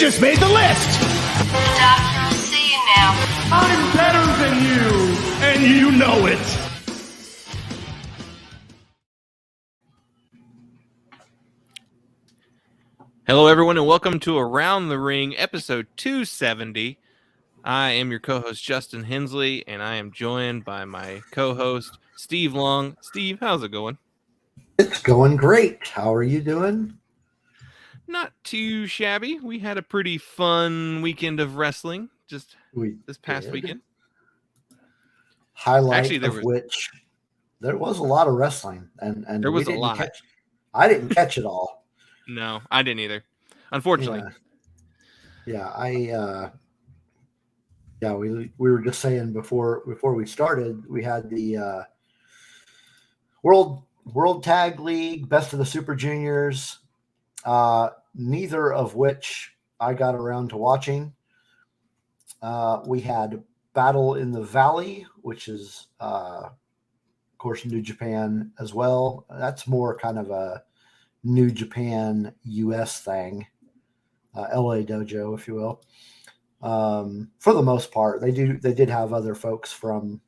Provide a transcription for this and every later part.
just made the list! Doctor will see you now. I'm better than you, and you know it! Hello, everyone, and welcome to Around the Ring, episode 270. I am your co-host, Justin Hensley, and I am joined by my co-host, Steve Long. Steve, how's it going? It's going great. How are you doing? Not too shabby. We had a pretty fun weekend of wrestling just this past weekend. Highlight which there was a lot of wrestling, and there was a lot. I didn't catch it all. No, I didn't either. Unfortunately. Yeah, we were just saying before we started, we had the World Tag League, Best of the Super Juniors, neither of which I got around to watching. We had Battle in the Valley, which is, of course, New Japan as well. That's more kind of a New Japan US thing, LA Dojo, if you will. For the most part, they did have other folks from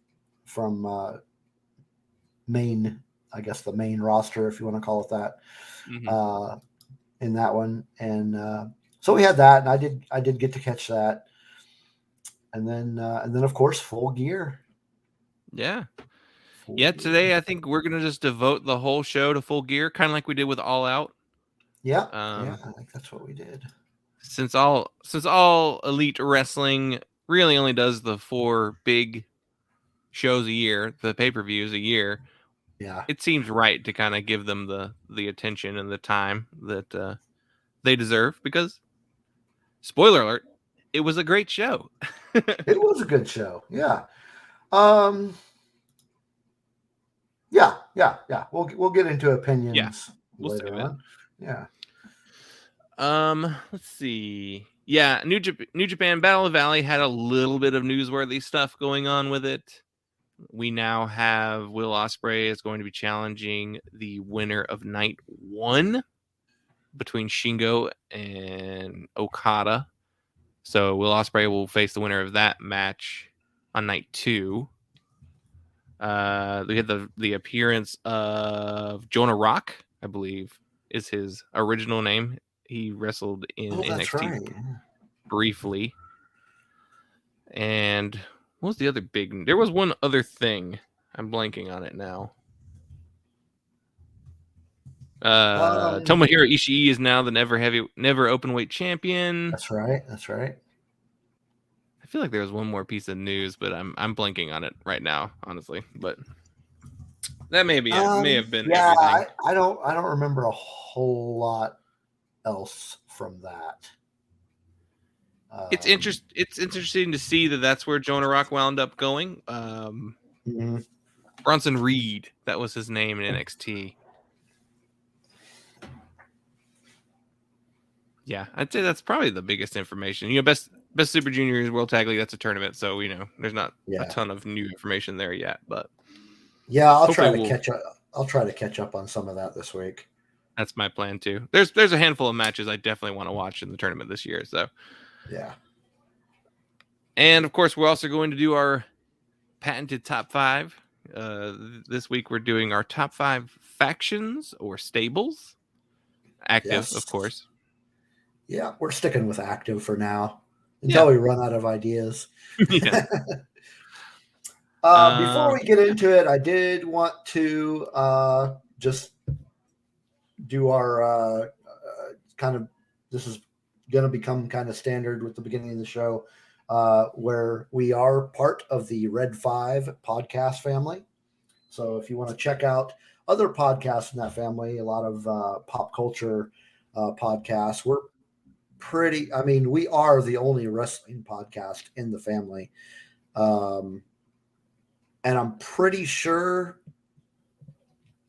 main, I guess the main roster, if you want to call it that, in that one. And so we had that, and I did get to catch that. And then of course, Full Gear. Yeah. Today I think we're gonna just devote the whole show to Full Gear, kind of like we did with All Out. Yeah, I think that's what we did. Since all elite wrestling really only does the 4 big shows a year, the pay-per-views a year, it seems right to kind of give them the attention and the time that they deserve, because, spoiler alert, it was a great show. It was a good show. Yeah. We'll get into opinions later on. Yeah. Let's see. Yeah, New Japan Battle of the Valley had a little bit of newsworthy stuff going on with it. We now have Will Ospreay is going to be challenging the winner of night 1 between Shingo and Okada. So Will Ospreay will face the winner of that match on night 2. We had the appearance of Jonah Rock, I believe, is his original name. He wrestled in NXT briefly. And what was the other big? There was one other thing. I'm blanking on it now. Tomohiro Ishii is now the never openweight champion. That's right. I feel like there was one more piece of news, but I'm blanking on it right now, honestly. But that may be it. May have been. Yeah, everything. I don't remember a whole lot else from that. It's interesting to see that that's where Jonah Rock wound up going. Bronson Reed, that was his name in NXT. Yeah, I'd say that's probably the biggest information. Best Super Juniors World Tag League, that's a tournament, so there's not a ton of new information there yet. But yeah, I'll try to catch up. I'll try to catch up on some of that this week. That's my plan too. There's a handful of matches I definitely want to watch in the tournament this year. So yeah. And of course, we're also going to do our patented top 5. This week we're doing our top 5 factions or stables. Active, of course. Yeah, we're sticking with active for now until we run out of ideas. Yeah. Before we get into it, I did want to just do our kind of, this is going to become kind of standard with the beginning of the show, where we are part of the Red 5 podcast family. So if you want to check out other podcasts in that family, a lot of pop culture podcasts, we are the only wrestling podcast in the family. And I'm pretty sure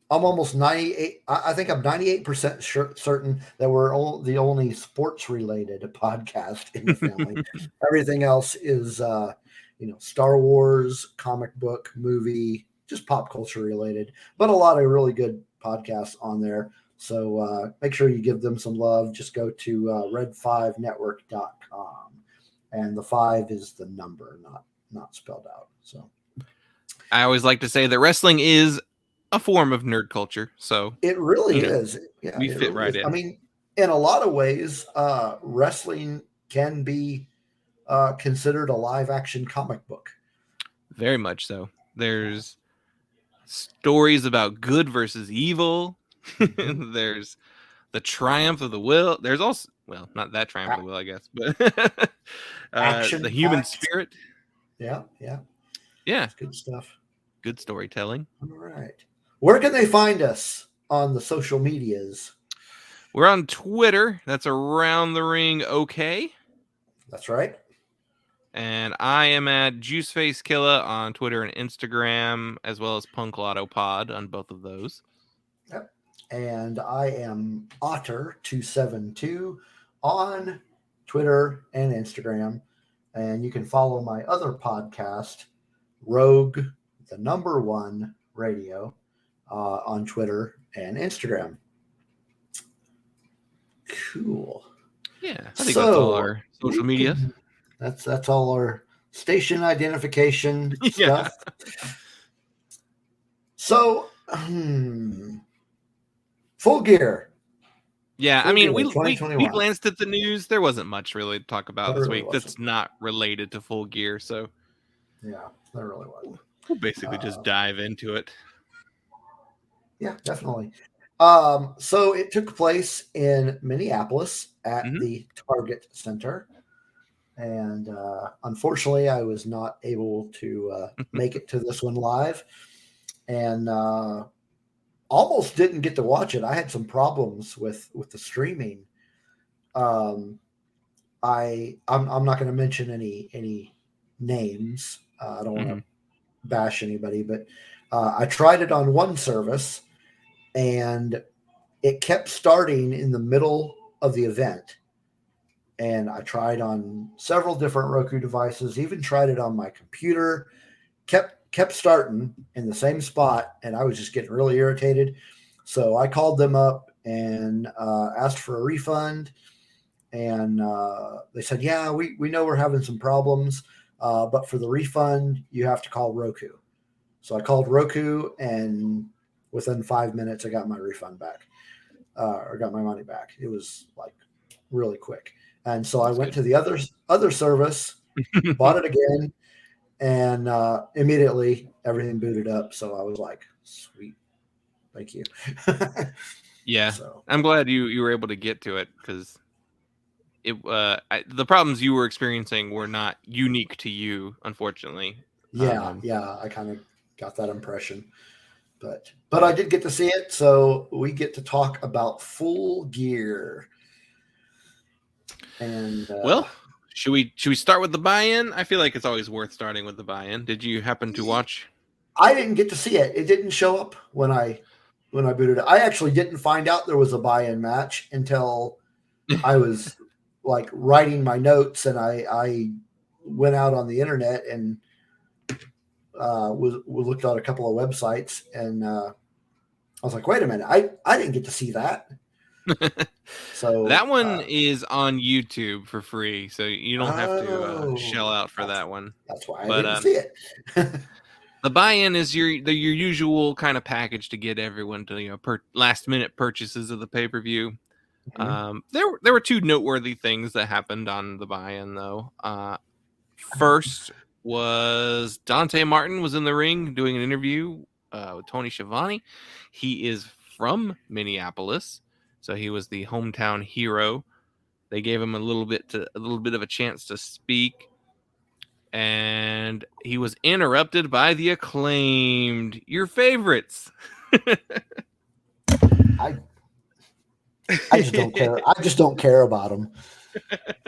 I'm almost 98. I think I'm 98% certain that we're the only sports related podcast in the family. Everything else is, Star Wars, comic book, movie, just pop culture related, but a lot of really good podcasts on there. So make sure you give them some love. Just go to red5network.com. And the 5 is the number, not spelled out. So I always like to say that wrestling is a form of nerd culture. So it really is. Yeah, we it fit really right is. in. I mean, in a lot of ways, wrestling can be considered a live action comic book. Very much so. There's stories about good versus evil. There's the triumph of the will. There's also, well, not that triumph of the will, I guess, but the human spirit. Yeah. Yeah. It's good stuff. Good storytelling. All right. Where can they find us on the social medias? We're on Twitter. That's Around the Ring OK. That's right. And I am at JuiceFaceKilla on Twitter and Instagram, as well as Punk Lotto Pod on both of those. Yep. And I am Otter272 on Twitter and Instagram. And you can follow my other podcast, Rogue, the number 1 radio, on Twitter and Instagram. Cool. Yeah, I think that's all our social media. That's all our station identification stuff. So, Full Gear. Yeah, Full I mean, Gear, we 2021. glanced at the news. There wasn't much really to talk about There this really week wasn't. that's not related to Full Gear. So Yeah, there really wasn't. we'll basically just dive into it. Yeah, definitely. So it took place in Minneapolis at the Target Center. And unfortunately, I was not able to make it to this one live. And almost didn't get to watch it. I had some problems with the streaming. I'm not going to mention any names. I don't want to bash anybody, but I tried it on one service, and it kept starting in the middle of the event. And I tried on several different Roku devices, even tried it on my computer, kept starting in the same spot, and I was just getting really irritated. So I called them up and asked for a refund, and they said, yeah, we know we're having some problems, but for the refund, you have to call Roku. So I called Roku, and within 5 minutes, I got my refund back, or got my money back. It was like really quick. And so I went to the other service, bought it again, and immediately everything booted up. So I was like, sweet. Thank you. Yeah. So I'm glad you were able to get to it, because the problems you were experiencing were not unique to you, unfortunately. Yeah. I kind of got that impression. But I did get to see it. So we get to talk about Full Gear. And well, should we start with the buy-in? I feel like it's always worth starting with the buy-in. Did you happen to watch? I didn't get to see it. It didn't show up when I booted it. I actually didn't find out there was a buy-in match until I was like writing my notes, and I went out on the internet and we looked at a couple of websites, and I was like, wait a minute, I didn't get to see that. So that one is on YouTube for free, so you don't have to shell out for that one. That's why I didn't see it. The buy-in is your usual kind of package to get everyone to last minute purchases of the pay-per-view. Mm-hmm. There were two noteworthy things that happened on the buy-in, though. First was Dante Martin was in the ring doing an interview with Tony Schiavone. He is from Minneapolis, so he was the hometown hero. They gave him a little bit of a chance to speak, and he was interrupted by the Acclaimed, your favorites. I just don't care. I just don't care about them.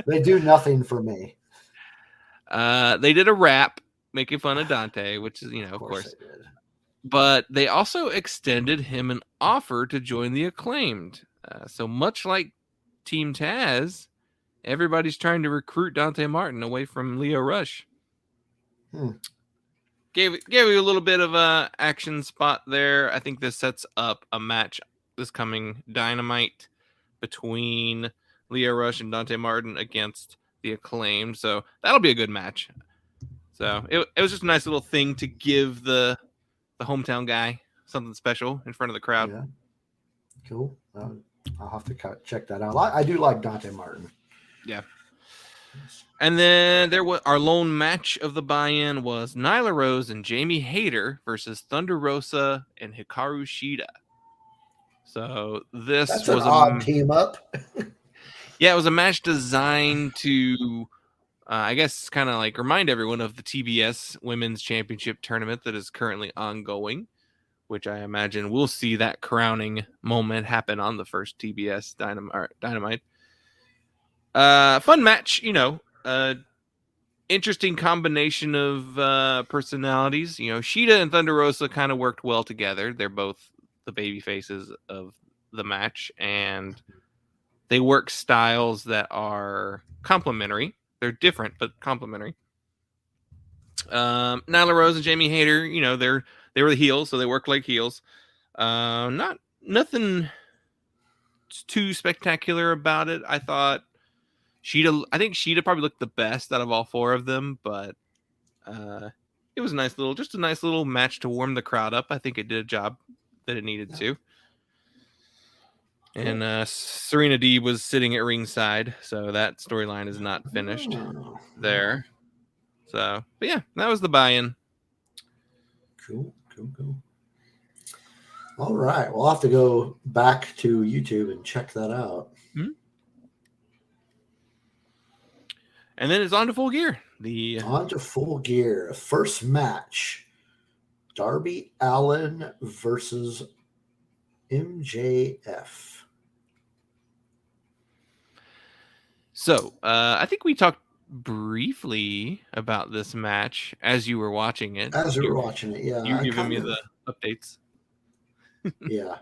They do nothing for me. They did a rap making fun of Dante, which is, of course. But they also extended him an offer to join the Acclaimed. So much like Team Taz, everybody's trying to recruit Dante Martin away from Leo Rush. Gave you a little bit of a action spot there. I think this sets up a match this coming Dynamite between Lio Rush and Dante Martin against the Acclaimed. So that'll be a good match. So it was just a nice little thing to give the hometown guy something special in front of the crowd. Yeah. Cool. I'll have to check that out. I do like Dante Martin. Yeah. And then our lone match of the buy-in was Nyla Rose and Jamie Hayter versus Thunder Rosa and Hikaru Shida. So That's an odd team up. Yeah, it was a match designed to, I guess, kind of like remind everyone of the TBS Women's Championship tournament that is currently ongoing, which I imagine we'll see that crowning moment happen on the first TBS Dynamite. Fun match, interesting combination of personalities. Shida and Thunder Rosa kind of worked well together. They're both the baby faces of the match, and they work styles that are complementary. They're different, but complementary. Nyla Rose and Jamie Hayter, they were the heels, so they work like heels. Nothing too spectacular about it. I think Shida probably looked the best out of all four of them, but it was a nice little match to warm the crowd up. I think it did a job that it needed to. And Serena D was sitting at ringside, so that storyline is not finished there. So, but yeah, that was the buy-in. Cool. All right, we'll have to go back to YouTube and check that out. Mm-hmm. And then it's on to Full Gear. On to Full Gear. First match, Darby Allin versus MJF. So, I think we talked briefly about this match as you were watching it. Yeah. You were giving me the updates. Yeah.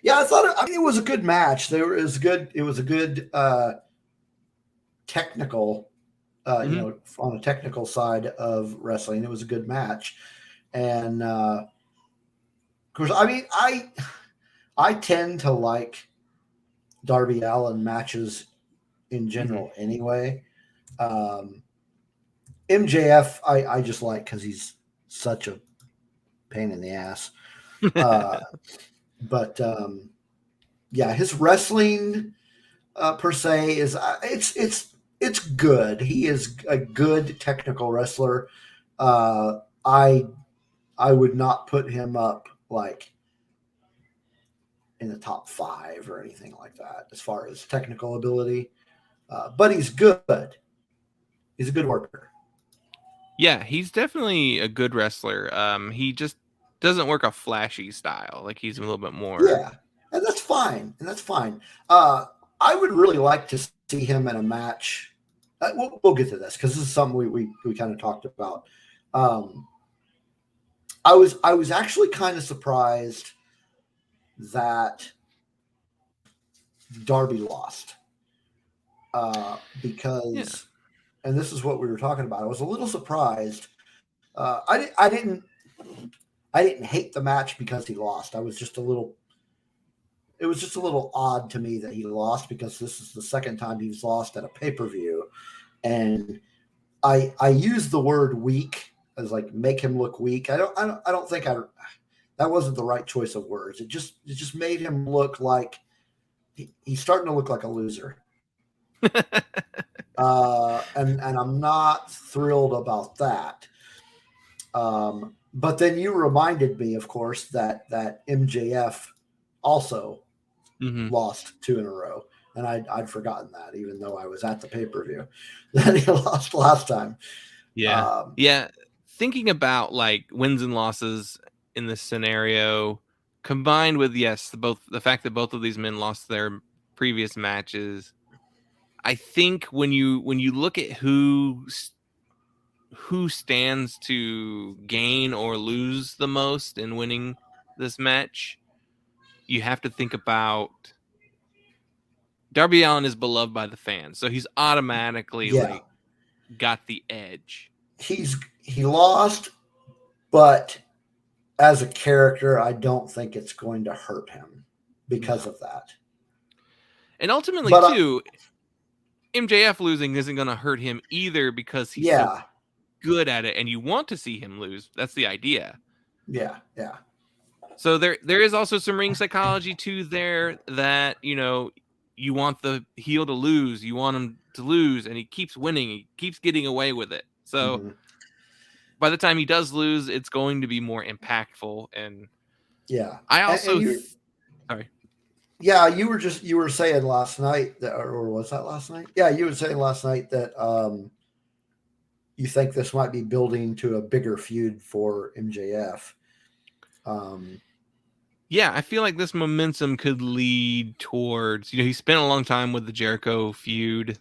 Yeah, I thought it was a good match. It was a good technical, on a technical side of wrestling. It was a good match. And of course, I tend to like Darby Allin matches in general anyway. MJF, I just like because he's such a pain in the ass. But yeah, his wrestling per se is it's good. He is a good technical wrestler. I would not put him up like in the top 5 or anything like that as far as technical ability. But he's good. He's a good worker. Yeah, he's definitely a good wrestler. He just doesn't work a flashy style. Like he's a little bit more. Yeah, and that's fine. I would really like to see him in a match. We'll get to this because this is something we kind of talked about. I was actually kind of surprised that Darby lost because, and this is what we were talking about. I was a little surprised. I didn't hate the match because he lost. It was just a little odd to me that he lost because this is the second time he's lost at a pay-per-view. And I use the word weak as like make him look weak. I don't think that wasn't the right choice of words. It just made him look like he's starting to look like a loser. And I'm not thrilled about that. But then you reminded me, of course, that MJF also lost 2 in a row. And I'd forgotten that, even though I was at the pay-per-view that he lost last time. Yeah. Thinking about like wins and losses in this scenario, combined with the fact that both of these men lost their previous matches, I think when you look at who stands to gain or lose the most in winning this match, you have to think about Darby Allin is beloved by the fans, so he's automatically like got the edge. He lost, but as a character, I don't think it's going to hurt him because of that. And ultimately, But, too, MJF losing isn't going to hurt him either because he's so yeah, good at it, and you want to see him lose. That's the idea. yeah. So there is also some ring psychology too there that, you know, you want the heel to lose, you want him to lose, and he keeps winning, he keeps getting away with it. So Mhm. by the time he does lose, it's going to be more impactful. And Yeah. I also And you, sorry. yeah, you were saying last night that, or was that last night? Yeah, you were saying last night that you think this might be building to a bigger feud for MJF. Yeah, I feel like this momentum could lead towards, you know, he spent a long time with the Jericho feud,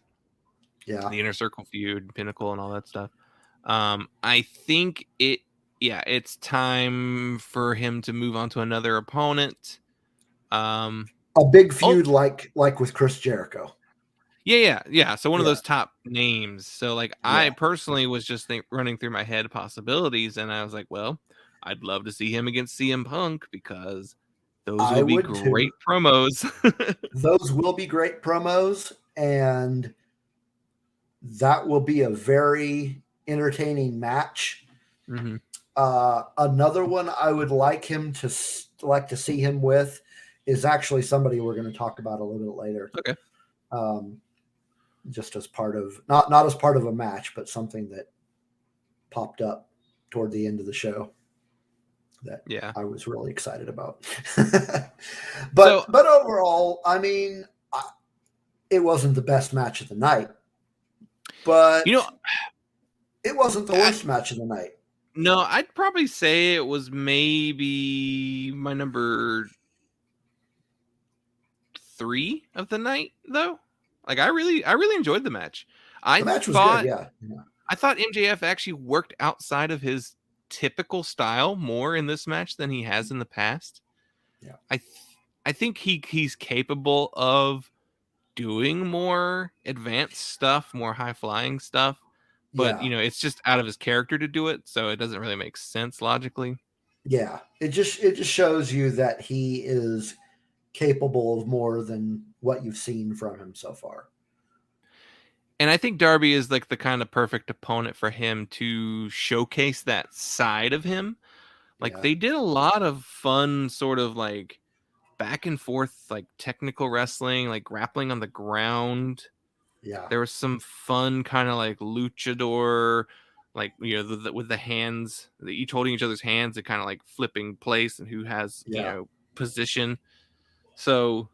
Yeah. the Inner Circle feud, Pinnacle, and all that stuff. I think it's time for him to move on to another opponent. A big Oh, feud like with Chris Jericho. yeah. So one of Yeah. those top names. So like, Yeah. I personally was just running through my head possibilities, and I was like, well, I'd love to see him against CM Punk because those I will be would too. great promos. Those will be great promos, and that will be a very entertaining match. Mm-hmm. Another one I would like to see him with is actually somebody we're going to talk about a little bit later. Okay. Just as part of not as part of a match, but something that popped up toward the end of the show that I was really excited about. but overall, I mean, it wasn't the best match of the night, but you know, it wasn't the worst match of the night. No, I'd probably say it was maybe my number 3 of the night, though. Like, I really enjoyed the match. The match was good, yeah. I thought MJF actually worked outside of his typical style more in this match than he has in the past. Yeah. I think he's capable of doing more advanced stuff, more high flying stuff. But you know, it's just out of his character to do it, so it doesn't really make sense logically. Yeah, it just shows you that he is capable of more than what you've seen from him so far. And I think Darby is like the kind of perfect opponent for him to showcase that side of him. Like, they did a lot of fun sort of like back and forth, like technical wrestling, like grappling on the ground. Yeah. There was some fun kind of like luchador, like, you know, with the hands, each holding each other's hands and kind of like flipping place and who has, you know, position. So,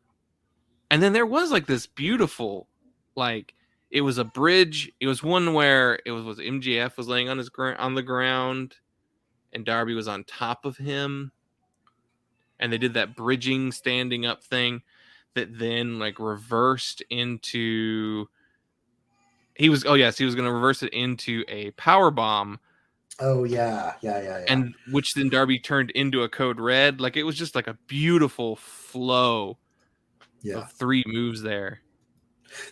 and then there was like this beautiful, like, it was a bridge. It was one where it was MJF was laying on on the ground and Darby was on top of him. And they did that bridging standing up thing that then like reversed into he was going to reverse it into a power bomb. Oh yeah. And which then Darby turned into a code red. Like, it was just like a beautiful flow of 3 moves there.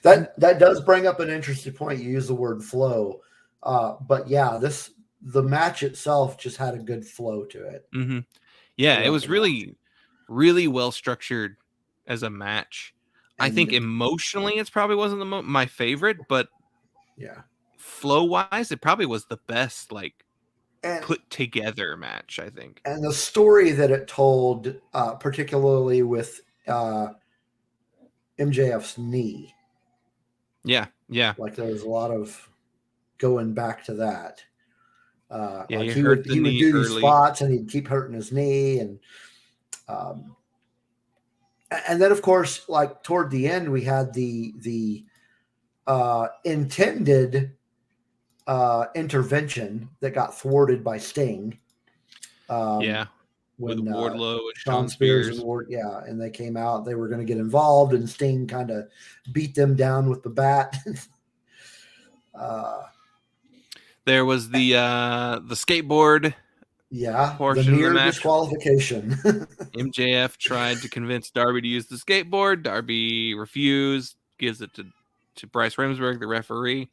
That does bring up an interesting point. You use the word flow. But yeah, the match itself just had a good flow to it. Mm-hmm. Yeah, it was really, really well structured as a match. I think emotionally, it probably wasn't my favorite, but flow wise, it probably was the best, like, put together match, I think. And the story that it told, particularly with MJF's knee. Yeah. Like, there was a lot of going back to that. Like, he would do these spots and he'd keep hurting his knee, and then of course, like toward the end, we had the intended intervention that got thwarted by Sting. When with Wardlow and Shawn Spears and and they came out. They were going to get involved, and Sting kind of beat them down with the bat. There was the skateboard. The near disqualification. MJF tried to convince Darby to use the skateboard. Darby refused, gives it to Bryce Remsburg, the referee.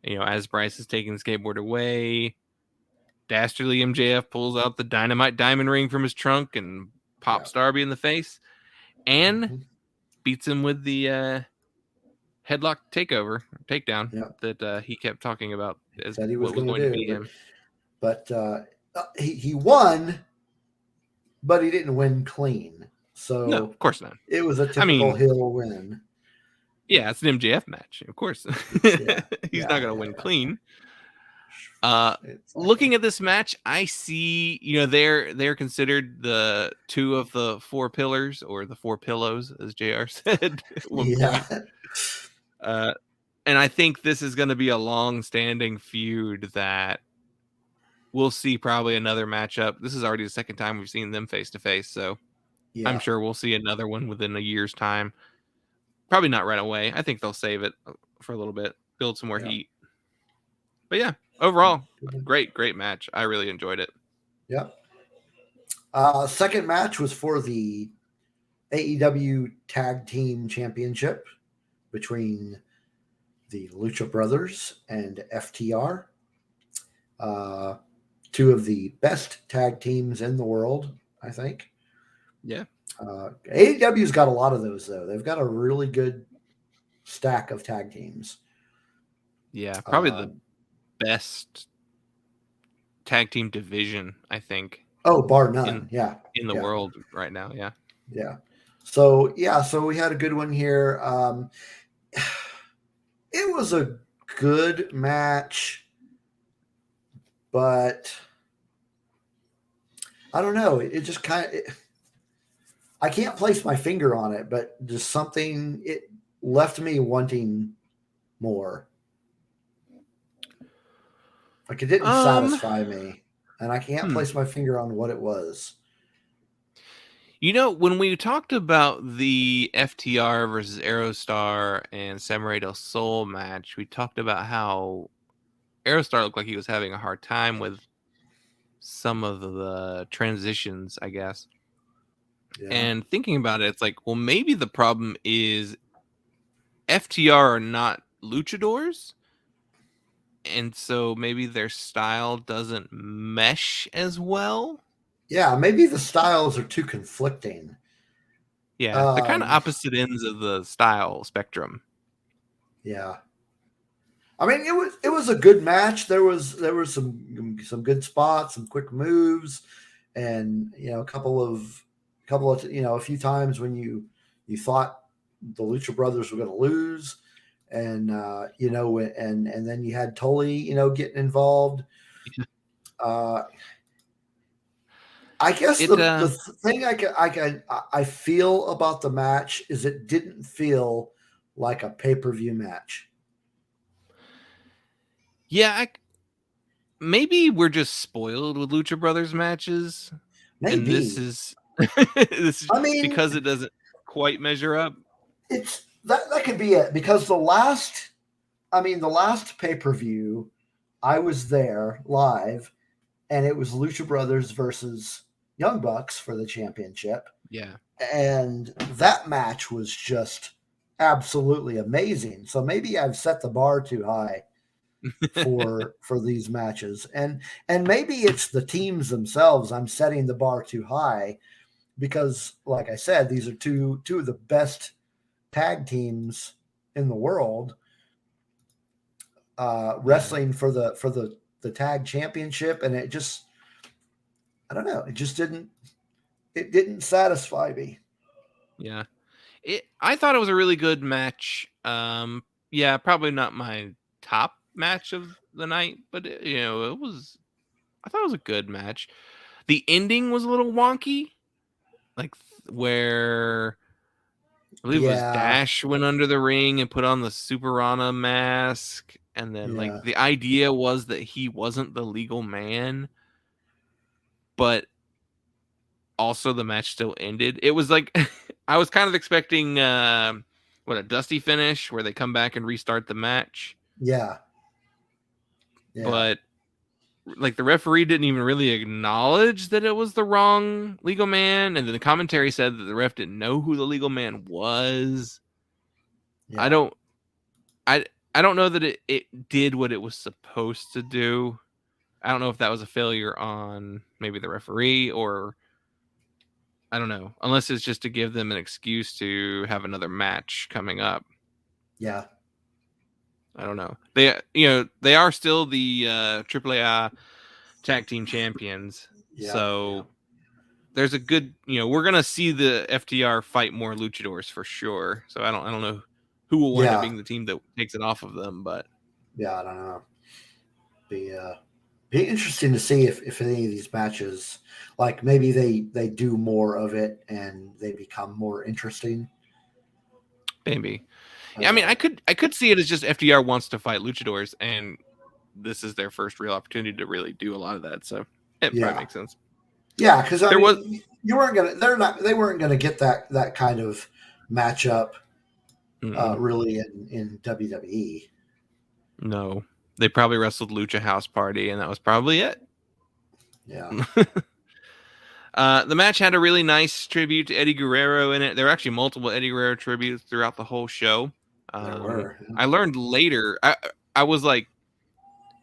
You know, as Bryce is taking the skateboard away, dastardly MJF pulls out the dynamite diamond ring from his trunk and pops Darby in the face, and beats him with the headlock takedown that he kept talking about as that he was what was going to be him. But he won, but he didn't win clean. So no, of course not. It was a typical heel win. Yeah, it's an MJF match, of course. He's not going to win clean. Looking at this match, I see, they're considered the two of the four pillars, or the four pillows, as JR said at one point. And I think this is going to be a long-standing feud that we'll see probably another matchup. This is already the second time we've seen them face-to-face, so I'm sure we'll see another one within a year's time. Probably not right away. I think they'll save it for a little bit, build some more heat. But yeah, overall, great match. I really enjoyed it. Yeah. Second match was for the AEW Tag Team Championship between the Lucha Brothers and FTR. Two of the best tag teams in the world, I think. Yeah. AEW's got a lot of those, though. They've got a really good stack of tag teams. Yeah, probably the best tag team division, I think. Oh, bar none. In the world right now. Yeah. Yeah. So we had a good one here. It was a good match, but I don't know. It just kind of, I can't place my finger on it, but just something, it left me wanting more. Like, it didn't satisfy me, and I can't place my finger on what it was. When we talked about the FTR versus Aerostar and Samurai del Sol match, we talked about how Aerostar looked like he was having a hard time with some of the transitions, I guess. Yeah. And thinking about it, it's like, well, maybe the problem is FTR are not luchadors, and so maybe their style doesn't mesh as well. Yeah, maybe the styles are too conflicting. Yeah, they're kind of opposite ends of the style spectrum. Yeah, I mean, it was a good match. There was some good spots, some quick moves, and a couple of a few times when you thought the Lucha Brothers were going to lose, and and then you had Tully getting involved. I guess the thing I feel about the match is it didn't feel like a pay-per-view match. Yeah, maybe we're just spoiled with Lucha Brothers matches. Maybe. And this is because it doesn't quite measure up. It's that could be it, because the last pay-per-view, I was there live, and it was Lucha Brothers versus Young Bucks for the championship. Yeah. And that match was just absolutely amazing. So maybe I've set the bar too high for these matches. And maybe it's the teams themselves I'm setting the bar too high, because like I said, these are two of the best tag teams in the world, wrestling for the tag championship, and it just, I don't know, it just didn't satisfy me. Yeah. I thought it was a really good match. Yeah, probably not my top match of the night, but I thought it was a good match. The ending was a little wonky, like where I believe it was Dash went under the ring and put on the Super Rana mask, and then like the idea was that he wasn't the legal man, but also the match still ended. It was like I was kind of expecting a dusty finish where they come back and restart the match. Yeah. But like the referee didn't even really acknowledge that it was the wrong legal man, and then the commentary said that the ref didn't know who the legal man was. I don't know that it did what it was supposed to do. I don't know if that was a failure on maybe the referee or I don't know, unless it's just to give them an excuse to have another match coming up. Yeah. I don't know. They are still the AAA tag team champions. Yeah. So there's a good, we're going to see the FTR fight more luchadors for sure. So I don't know who will wind up being the team that takes it off of them, but yeah, I don't know. Be interesting to see if any of these matches, like maybe they do more of it and they become more interesting. Maybe. Yeah, I mean, I could see it as just FDR wants to fight luchadors, and this is their first real opportunity to really do a lot of that. So it probably makes sense. Yeah, because you weren't gonna. They weren't gonna get that kind of matchup really in WWE. No, they probably wrestled Lucha House Party, and that was probably it. Yeah. The match had a really nice tribute to Eddie Guerrero in it. There were actually multiple Eddie Guerrero tributes throughout the whole show. There were. Yeah. I learned later. I was like,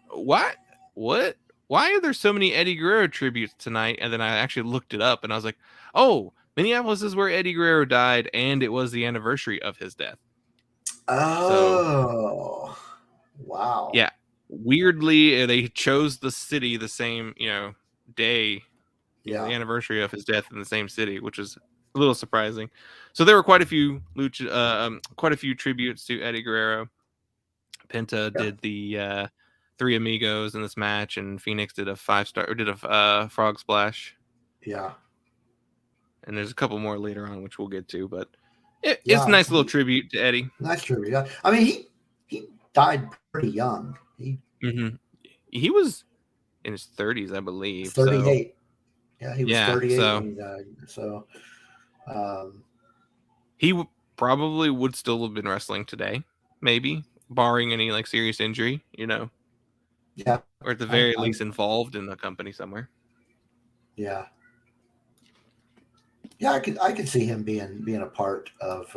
"What? What? Why are there so many Eddie Guerrero tributes tonight?" And then I actually looked it up, and I was like, "Oh, Minneapolis is where Eddie Guerrero died, and it was the anniversary of his death." Oh, wow. Yeah. Weirdly, they chose the city the same, day. The anniversary of his death in the same city, which is a little surprising. So there were quite a few tributes to Eddie Guerrero. Penta did the Three Amigos in this match, and Phoenix did a 5-star or did a frog splash. Yeah, and there's a couple more later on, which we'll get to, but it's a nice little tribute to Eddie. Nice tribute. Yeah, I mean he died pretty young. He was in his 30s, I believe. 38. Yeah, he was 38 so, when he died. So he probably would still have been wrestling today, maybe, barring any like serious injury, Yeah. Or at the very least involved in the company somewhere. Yeah. Yeah, I could see him being a part of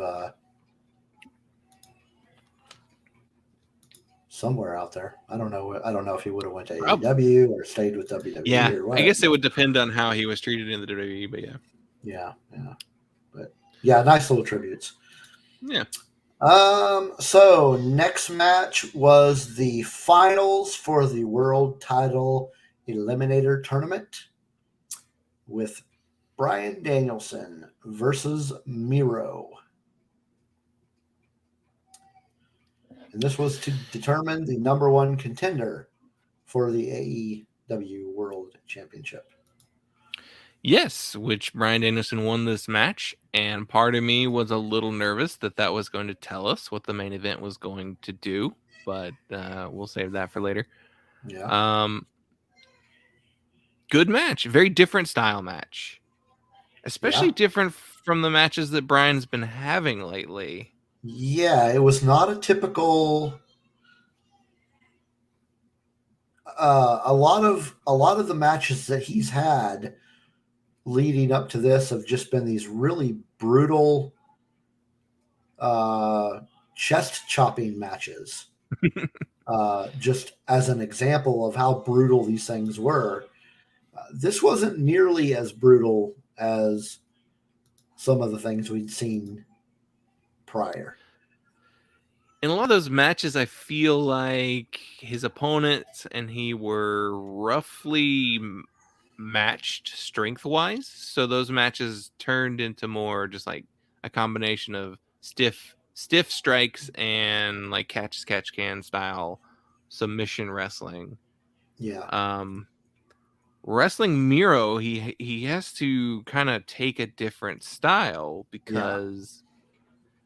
somewhere out there. I don't know if he would have went to AEW or stayed with WWE or what. I guess it would depend on how he was treated in the WWE, but yeah. Yeah. But yeah, nice little tributes. Yeah. So next match was the finals for the World Title Eliminator Tournament with Bryan Danielson versus Miro. And this was to determine the number one contender for the AEW World Championship. Yes, which Bryan Danielson won this match, and part of me was a little nervous that was going to tell us what the main event was going to do, but we'll save that for later. Yeah. Good match, very different style match, especially different from the matches that Bryan's been having lately. Yeah, it was not a typical. A lot of the matches that he's had leading up to this have just been these really brutal chest chopping matches. Just as an example of how brutal these things were. This wasn't nearly as brutal as some of the things we'd seen prior. In a lot of those matches, I feel like his opponents and he were roughly matched strength-wise. So those matches turned into more just like a combination of stiff strikes and like catch-can style submission wrestling. Yeah. Wrestling Miro, he has to kind of take a different style because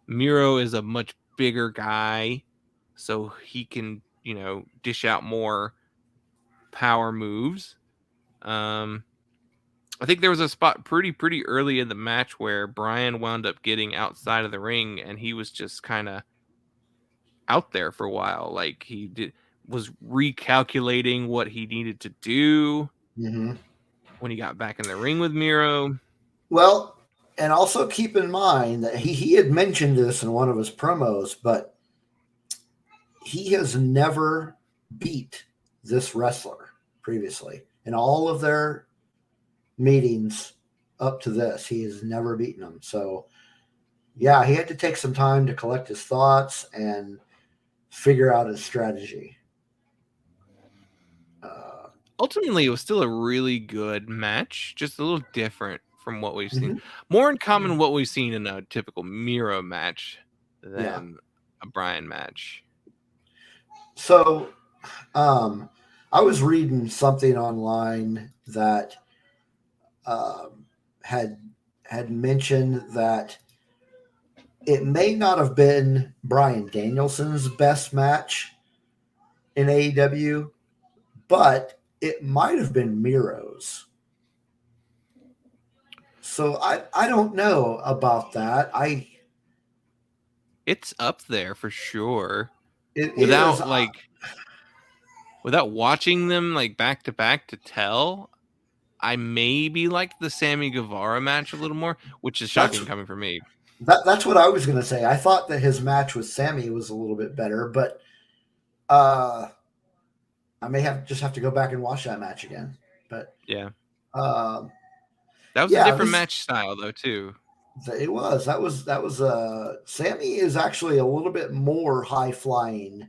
Miro is a much bigger guy, so he can, dish out more power moves. I think there was a spot pretty early in the match where Bryan wound up getting outside of the ring, and he was just kind of out there for a while. Like he was recalculating what he needed to do when he got back in the ring with Miro. Well, and also keep in mind that he had mentioned this in one of his promos, but he has never beat this wrestler previously. In all of their meetings up to this, he has never beaten them. So, yeah, he had to take some time to collect his thoughts and figure out his strategy. Ultimately, it was still a really good match, just a little different from what we've seen. Mhm. More in common with what we've seen in a typical Miro match than a Bryan match. So, I was reading something online that had mentioned that it may not have been Bryan Danielson's best match in AEW, but it might have been Miro's. So I don't know about that. It's up there for sure. It Without is without watching them like back to back to tell, I maybe like the Sammy Guevara match a little more, which is shocking coming from me. that's what I was going to say. I thought that his match with Sammy was a little bit better, but I may have to go back and watch that match again. But Yeah. um, That was a different match style though too. It was. That was Sammy is actually a little bit more high flying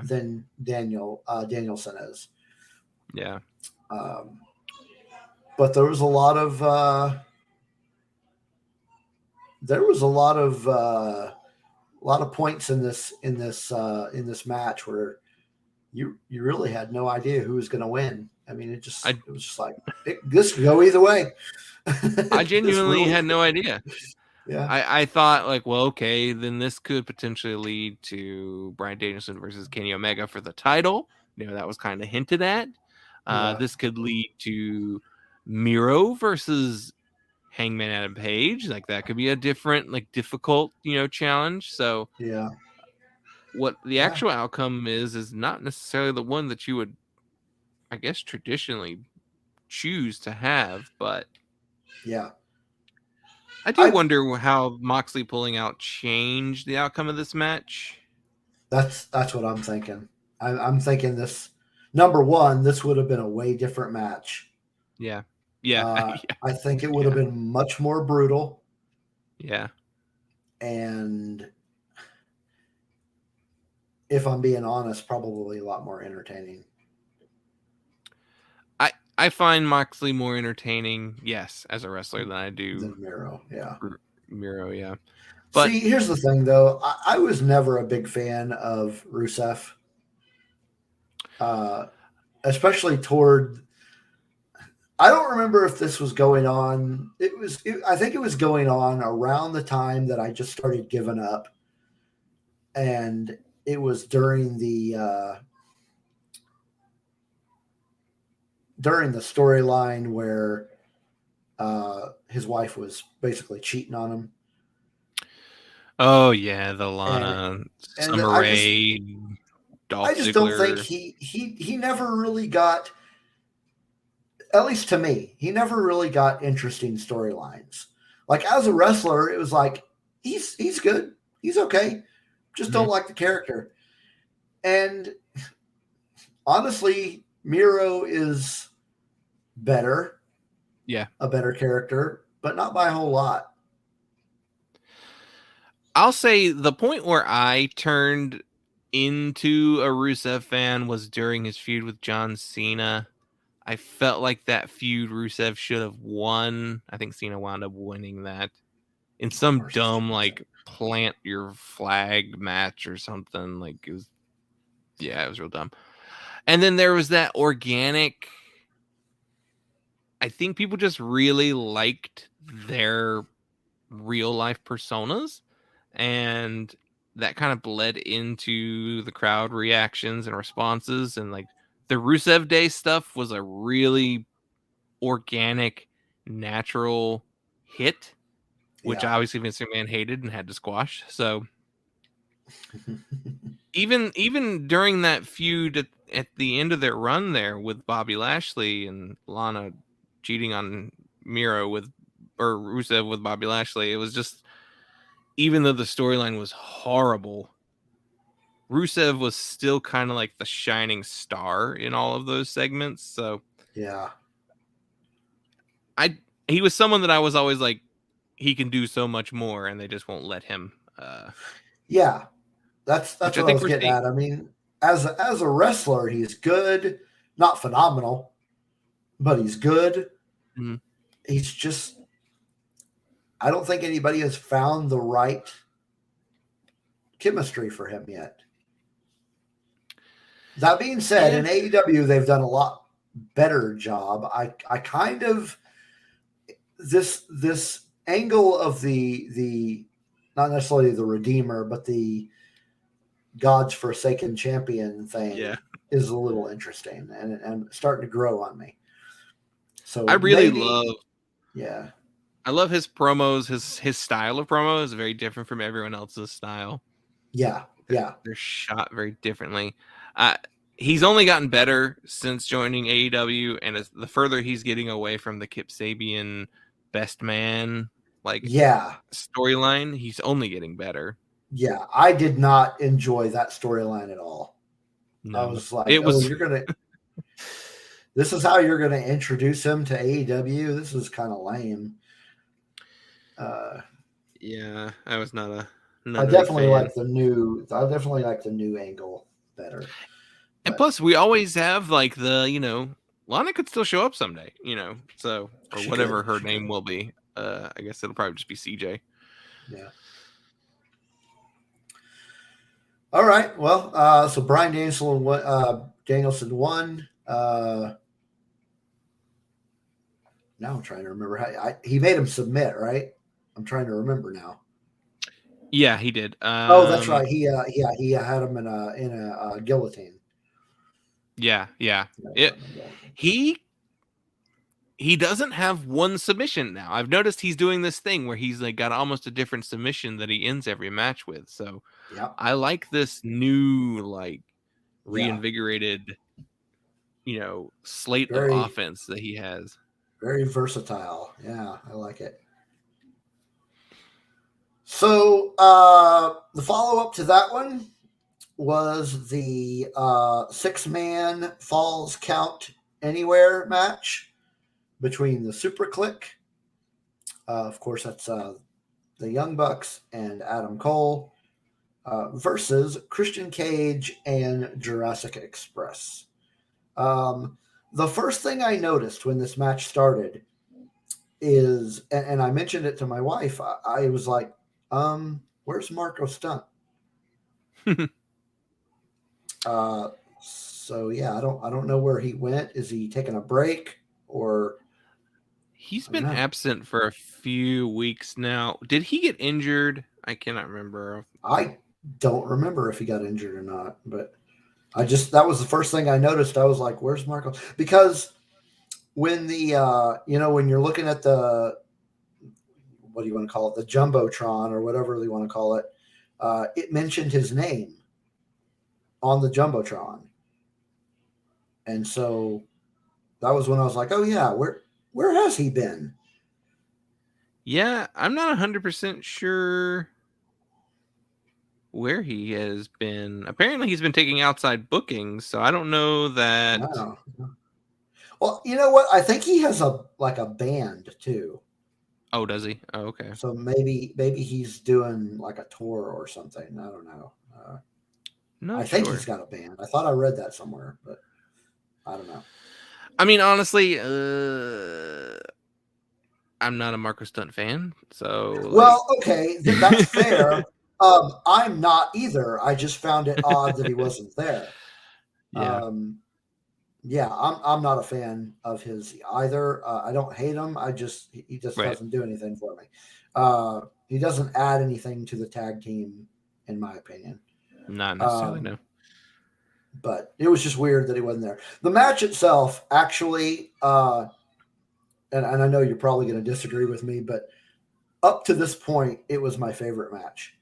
than Danielson is. Yeah. But there was a lot of points in this match where you really had no idea who was going to win. I mean, it was just like this could go either way. I genuinely had no idea. Yeah. I thought like, well, okay, then this could potentially lead to Bryan Danielson versus Kenny Omega for the title. That was kind of hinted at. This could lead to Miro versus Hangman Adam Page. Like that could be a different, like difficult, challenge. So yeah, what the actual outcome is not necessarily the one that you would, I guess, traditionally choose to have, but yeah. I do wonder how Moxley pulling out changed the outcome of this match. That's what I'm thinking. I'm thinking this. Number one, this would have been a way different match. Yeah. I think it would have been much more brutal. Yeah. And if I'm being honest, probably a lot more entertaining. I find Moxley more entertaining, yes, as a wrestler than I do than Miro. Yeah. Miro, yeah. But see, here's the thing, though. I was never a big fan of Rusev, especially toward. I don't remember if this was going on. I think it was going on around the time that I just started giving up, and it was during the storyline where his wife was basically cheating on him. Oh yeah, the Lana Summer Rae, Dolph I just Ziggler. don't think he never really got. At least to me, he never really got interesting storylines. Like as a wrestler, it was like he's good, he's okay, just don't like the character. And honestly, Miro is better, a better character, but not by a whole lot. I'll say the point where I turned into a Rusev fan was during his feud with John Cena. I felt like that feud Rusev should have won. I think Cena wound up winning that in some dumb like plant your flag match or something. Like it was real dumb. And then there was that organic. I think people just really liked their real life personas, and that kind of bled into the crowd reactions and responses. And like the Rusev Day stuff was a really organic, natural hit, which obviously Vince McMahon hated and had to squash. So even during that feud at the end of their run there with Bobby Lashley and Lana cheating on Miro or Rusev with Bobby Lashley, it was just, even though the storyline was horrible, Rusev was still kind of like the shining star in all of those segments. So Yeah. he was someone that I was always like, he can do so much more, and they just won't let him. Yeah. That's Which what I I think was we're getting seeing. at. I mean, as a wrestler, he's good, not phenomenal, but he's good. Mhm. He's just, I don't think anybody has found the right chemistry for him yet. That being said, in AEW, they've done a lot better job. I kind of, this angle of the not necessarily the Redeemer, but the God's Forsaken Champion thing is a little interesting and starting to grow on me. So I really I love his promos. His style of promo is very different from everyone else's style. Yeah. They're shot very differently. He's only gotten better since joining AEW, and as the further he's getting away from the Kip Sabian best man storyline, he's only getting better. Yeah, I did not enjoy that storyline at all. No. I was like, you're gonna this is how you're gonna introduce him to AEW? This is kind of lame. Yeah, I was not I definitely like the new angle better. And plus, we always have like Lana could still show up someday, so or whatever her name will be. I guess it'll probably just be CJ. Yeah. All right. Well, so Bryan Danielson won. Now I'm trying to remember how he made him submit, right? I'm trying to remember now. Yeah, he did. That's right. He had him in a guillotine. Yeah. He doesn't have one submission now. I've noticed he's doing this thing where he's like got almost a different submission that he ends every match with. So I like this new reinvigorated, slate of offense that he has. Very versatile. Yeah, I like it. So the follow-up to that one was the 6-man Falls Count Anywhere match between the Super Click. Of course, that's the Young Bucks and Adam Cole versus Christian Cage and Jurassic Express. The first thing I noticed when this match started is, and I mentioned it to my wife, I was like, where's Marco Stunt? So yeah, I don't know where he went. Is he taking a break or? He's been absent for a few weeks now. Did he get injured? I cannot remember. I don't remember if he got injured or not, but that was the first thing I noticed. I was like, where's Marco? Because when when you're looking at the, what do you want to call it? The Jumbotron or whatever you want to call it. It mentioned his name on the Jumbotron. And so that was when I was like, oh yeah, where has he been? Yeah, I'm not 100% sure where he has been. Apparently he's been taking outside bookings, so I don't know that. Wow. Well, you know what? I think he has a band too. Oh, does he? Oh, okay. So maybe he's doing like a tour or something. I don't know. I think he's got a band. I thought I read that somewhere, but I don't know. I mean, honestly, I'm not a Marco Stunt fan, so. Well, okay, that's fair. I'm not either. I just found it odd that he wasn't there. Yeah. I'm not a fan of his either. I don't hate him. He just doesn't do anything for me. He doesn't add anything to the tag team, in my opinion. Not necessarily, no. But it was just weird that he wasn't there. The match itself, actually, and I know you're probably going to disagree with me, but up to this point, it was my favorite match.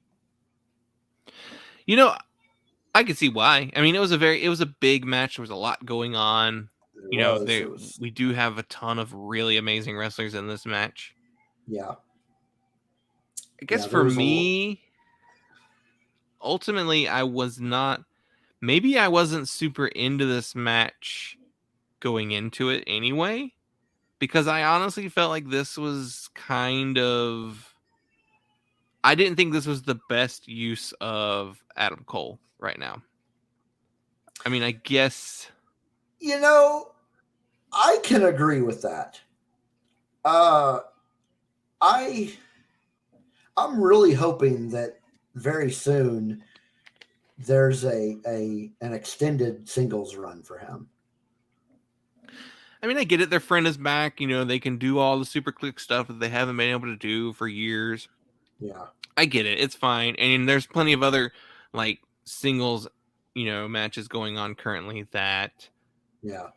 I could see why. I mean, it was a big match. There was a lot going on. We do have a ton of really amazing wrestlers in this match. Yeah. I guess for me, ultimately, I wasn't super into this match going into it anyway, because I honestly felt like this was I didn't think this was the best use of Adam Cole right now. I mean, I guess. I can agree with that. I'm really hoping that very soon there's an extended singles run for him. I mean, I get it. Their friend is back. They can do all the super click stuff that they haven't been able to do for years. Yeah. I get it. It's fine. And there's plenty of other singles, matches going on currently that, Yeah.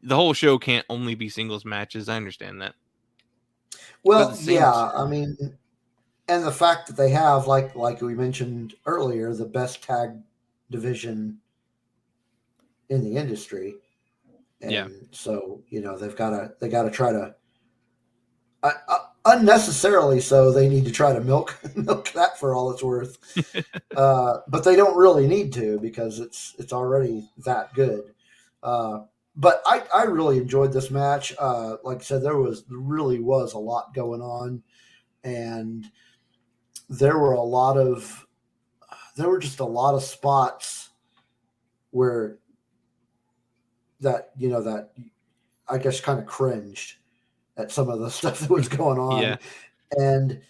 The whole show can't only be singles matches. I understand that. Well, yeah. I mean, and the fact that they have, like we mentioned earlier, the best tag division in the industry. And so, they got to try to, unnecessarily so, they need to try to milk that for all it's worth. But they don't really need to, because it's already that good. But I really enjoyed this match. Like I said, there really was a lot going on, and there were just a lot of spots where that I guess kind of cringed at some of the stuff that was going on. Yeah. And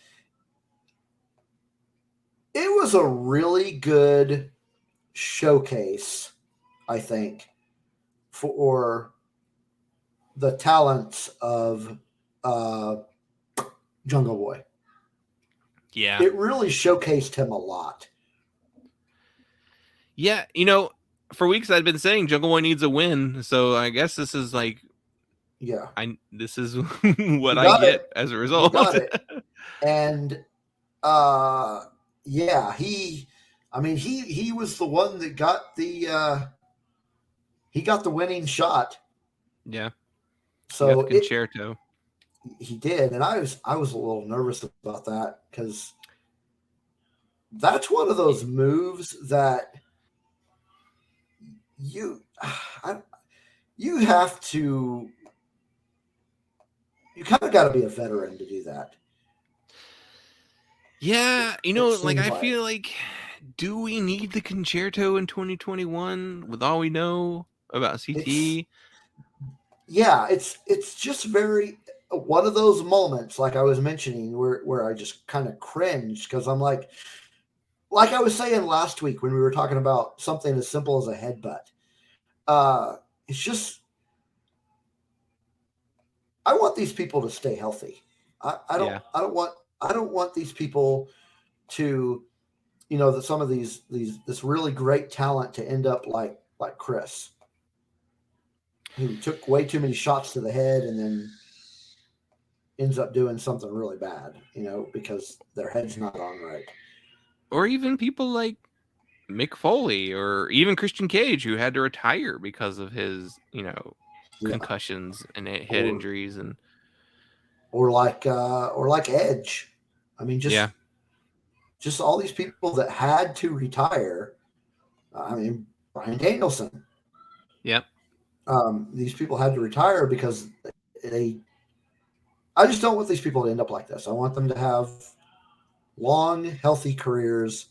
it was a really good showcase, I think, for the talents of Jungle Boy. Yeah. It really showcased him a lot. Yeah. For weeks I'd been saying Jungle Boy needs a win. So I guess this is this is what I get as a result. You got it. And he was the one that got the winning shot. Yeah. So concerto. He did, and I was a little nervous about that, because that's one of those moves that you have to. You kind of got to be a veteran to do that. Yeah, I feel like, do we need the concerto in 2021 with all we know about CT? It's just very one of those moments, like I was mentioning, where I just kind of cringed, because I'm like I was saying last week when we were talking about something as simple as a headbutt. It's just, I want these people to stay healthy. I don't want these people to, that some of this really great talent to end up like Chris, who took way too many shots to the head and then ends up doing something really bad, because their head's not on right. Or even people like Mick Foley, or even Christian Cage, who had to retire because of his, concussions and head injuries, or like Edge. I mean, just all these people that had to retire. I mean, Bryan Danielson. Yep. These people had to retire because I just don't want these people to end up like this. I want them to have long, healthy careers,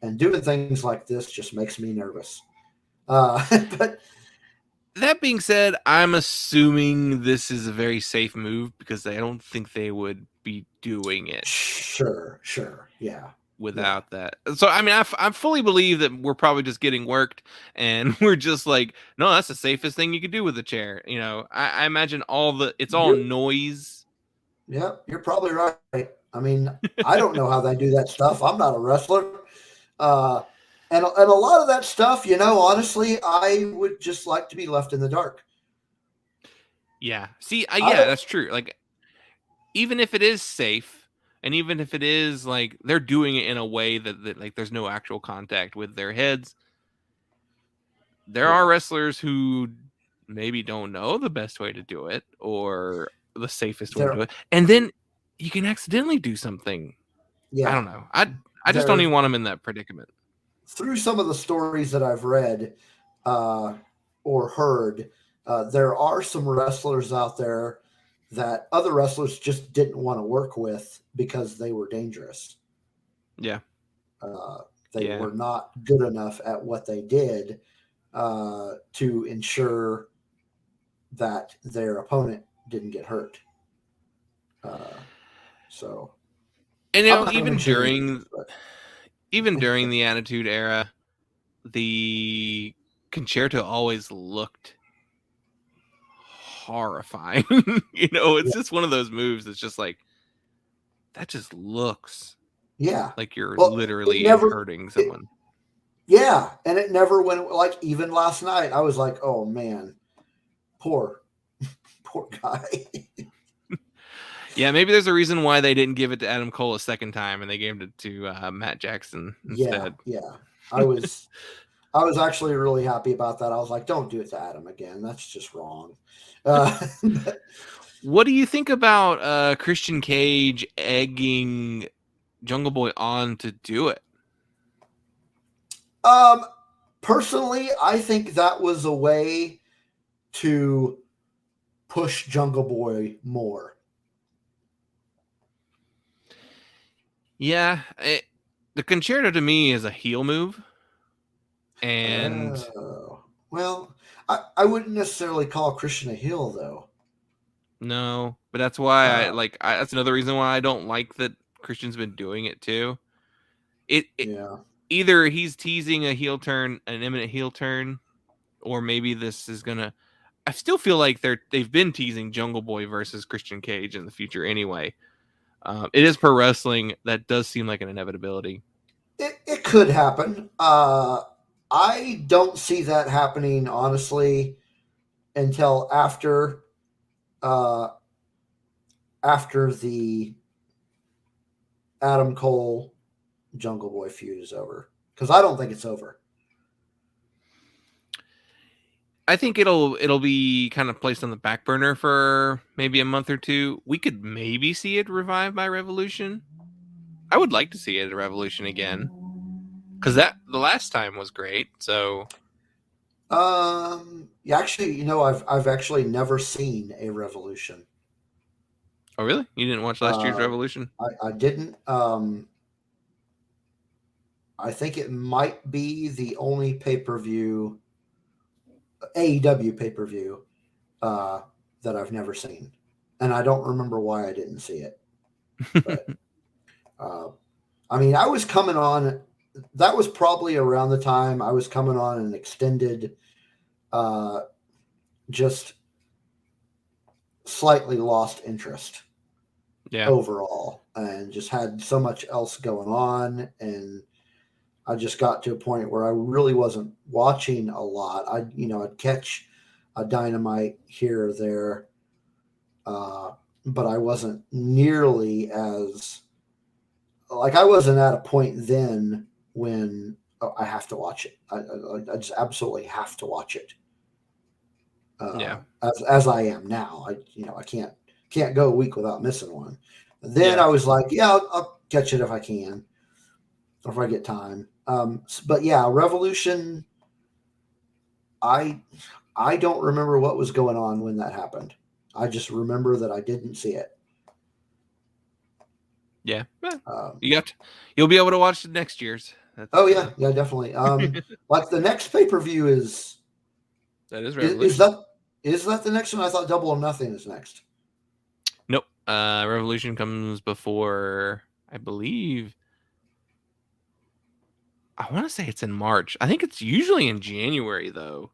and doing things like this just makes me nervous. But that being said, I'm assuming this is a very safe move, because I don't think they would be doing it. Sure. Yeah. Without that. So, I mean, I fully believe that we're probably just getting worked, and we're just like, no, that's the safest thing you could do with a chair. I imagine it's all noise. Yeah, you're probably right. I mean, I don't know how they do that stuff. I'm not a wrestler. And a lot of that stuff, honestly, I would just like to be left in the dark. Yeah. See, that's true. Like, even if it is safe, and even if it is they're doing it in a way that there's no actual contact with their heads, there are wrestlers who maybe don't know the best way to do it, or the safest way to do it, and then you can accidentally do something. Yeah. I don't know. I just don't even want him in that predicament. Through some of the stories that I've read or heard, there are some wrestlers out there that other wrestlers just didn't want to work with because they were dangerous. Yeah. They were not good enough at what they did to ensure that their opponent didn't get hurt. So, and you know, even during the Attitude Era, the Concerto always looked horrifying. You know, it's just one of those moves that's just like, that just looks like you're literally hurting someone. And it never went, like, even last night I was like, oh man, poor guy. Yeah, maybe there's a reason why they didn't give it to Adam Cole a second time and they gave it to Matt Jackson instead. Yeah. I was actually really happy about that. I was like, don't do it to Adam again. That's just wrong. What do you think about Christian Cage egging Jungle Boy on to do it? Personally, I think that was a way to push Jungle Boy more. Yeah, the Concerto to me is a heel move. And well, I wouldn't necessarily call Christian a heel, though. No, but that's why that's another reason why I don't like that Christian's been doing it too. Either he's teasing a heel turn, an imminent heel turn, or maybe this is gonna. I still feel like they've been teasing Jungle Boy versus Christian Cage in the future anyway. It is pro wrestling. That does seem like an inevitability. It could happen. I don't see that happening, honestly, until after the Adam Cole Jungle Boy feud is over, because I don't think it's over. I think it'll be kind of placed on the back burner for maybe a month or two. We could maybe see it revived by Revolution. I would like to see it at Revolution again, because the last time was great. So, actually, I've actually never seen a Revolution. Oh, really? You didn't watch last year's Revolution? I didn't. I think it might be the only pay-per-view, AEW pay-per-view, that I've never seen. And I don't remember why I didn't see it. But, I mean, I was coming on, that was probably around the time I was coming on an extended, just slightly lost interest overall, and just had so much else going on. And I just got to a point where I really wasn't watching a lot. I'd catch a Dynamite here or there, but I wasn't nearly as, like, I wasn't at a point then when I have to watch it. I just absolutely have to watch it. As I am now, I can't go a week without missing one. Then I was like, I'll catch it if I can, or if I get time. But yeah, Revolution, I don't remember what was going on when that happened. I just remember that I didn't see it. Yeah, you'll be able to watch the next year's. Yeah, definitely. Like the next pay-per-view is Revolution. Is that the next one? I thought Double or Nothing is next. Nope. Revolution comes before, I believe. I want to say it's in March. I think it's usually in January, though.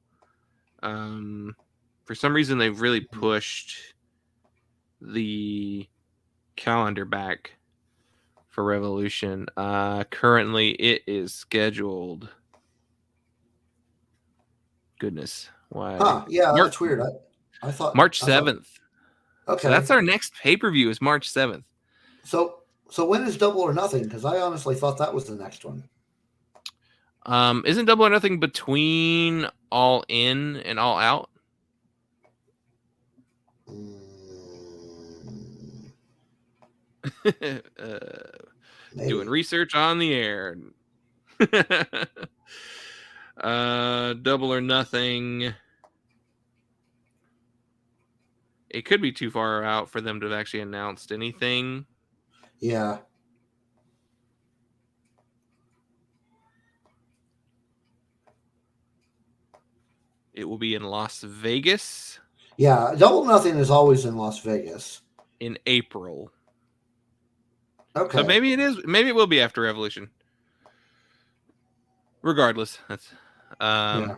For some reason, they've really pushed the calendar back for Revolution. Currently, it is scheduled. Goodness, why? That's weird. I thought March 7th. Okay, so that's our next pay-per-view. Is March 7th. So when is Double or Nothing? Because I honestly thought that was the next one. Isn't Double or Nothing between All In and All Out? Doing research on the air. Double or Nothing. It could be too far out for them to have actually announced anything. Yeah. It will be in Las Vegas. Yeah, Double or Nothing is always in Las Vegas. In April. Okay. So maybe it is. Maybe it will be after Revolution. Regardless, that's Yeah.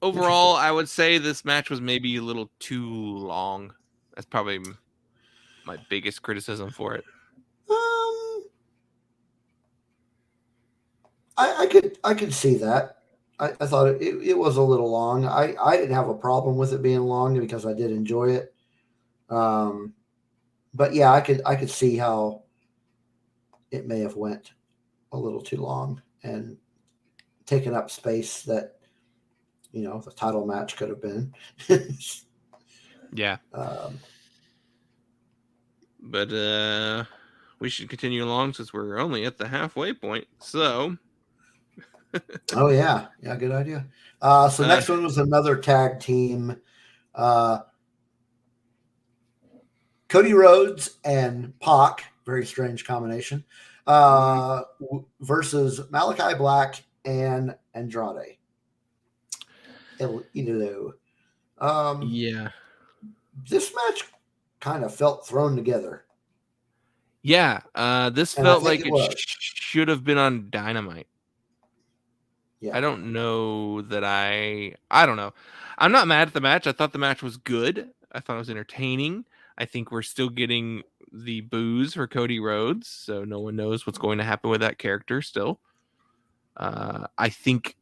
overall, I would say this match was maybe a little too long. That's probably my biggest criticism for it. I could see that. I thought it was a little long. I didn't have a problem with it being long because I did enjoy it. But yeah, I could see how it may have went a little too long and taken up space that the title match could have been. Yeah. But we should continue along since we're only at the halfway point. So. Oh yeah, good idea. So next one was another tag team. Cody Rhodes and Pac, very strange combination, versus Malachi Black and Andrade. Yeah. This match kind of felt thrown together. Yeah. This felt like it should have been on Dynamite. Yeah. I don't know that I don't know. I'm not mad at the match. I thought the match was good. I thought it was entertaining. I think we're still getting the boos for Cody Rhodes, so no one knows what's going to happen with that character still. I think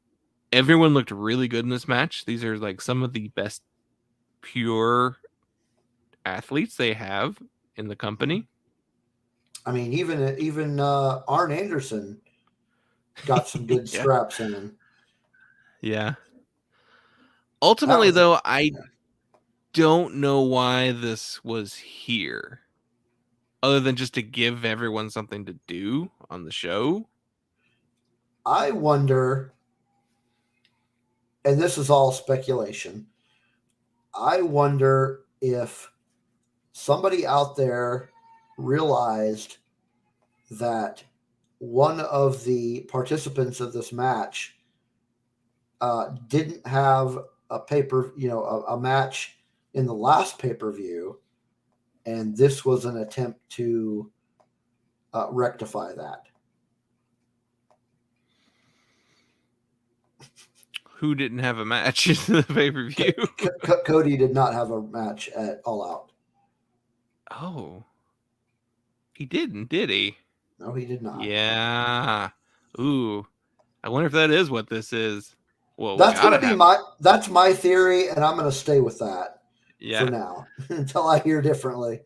everyone looked really good in this match. These are like some of the best pure athletes they have in the company. I mean, even Arn Anderson got some good scraps in him. Yeah. Ultimately, though, I don't know why this was here. Other than just to give everyone something to do on the show. I wonder, and this is all speculation, I wonder if somebody out there realized that one of the participants of this match didn't have a match in the last pay-per-view, and this was an attempt to rectify that. Who didn't have a match in the pay-per-view? Cody did not have a match at All Out. Oh. He didn't, did he? No, he did not. Yeah. Ooh. I wonder if that is what this is. Well, that's going to be that's my theory, and I'm going to stay with that for now until I hear differently.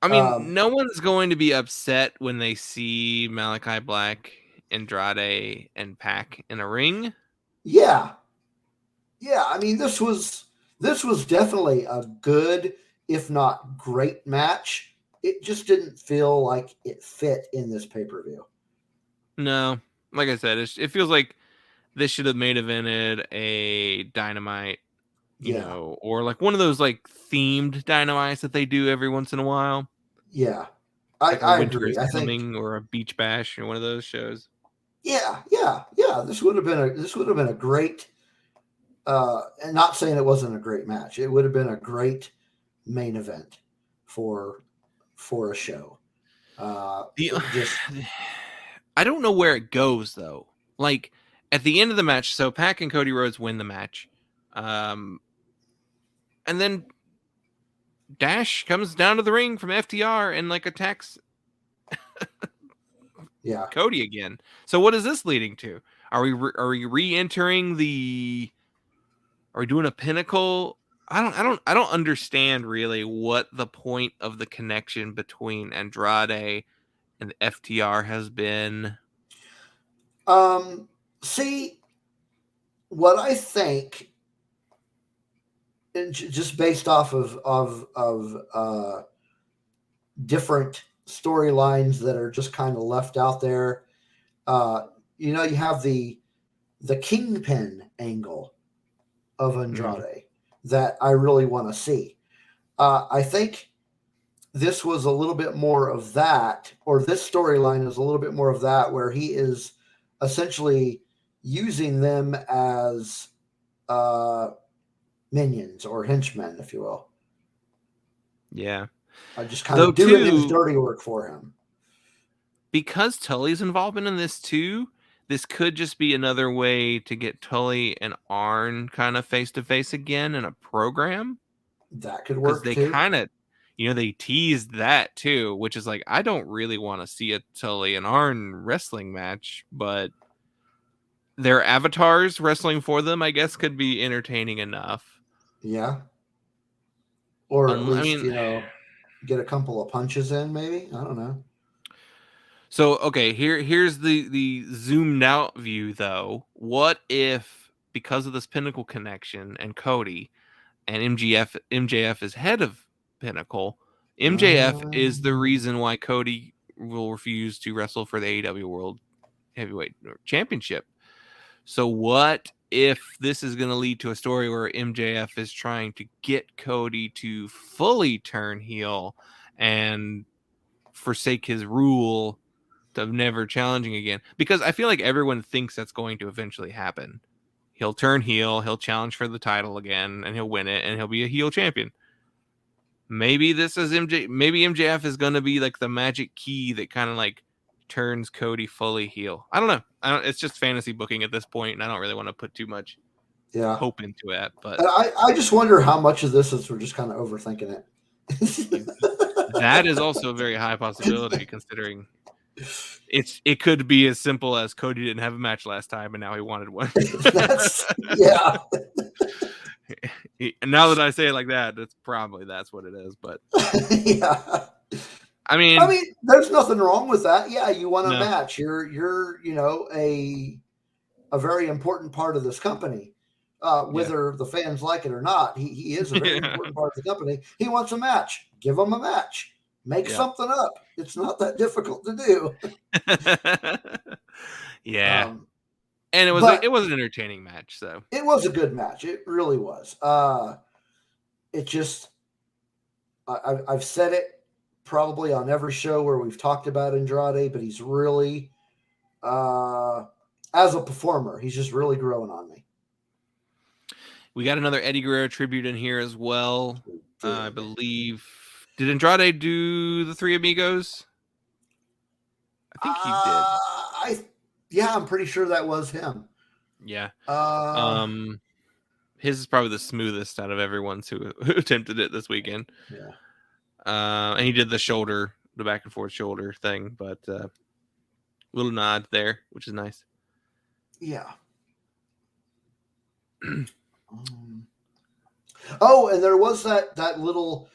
I mean, no one's going to be upset when they see Malachi Black, Andrade, and Pac in a ring. Yeah. I mean, this was definitely a good, if not great, match. It just didn't feel like it fit in this pay-per-view. No, like I said, it feels like this should have main evented a Dynamite, you know, or like one of those like themed Dynamites that they do every once in a while. Yeah, like I Winter agree. Is Coming or a Beach Bash or one of those shows. Yeah. This would have been a great. And not saying it wasn't a great match. It would have been a great main event for a show. I don't know where it goes though. Like at the end of the match, so Pac and Cody Rhodes win the match, and then Dash comes down to the ring from FTR and like attacks Cody again. So what is this leading to? Are we re-entering the? Are we doing a Pinnacle? I don't understand really what the point of the connection between Andrade and the FTR has been. See, what I think, and just based off of different storylines that are just kind of left out there. You know, you have the kingpin angle of Andrade that I really want to see. I think this was a little bit more of that, or this storyline is a little bit more of that, where he is essentially using them as minions or henchmen, if you will. Yeah. Just kind of doing his dirty work for him. Because Tully's involvement in this too, this could just be another way to get Tully and Arn kind of face to face again in a program. That could work they too. Kind of, they teased that too, which is like, I don't really want to see a Tully and Arn wrestling match, but their avatars wrestling for them, I guess, could be entertaining enough. Yeah. Or at least, get a couple of punches in, maybe. I don't know. So, okay, here's the zoomed out view, though. What if, because of this Pinnacle connection and Cody, and MJF is head of Pinnacle, MJF is the reason why Cody will refuse to wrestle for the AEW World Heavyweight Championship. So what if this is going to lead to a story where MJF is trying to get Cody to fully turn heel and forsake his rule of never challenging again? Because I feel like everyone thinks that's going to eventually happen. He'll turn heel, he'll challenge for the title again, and he'll win it, and he'll be a heel champion. Maybe this is maybe MJF is going to be like the magic key that kind of like turns Cody fully heel. I don't know. It's just fantasy booking at this point, and I don't really want to put too much hope into it. But I just wonder how much of this is we're just kind of overthinking it. That is also a very high possibility, considering it could be as simple as Cody didn't have a match last time and now he wanted one. Yeah. Now that I say it like that, that's what it is. But yeah. I mean, there's nothing wrong with that. Yeah, you want a match. You're a very important part of this company. Whether the fans like it or not, he is a very important part of the company. He wants a match. Give him a match. Make something up. It's not that difficult to do. Yeah. And it was an entertaining match, so. It was a good match. It really was. It just I've said it probably on every show where we've talked about Andrade, but he's really as a performer, he's just really growing on me. We got another Eddie Guerrero tribute in here as well. I believe. Did Andrade do the Three Amigos? I think he did. I'm pretty sure that was him. Yeah. His is probably the smoothest out of everyone who attempted it this weekend. Yeah. And he did the back and forth shoulder thing, but little nod there, which is nice. Yeah. And there was that little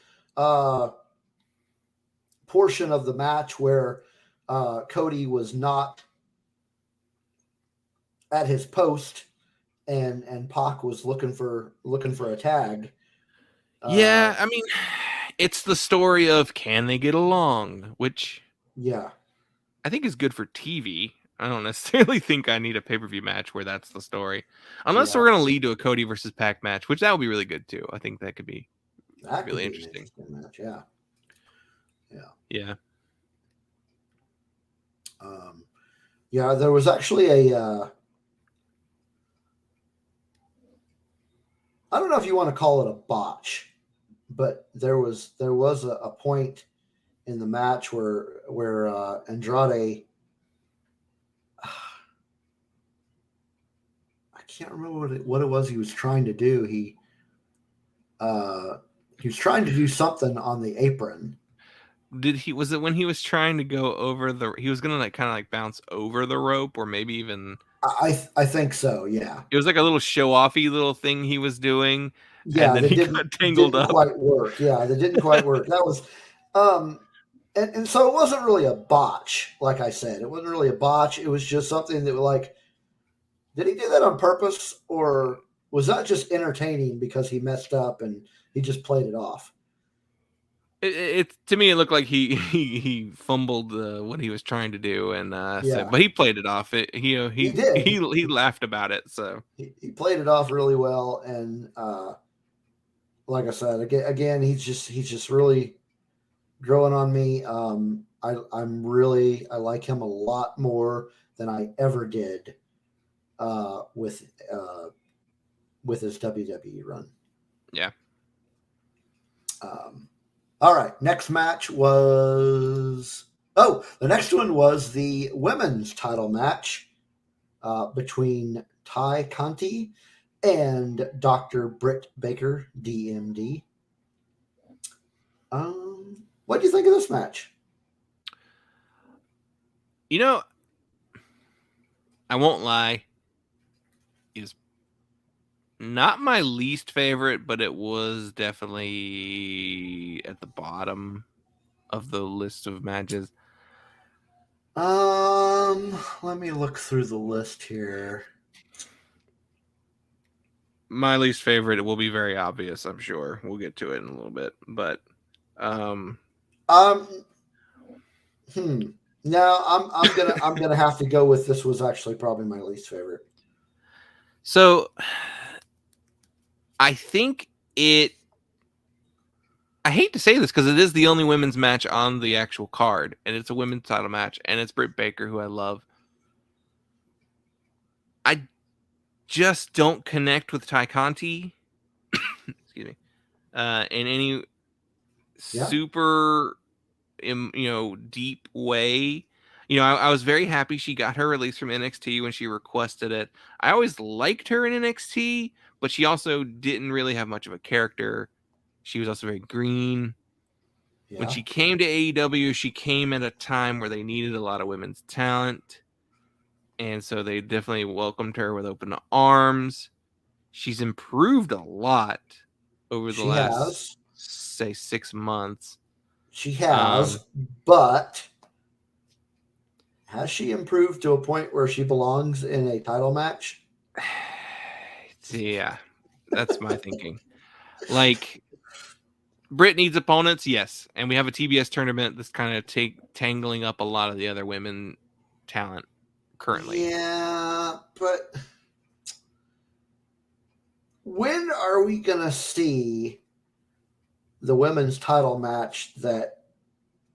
portion of the match where Cody was not at his post, and Pac was looking for a tag. Yeah, I mean, it's the story of can they get along, which I think is good for TV. I don't necessarily think I need a pay-per-view match where that's the story, unless we're going to lead to a Cody versus Pac match, which that would be really good too. I think that could be really interesting. Match. Yeah. There was actually I don't know if you want to call it a botch, but there was a point in the match where Andrade, I can't remember what it was he was trying to do. He was trying to do something on the apron. Was it when he was trying to go over he was going to kind of bounce over the rope, or maybe even I think so. Yeah. It was like a little show-offy little thing he was doing. Yeah. And then he got tangled up. Quite work. Yeah. That didn't quite work. That was, and so it wasn't really a botch. Like I said, it wasn't really a botch. It was just something that was did he do that on purpose, or was that just entertaining because he messed up and he just played it off? It to me, it looked like he fumbled what he was trying to do, and Yeah. but he played it off. He did. he laughed about it. So He played it off really well, and like I said, again, he's just really growing on me. I like him a lot more than I ever did with his WWE run. yeah. All right, next match was the next one was the women's title match between Ty Conti and Dr. Britt Baker, DMD. What do you think of this match? You know, I won't lie. Is not my least favorite, but it was definitely at the bottom of the list of matches. Let me look through the list here. My least favorite will be very obvious, I'm sure. We'll get to it in a little bit, but No, I'm gonna have to go with this was actually probably my least favorite. So I think I hate to say this because it is the only women's match on the actual card, and it's a women's title match, and it's Britt Baker, who I love. I just don't connect with Ty Conti, excuse me, in any super, deep way. I was very happy she got her release from NXT when she requested it. I always liked her in NXT, but she also didn't really have much of a character. She was also very green. Yeah. When she came to AEW, she came at a time where they needed a lot of women's talent. And so they definitely welcomed her with open arms. She's improved a lot over the last, say, 6 months. She has, but has she improved to a point where she belongs in a title match? Yeah, that's my thinking. Like, Britt needs opponents, yes. And we have a TBS tournament that's kind of tangling up a lot of the other women talent currently. Yeah, but when are we going to see the women's title match that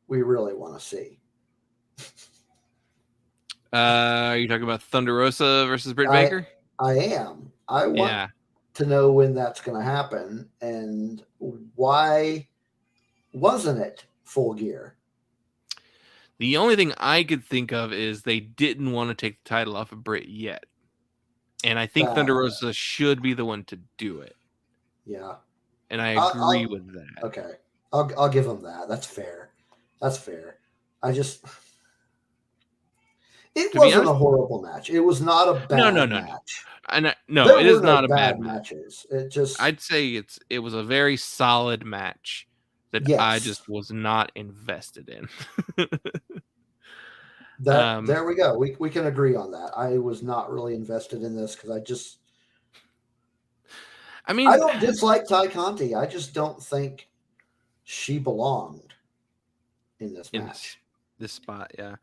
we really want to see? Are you talking about Thunder Rosa versus Britt Baker? I am. I want to know when that's going to happen and why wasn't it Full Gear? The only thing I could think of is they didn't want to take the title off of Britt yet. And I think Thunder Rosa should be the one to do it. Yeah. And I agree with that. Okay. I'll give them that. That's fair. It wasn't a horrible match. It was not a bad match. No, it is not a bad match. It just, I'd say it was a very solid match that I just was not invested in. There we go. We can agree on that. I was not really invested in this because I don't dislike Ty Conti. I just don't think she belonged in this match. This spot, yeah.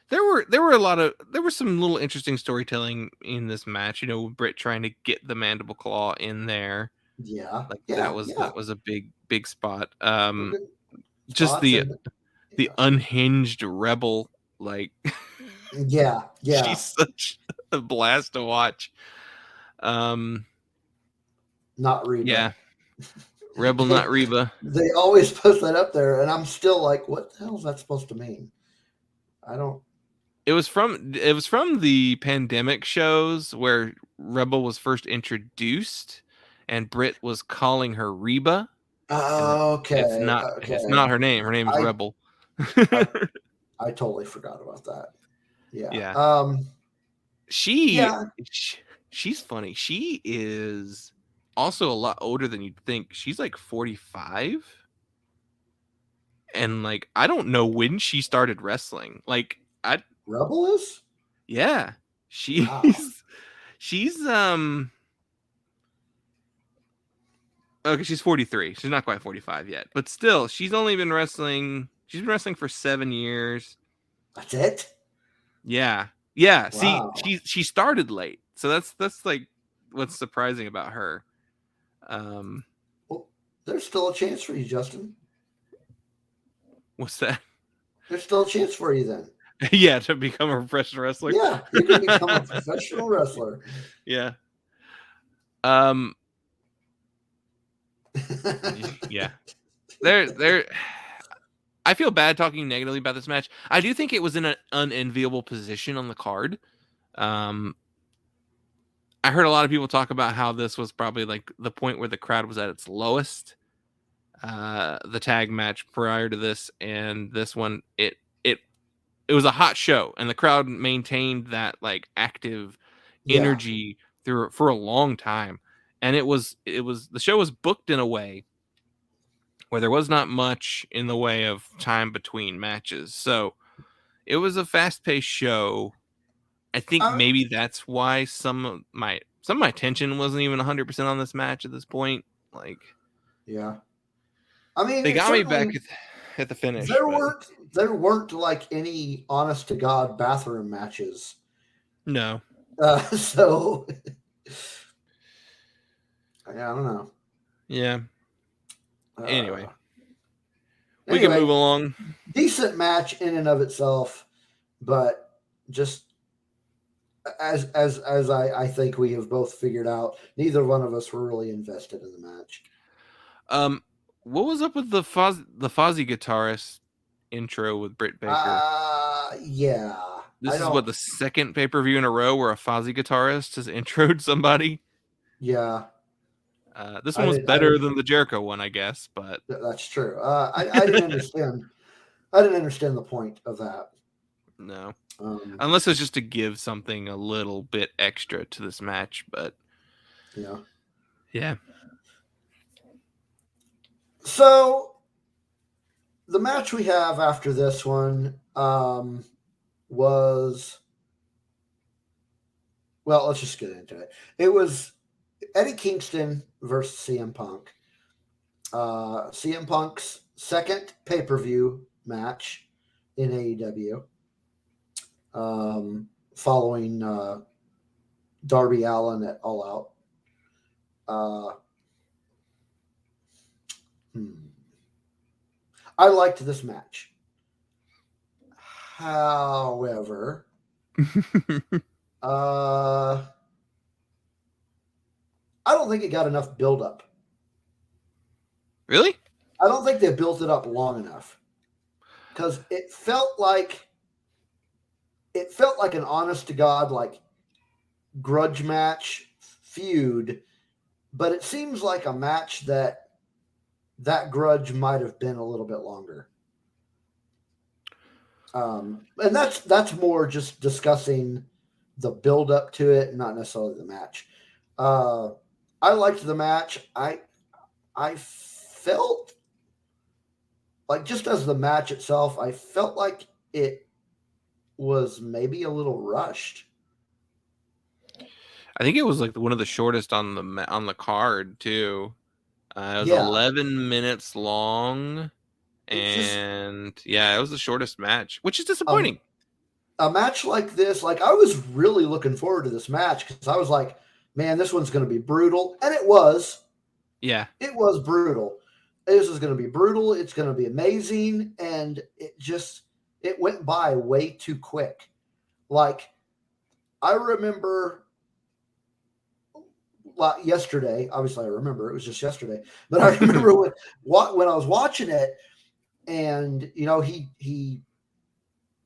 There were some little interesting storytelling in this match. Britt trying to get the mandible claw in there. Yeah, that was a big spot. Just the unhinged rebel, yeah. She's such a blast to watch. Not Reba. Yeah. Rebel, not Reba. They always post that up there, and I'm still like, what the hell is that supposed to mean? I don't. It was from the pandemic shows where Rebel was first introduced, and Britt was calling her Reba. Okay. It's not her name. Her name is Rebel. I totally forgot about that. Yeah. Yeah. She's funny. She is also a lot older than you'd think. She's like 45. And I don't know when she started wrestling. Rebel is? Yeah. She's Okay, she's 43. She's not quite 45 yet, but still, she's only been wrestling. She's been wrestling for 7 years. That's it. Yeah, yeah. See, Wow. she started late, so that's like what's surprising about her. Well, there's still a chance for you, Justin. What's that? There's still a chance for you then. Yeah, to become a professional wrestler. Yeah, you can become a professional wrestler. Yeah. Yeah. There. I feel bad talking negatively about this match. I do think it was in an unenviable position on the card. I heard a lot of people talk about how this was probably like the point where the crowd was at its lowest. The tag match prior to this and this one, it was a hot show, and the crowd maintained that like active energy for a long time. And it was the show was booked in a way where there was not much in the way of time between matches. So it was a fast-paced show. I think maybe that's why some of my attention wasn't even 100% on this match at this point. Like, yeah. I mean, they got me back at the finish. There weren't like any honest to God bathroom matches. No. So I don't know. Yeah. Anyway, we can move along. Decent match in and of itself, but just as I think we have both figured out, neither one of us were really invested in the match. What was up with the Fozzy guitarist intro with Britt Baker? Yeah. This is what, the second pay-per-view in a row where a Fozzy guitarist has introed somebody? Yeah. This one was better than the Jericho one, I guess, but that's true. I didn't understand. I didn't understand the point of that. No, unless it's just to give something a little bit extra to this match, but yeah. So the match we have after this one was, well, let's just get into it. It was Eddie Kingston versus CM Punk. CM Punk's second pay-per-view match in AEW, following Darby Allin at All Out. I liked this match. However, I don't think it got enough build-up. Really? I don't think they built it up long enough, because it felt like an honest to God, like, grudge match feud, but it seems like a match that grudge might have been a little bit longer. And that's more just discussing the build up to it, not necessarily the match. I liked the match. I felt like, just as the match itself, I felt like it was maybe a little rushed. I think it was like one of the shortest on the card too. It was 11 minutes long, and it was the shortest match, which is disappointing. A match like this, like, I was really looking forward to this match, because I was like, man, this one's going to be brutal, and it was. Yeah, it was brutal. This is going to be brutal. It's going to be amazing, and it went by way too quick. Like, I remember. Yesterday, obviously I remember, it was just yesterday, but I remember when I was watching it, and he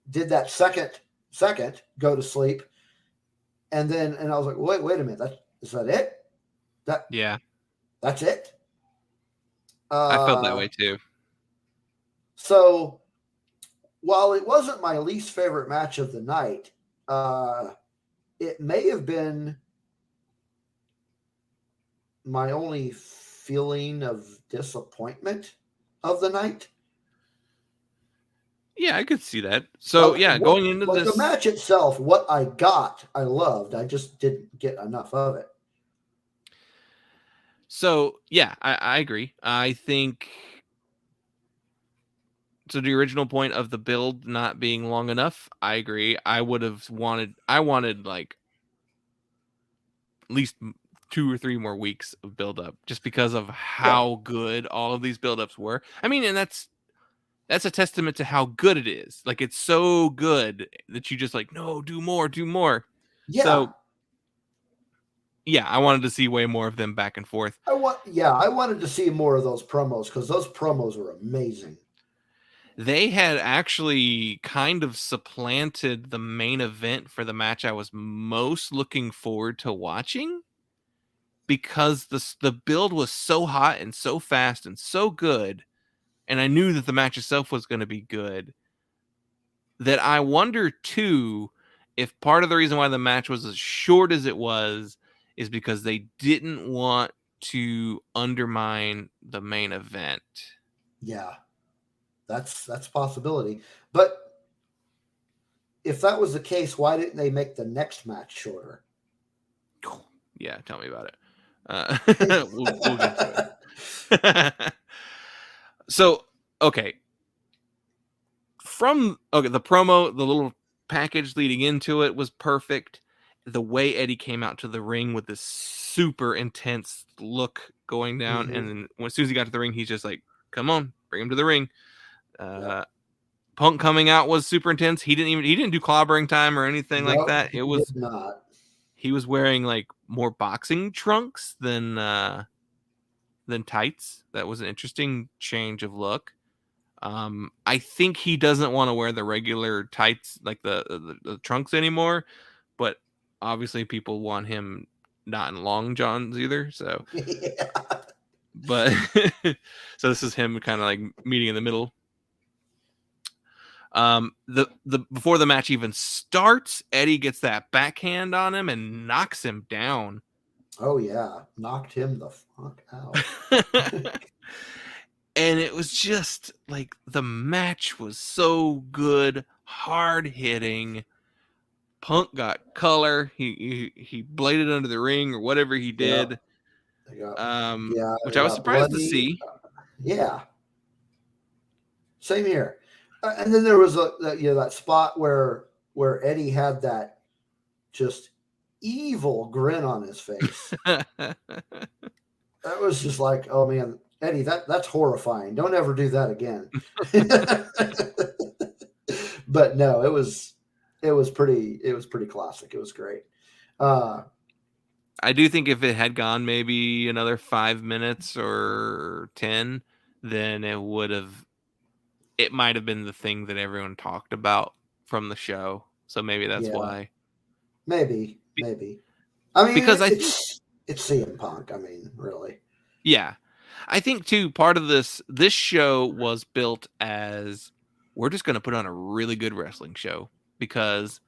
did that second go to sleep, and I was like, wait a minute, is that it? That's it. I felt that way too. So while it wasn't my least favorite match of the night, it may have been my only feeling of disappointment of the night. Yeah, I could see that. So going into this, the match itself, what I loved. I just didn't get enough of it. So yeah, I agree. I think so. The original point of the build not being long enough, I agree. I wanted like at least 2 or 3 more weeks of build up, just because of how good all of these buildups were. I mean, and that's a testament to how good it is. Like, it's so good that you just like, no, do more, do more. Yeah. So yeah, I wanted to see way more of them back and forth. I wanted to see more of those promos because those promos were amazing. They had actually kind of supplanted the main event for the match I was most looking forward to watching, because the build was so hot and so fast and so good, and I knew that the match itself was going to be good, that I wonder too if part of the reason why the match was as short as it was is because they didn't want to undermine the main event. Yeah, that's a possibility. But if that was the case, why didn't they make the next match shorter? Yeah, tell me about it. We'll get to it. So, okay. The promo, the little package leading into it was perfect. The way Eddie came out to the ring with this super intense look going down, and then as soon as he got to the ring, he's just like, "Come on, bring him to the ring." Punk coming out was super intense. He didn't do clobbering time or anything like that. It was not. He was wearing like more boxing trunks than tights. That was an interesting change of look. I think he doesn't want to wear the regular tights, like the trunks anymore, but obviously people want him not in long johns either. So, but so this is him kind of like meeting in the middle. The before the match even starts, Eddie gets that backhand on him and knocks him down. Oh yeah, knocked him the fuck out. And it was just like, the match was so good, hard hitting. Punk got color. He bladed under the ring or whatever he did. Which I was surprised to see. Yeah. Same here. And then there was that spot where Eddie had that just evil grin on his face. That was just like, oh man, Eddie, that's horrifying. Don't ever do that again. But no, it was pretty classic. It was great. I do think if it had gone maybe another 5 minutes or 10, then it might have been the thing that everyone talked about from the show. So maybe that's why. Maybe. I mean, because it's CM Punk. I mean, really. Yeah. I think too, part of this show was built as, we're just going to put on a really good wrestling show, because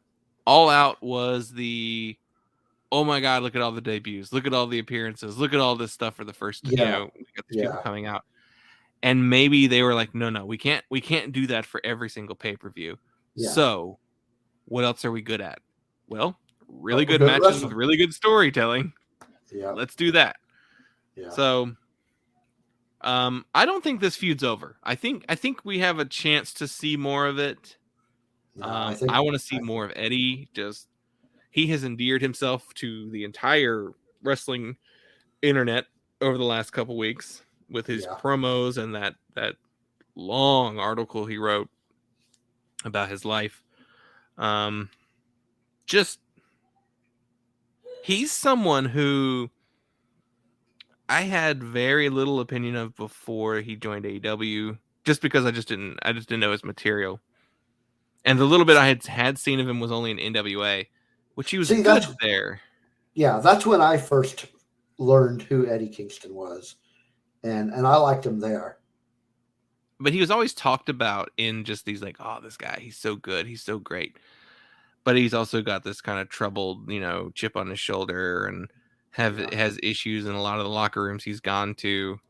All Out was the, oh my God, look at all the debuts, look at all the appearances, look at all this stuff for the first, we got these people coming out. And maybe they were like, no, we can't do that for every single pay-per-view. Yeah. So what else are we good at? Well, really good matches with really good storytelling. Yeah. Let's do that. Yeah. So I don't think this feud's over. I think we have a chance to see more of it. I want to see more of Eddie. Just, he has endeared himself to the entire wrestling internet over the last couple weeks with his promos and that long article he wrote about his life. Just, he's someone who I had very little opinion of before he joined AEW, just because I just didn't know his material. And the little bit I had seen of him was only in NWA, which he was good there. Yeah, that's when I first learned who Eddie Kingston was, and I liked him there. But he was always talked about in just these like, oh, this guy, he's so good, he's so great. But he's also got this kind of troubled, chip on his shoulder, and has issues in a lot of the locker rooms he's gone to.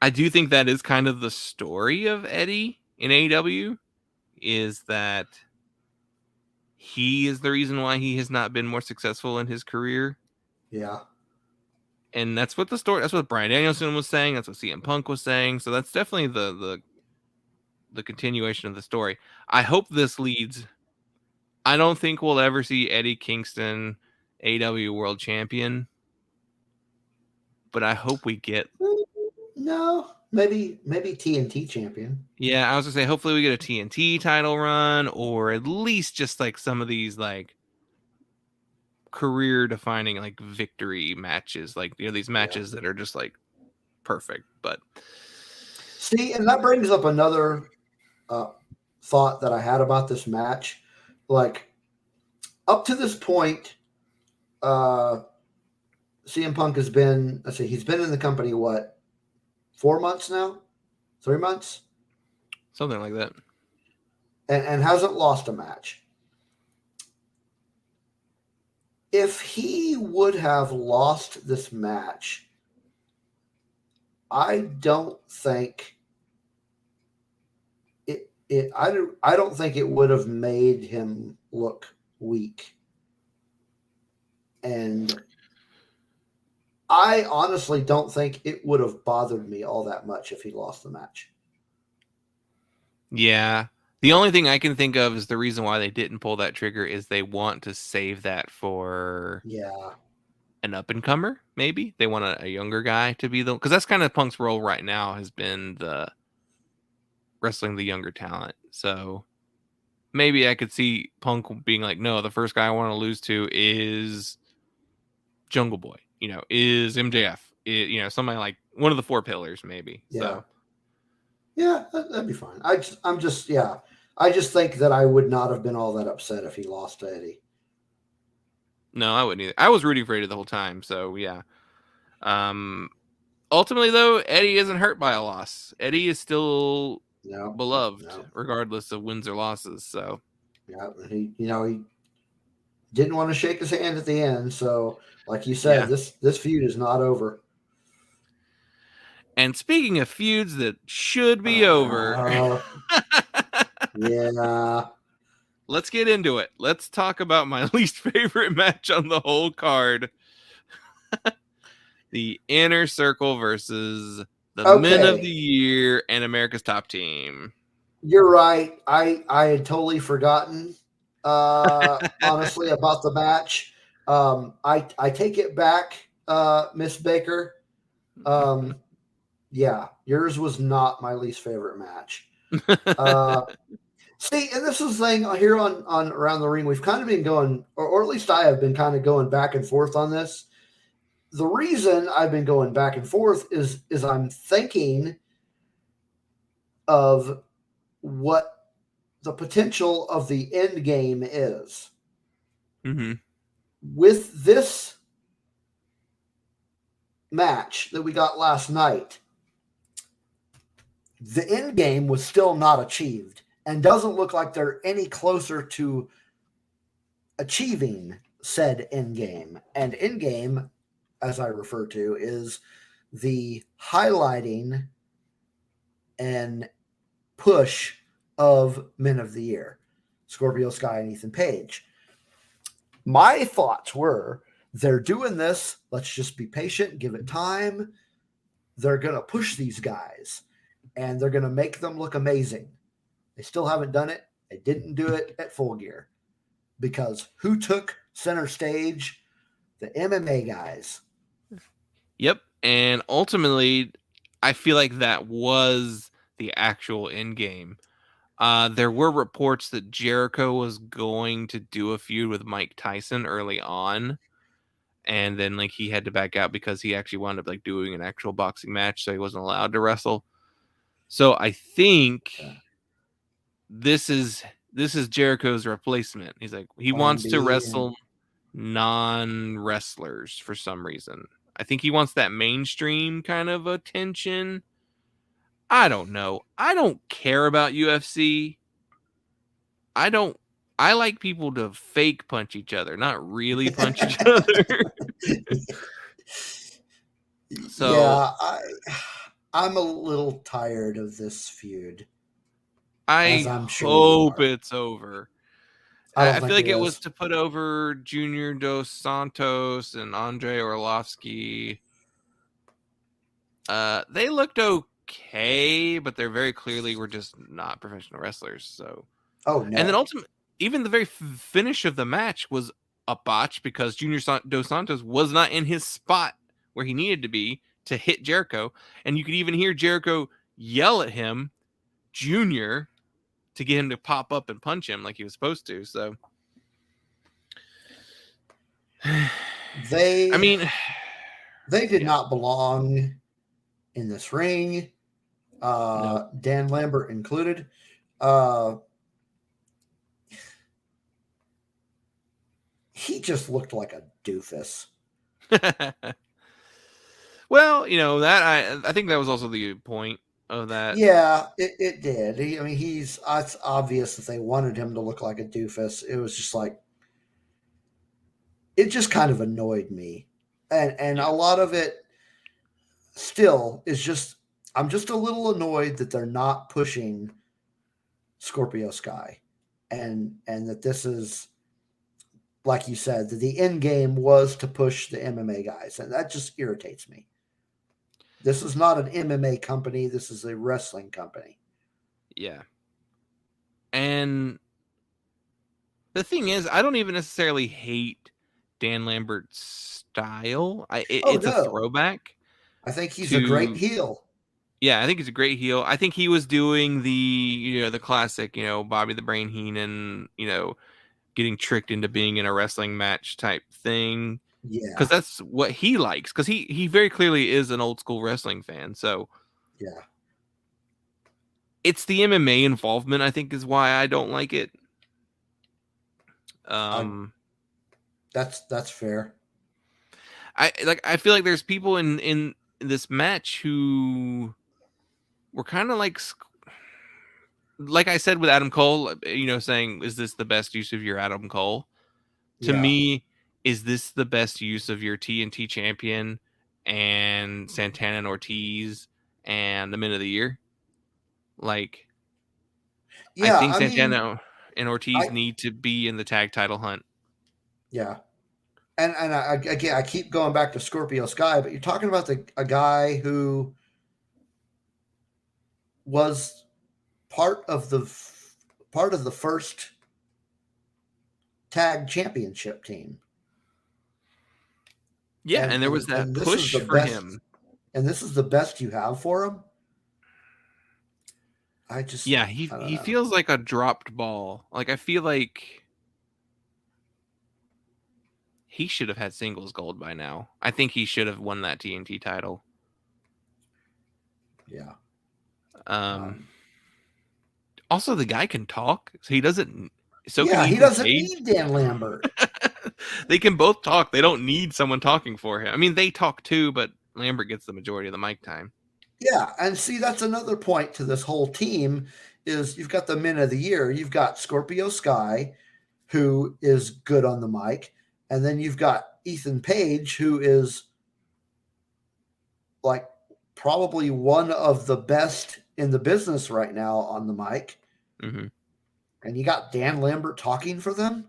I do think that is kind of the story of Eddie in AEW, is that he is the reason why he has not been more successful in his career. Yeah. And that's what that's what Bryan Danielson was saying. That's what CM Punk was saying. So that's definitely the continuation of the story. I hope this leads. I don't think we'll ever see Eddie Kingston AW World Champion, but I hope we get. No, maybe TNT champion. Yeah, I was gonna say hopefully we get a TNT title run, or at least just like some of these like career defining like victory matches, like these matches that are just like perfect. But see, and that brings up another thought that I had about this match. Like up to this point, CM Punk has been, he's been in the company, what, 4 months now? 3 months? something like that. And hasn't lost a match. If he would have lost this match, I don't think I don't think it would have made him look weak. And I honestly don't think it would have bothered me all that much if he lost the match. Yeah. The only thing I can think of is the reason why they didn't pull that trigger is they want to save that for an up-and-comer, maybe. They want a younger guy to be because that's kind of Punk's role right now, has been the wrestling the younger talent. So maybe I could see Punk being like, no, the first guy I want to lose to is Jungle Boy, is MJF, somebody like one of the 4 pillars, maybe. Yeah. So yeah, that'd be fine. I just think that I would not have been all that upset if he lost to Eddie. No, I wouldn't either. I was rooting for Eddie the whole time, so yeah. Ultimately, though, Eddie isn't hurt by a loss. Eddie is still beloved, regardless of wins or losses. So yeah, he didn't want to shake his hand at the end. So, like you said, this feud is not over. And speaking of feuds that should be over, yeah. Let's get into it. Let's talk about my least favorite match on the whole card. The Inner Circle versus the Men of the Year and America's Top Team. You're right. I had totally forgotten, honestly, about the match. I take it back, Miss Baker. Yeah, yours was not my least favorite match. See, and this is the thing here on Around the Ring. We've kind of been going, or at least I have been kind of going back and forth on this. The reason I've been going back and forth is I'm thinking of what the potential of the end game is. Mm-hmm. With this match that we got last night, the end game was still not achieved and doesn't look like they're any closer to achieving said end game. And end game, as I refer to, is the highlighting and push of Men of the Year, Scorpio Sky and Ethan Page. My thoughts were, they're doing this. Let's just be patient, give it time. They're going to push these guys and they're going to make them look amazing. They still haven't done it. They didn't do it at Full Gear because who took center stage? The MMA guys. Yep. And ultimately, I feel like that was the actual end game. There were reports that Jericho was going to do a feud with Mike Tyson early on. And then like he had to back out because he actually wound up like doing an actual boxing match. So he wasn't allowed to wrestle. So I think this is Jericho's replacement. He's like, he wants to wrestle non-wrestlers for some reason. I think he wants that mainstream kind of attention. I don't know. I don't care about UFC. I like people to fake punch each other, not really punch each other. So yeah, I'm a little tired of this feud. I hope it's over. I feel like it was to put over Junior Dos Santos and Andre Orlovsky. They looked okay, but they're very clearly were just not professional wrestlers. So, Oh no. and then ultimately, even the very finish of the match was a botch because Junior Dos Santos was not in his spot where he needed to be to hit Jericho, and you could even hear Jericho yell at him, Junior, to get him to pop up and punch him like he was supposed to. So, they I mean, did yeah. not belong in this ring. No. Dan Lambert included. He just looked like a doofus. Well, that I think that was also the point of that. Yeah, it did. It's obvious that they wanted him to look like a doofus. It was just like, it just kind of annoyed me. And Yeah. a lot of it still is just, I'm just a little annoyed that they're not pushing Scorpio Sky. And that this is, like you said, that the end game was to push the MMA guys. And that just irritates me. This is not an MMA company. This is a wrestling company. Yeah. And the thing is, I don't even necessarily hate Dan Lambert's style. It's a No. throwback. I think he's a great heel. Yeah, I think he's a great heel. I think he was doing the classic, Bobby the Brain Heenan, getting tricked into being in a wrestling match type thing. Yeah. Because that's what he likes. Because he very clearly is an old school wrestling fan. So yeah, it's the MMA involvement, I think, is why I don't like it. That's fair. I feel like there's people in this match who were kind of like I said with Adam Cole, saying, is this the best use of your Adam Cole? To me, is this the best use of your TNT champion and Santana and Ortiz and the Men of the Year? Like, yeah, I think Santana and Ortiz need to be in the tag title hunt. Yeah. And I keep going back to Scorpio Sky, but you're talking about a guy who was part of the first tag championship team. Yeah, and there was that push for him. And this is the best you have for him? He feels like a dropped ball. Like, I feel like he should have had singles gold by now. I think he should have won that TNT title. Yeah. Also, the guy can talk, so he doesn't. So yeah, he doesn't need Dan Lambert. They can both talk. They don't need someone talking for him. I mean, they talk too, but Lambert gets the majority of the mic time. Yeah, and see, that's another point to this whole team is you've got the Men of the Year. You've got Scorpio Sky, who is good on the mic, and then you've got Ethan Page, who is like probably one of the best in the business right now on the mic. Mm-hmm. And you got Dan Lambert talking for them.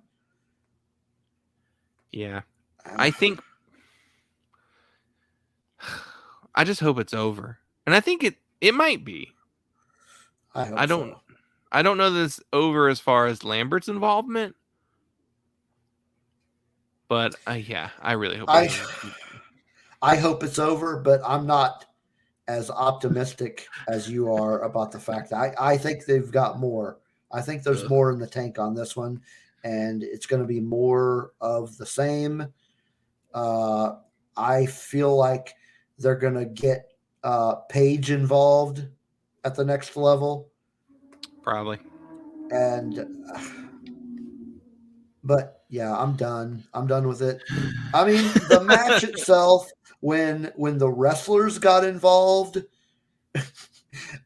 Yeah, I think. I just hope it's over, and I think it might be. I don't know that it's over as far as Lambert's involvement, but I really hope. I hope it's over, but I'm not as optimistic as you are about the fact that I think they've got more. I think there's more in the tank on this one, and it's going to be more of the same. I feel like they're going to get Page involved at the next level. Probably. But yeah, I'm done. I'm done with it. I mean, the match itself, when the wrestlers got involved,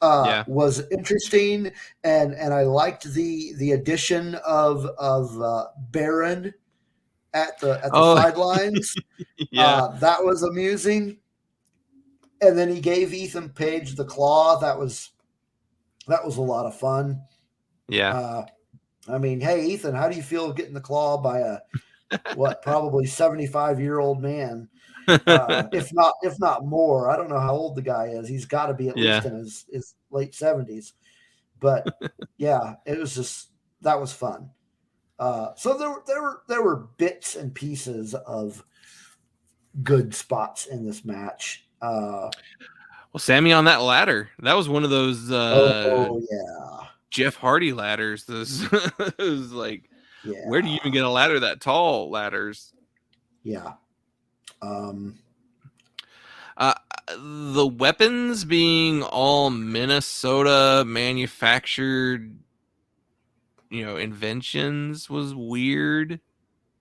was interesting, and I liked the addition of Baron at the sidelines. That was amusing. And then he gave Ethan Page the claw. That was a lot of fun. Yeah. I mean, hey, Ethan, how do you feel getting the claw by a probably 75-year-old man? if not more. I don't know how old the guy is. He's got to be at least in his late 70s. But yeah, it was just that was fun. So there were bits and pieces of good spots in this match. Well, Sammy on that ladder. That was one of those yeah, Jeff Hardy ladders. This it was like, yeah. where do you even get a ladder that tall? Ladders. Yeah. The weapons being all Minnesota manufactured, inventions was weird.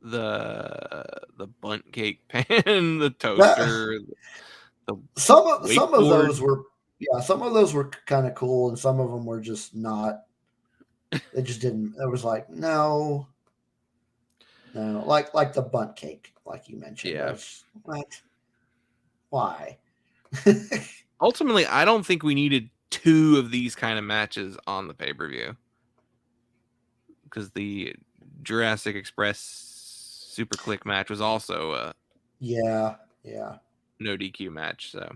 The bunt cake pan, the toaster, the some of wakeboard. some of those were kind of cool, and some of them were just not. It just didn't. It was like no, like the bunt cake, like you mentioned. Yeah. What? Why? Ultimately, I don't think we needed two of these kind of matches on the pay-per-view, because the Jurassic Express Super Click match was also a yeah no DQ match. So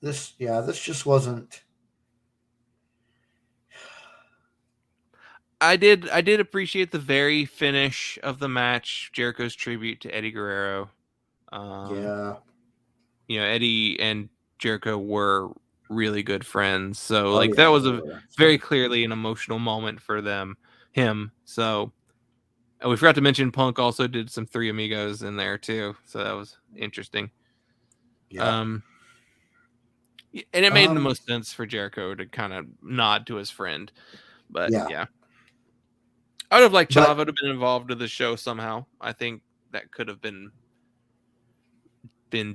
this just wasn't. I did appreciate the very finish of the match, Jericho's tribute to Eddie Guerrero. Eddie and Jericho were really good friends, so that was very clearly an emotional moment for him. So we forgot to mention Punk also did some Three Amigos in there too, so that was interesting. Yeah. And it made the most sense for Jericho to kind of nod to his friend, but yeah. I would have liked Chavo to have been involved with the show somehow. I think that could have been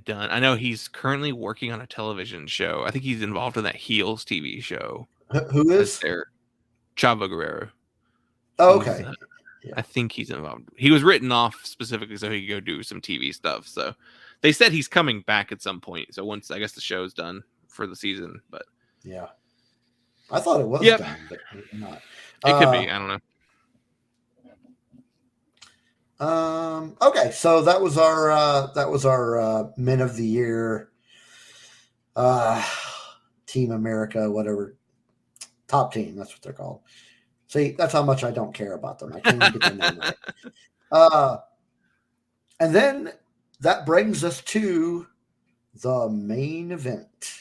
done. I know he's currently working on a television show. I think he's involved in that Heels TV show. Who is there? Chavo Guerrero. Oh, okay. I think he's involved. He was written off specifically so he could go do some TV stuff. So they said he's coming back at some point. So once I guess the show's done for the season, but yeah, I thought it was done, but not. It could be. I don't know. Okay, so that was our Men of the Year, Team America, whatever, top team. That's what they're called. See, that's how much I don't care about them. I can't even get their name right. And then that brings us to the main event.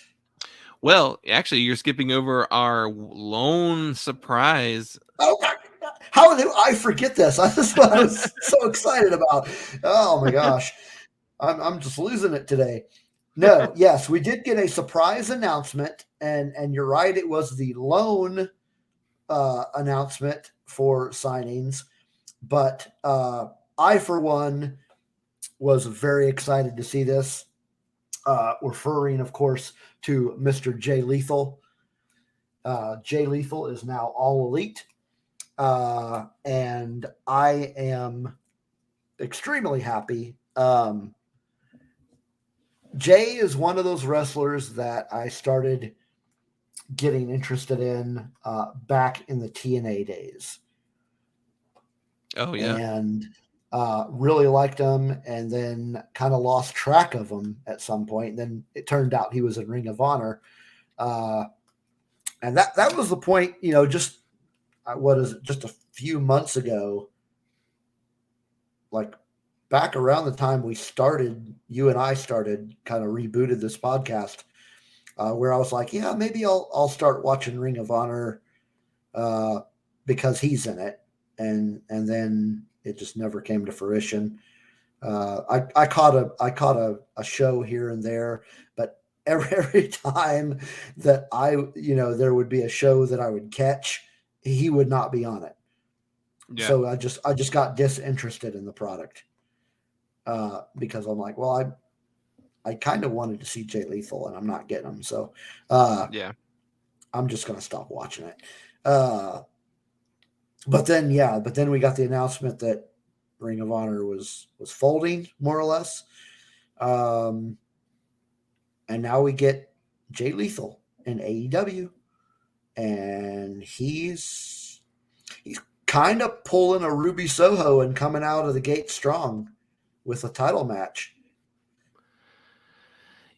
Well, actually, you're skipping over our lone surprise. Oh, how did I forget this? That's what I was so excited about. Oh my gosh, I'm just losing it today. No, yes, we did get a surprise announcement, and you're right, it was the lone announcement for signings, but I, for one, was very excited to see this. Referring, of course, to Mr. Jay Lethal. Jay Lethal is now All Elite. And I am extremely happy. Jay is one of those wrestlers that I started getting interested in back in the TNA days. Oh, yeah. And really liked him, and then kind of lost track of him at some point. And then it turned out he was in Ring of Honor. And that was the point, just just a few months ago, like back around the time you and I started kind of rebooted this podcast, where I was like, yeah, maybe I'll start watching Ring of Honor because he's in it. And then it just never came to fruition. I caught a show here and there, but every time that there would be a show that I would catch, he would not be on it. Yeah. So I just got disinterested in the product because I'm like, well, I kind of wanted to see Jay Lethal and I'm not getting him. So yeah, I'm just going to stop watching it. But then we got the announcement that Ring of Honor was folding, more or less. And now we get Jay Lethal in AEW. And he's kind of pulling a Ruby Soho and coming out of the gate strong with a title match.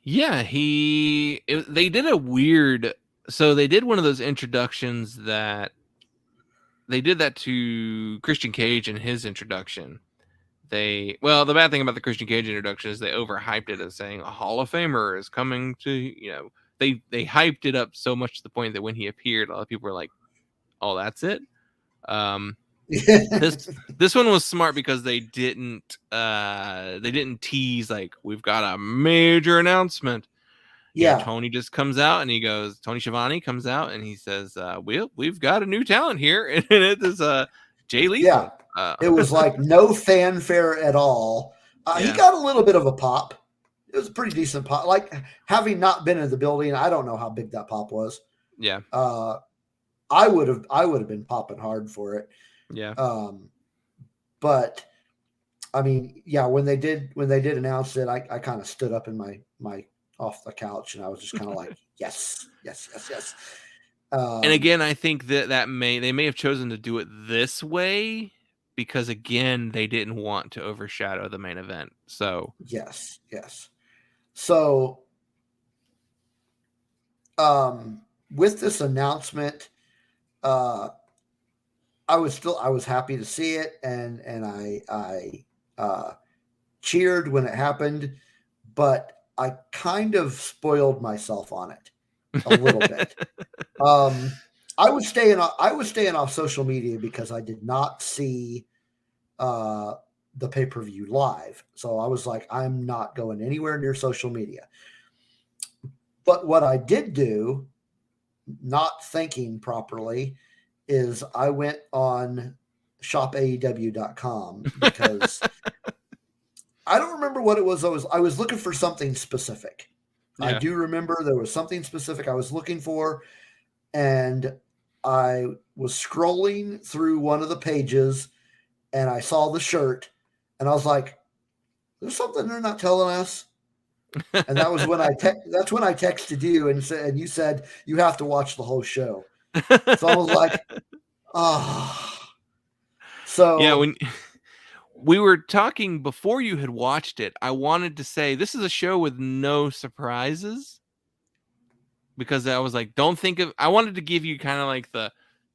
Yeah, they did a weird. So they did one of those introductions that they did that to Christian Cage in his introduction. The bad thing about the Christian Cage introduction is they overhyped it as saying a Hall of Famer is coming to, they hyped it up so much to the point that when he appeared, a lot of people were like, "Oh, that's it." Um, this one was smart because they didn't tease like we've got a major announcement. Yeah. Tony just comes out and he goes, Tony Schiavone comes out and he says, we've got a new talent here, and it is Jay Lethal. Yeah. It was like no fanfare at all. He Yeah. got a little bit of a pop. It was a pretty decent pop. Like, having not been in the building, I don't know how big that pop was. Yeah. I would have been popping hard for it. Yeah. But I mean, yeah, when they did announce it, I kind of stood up in my off the couch and I was just kind of like, yes. And again, I think that they may have chosen to do it this way because again, they didn't want to overshadow the main event. So yes. So with this announcement, I was happy to see it, and I cheered when it happened, but I kind of spoiled myself on it a little bit. I was staying off social media because I did not see the pay-per-view live. So I was like, I'm not going anywhere near social media. But what I did do, not thinking properly, is I went on shopaew.com because I don't remember what it was. I was looking for something specific. Yeah. I do remember there was something specific I was looking for, and I was scrolling through one of the pages and I saw the shirt and I was like, there's something they're not telling us. And that was when that's when I texted you and you said you have to watch the whole show. So I was like, oh. So yeah, when we were talking before you had watched it, I wanted to say this is a show with no surprises because I was like, I wanted to give you kind of like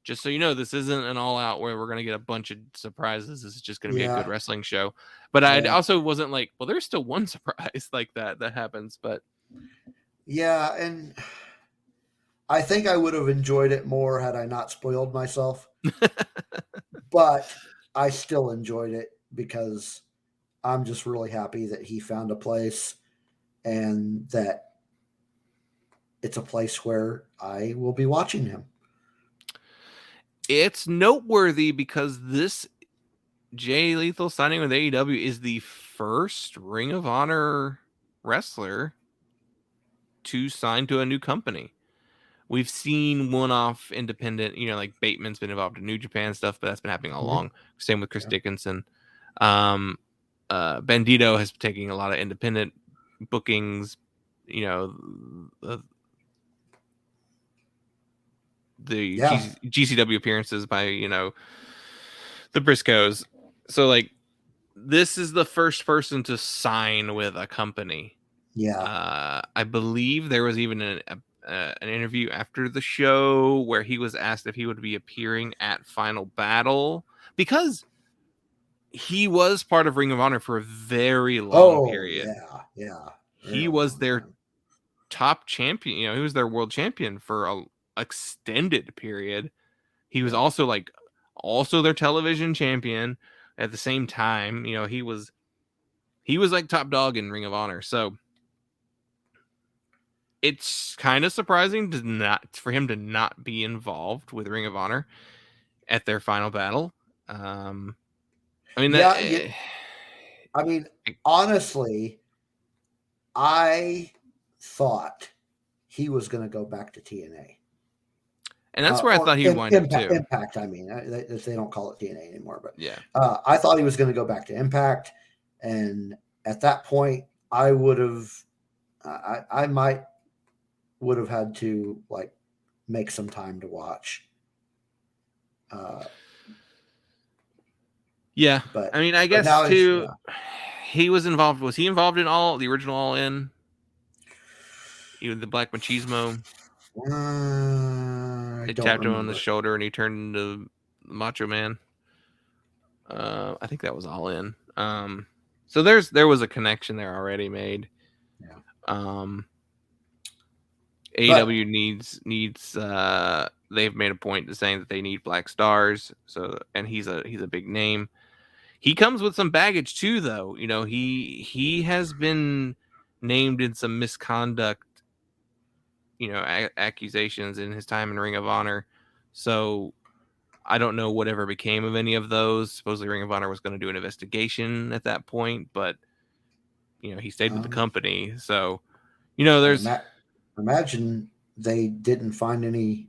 just so you know, this isn't an all out where we're going to get a bunch of surprises. This is just going to be a good wrestling show. But I also wasn't like, well, there's still one surprise like that happens. But yeah. And I think I would have enjoyed it more had I not spoiled myself, but I still enjoyed it because I'm just really happy that he found a place and that it's a place where I will be watching him. It's noteworthy because this Jay Lethal signing with AEW is the first Ring of Honor wrestler to sign to a new company. We've seen one-off independent, like Bateman's been involved in New Japan stuff, but that's been happening all along. Same with Chris Dickinson. Bandito has been taking a lot of independent bookings, the GCW appearances by, the Briscoes. So like, this is the first person to sign with a company. Yeah. I believe there was even an interview after the show where he was asked if he would be appearing at Final Battle because he was part of Ring of Honor for a very long period. Yeah. He was their top champion. He was their world champion for an extended period. He was also their television champion at the same time. He was like top dog in Ring of Honor. So it's kind of surprising for him to not be involved with Ring of Honor at their Final Battle. Honestly, I thought he was going to go back to TNA. And that's where I thought he would wind up too. Impact, they don't call it TNA anymore, but yeah, I thought he was going to go back to Impact, and at that point, I would have, I might would have had to make some time to watch. Yeah, but I guess too, he was involved. Was he involved in the original All In? Even the Black Machismo. I They don't tapped him on the remember. shoulder and he turned into Macho Man. I think that was All In. So there was a connection there already made. Yeah. AEW needs they've made a point to saying that they need black stars. So, and he's a big name. He comes with some baggage too, though. You know, he has been named in some misconduct, you know, accusations in his time in Ring of Honor. So I don't know whatever became of any of those. Supposedly Ring of Honor was going to do an investigation at that point, but you know, he stayed with the company. So, you know, there's imagine they didn't find any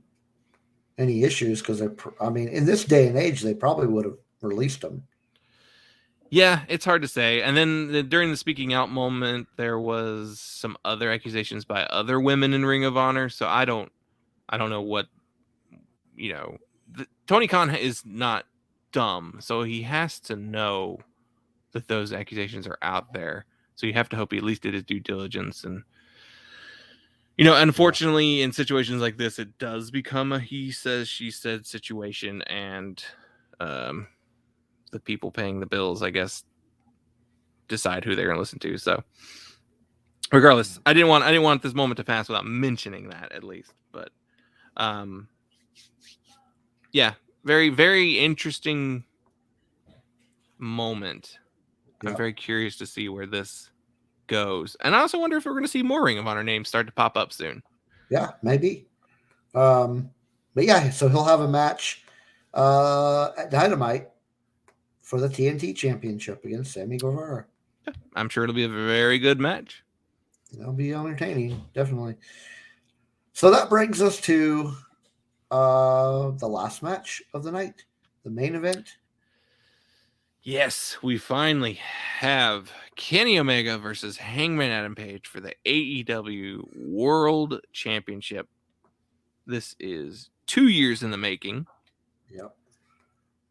issues because I mean, in this day and age, they probably would have released them. Yeah, it's hard to say. And then during the speaking out moment, there was some other accusations by other women in Ring of Honor. So I don't know what, you know, Tony Khan is not dumb, so he has to know that those accusations are out there. So you have to hope he at least did his due diligence. And you know, unfortunately, in situations like this, it does become a he says she said situation, and the people paying the bills, I guess, decide who they're going to listen to. So regardless, I didn't want this moment to pass without mentioning that, at least. But yeah, very, very interesting moment. I'm very curious to see where this goes, and I also wonder if we're going to see more Ring of Honor names start to pop up soon. Yeah, maybe. But yeah, so he'll have a match at Dynamite for the TNT Championship against Sammy Guevara. I'm sure it'll be a very good match. It'll be entertaining, definitely. So that brings us to the last match of the night, the main event. Yes, we finally have Kenny Omega versus Hangman Adam Page for the AEW World Championship. This is 2 years in the making. Yep.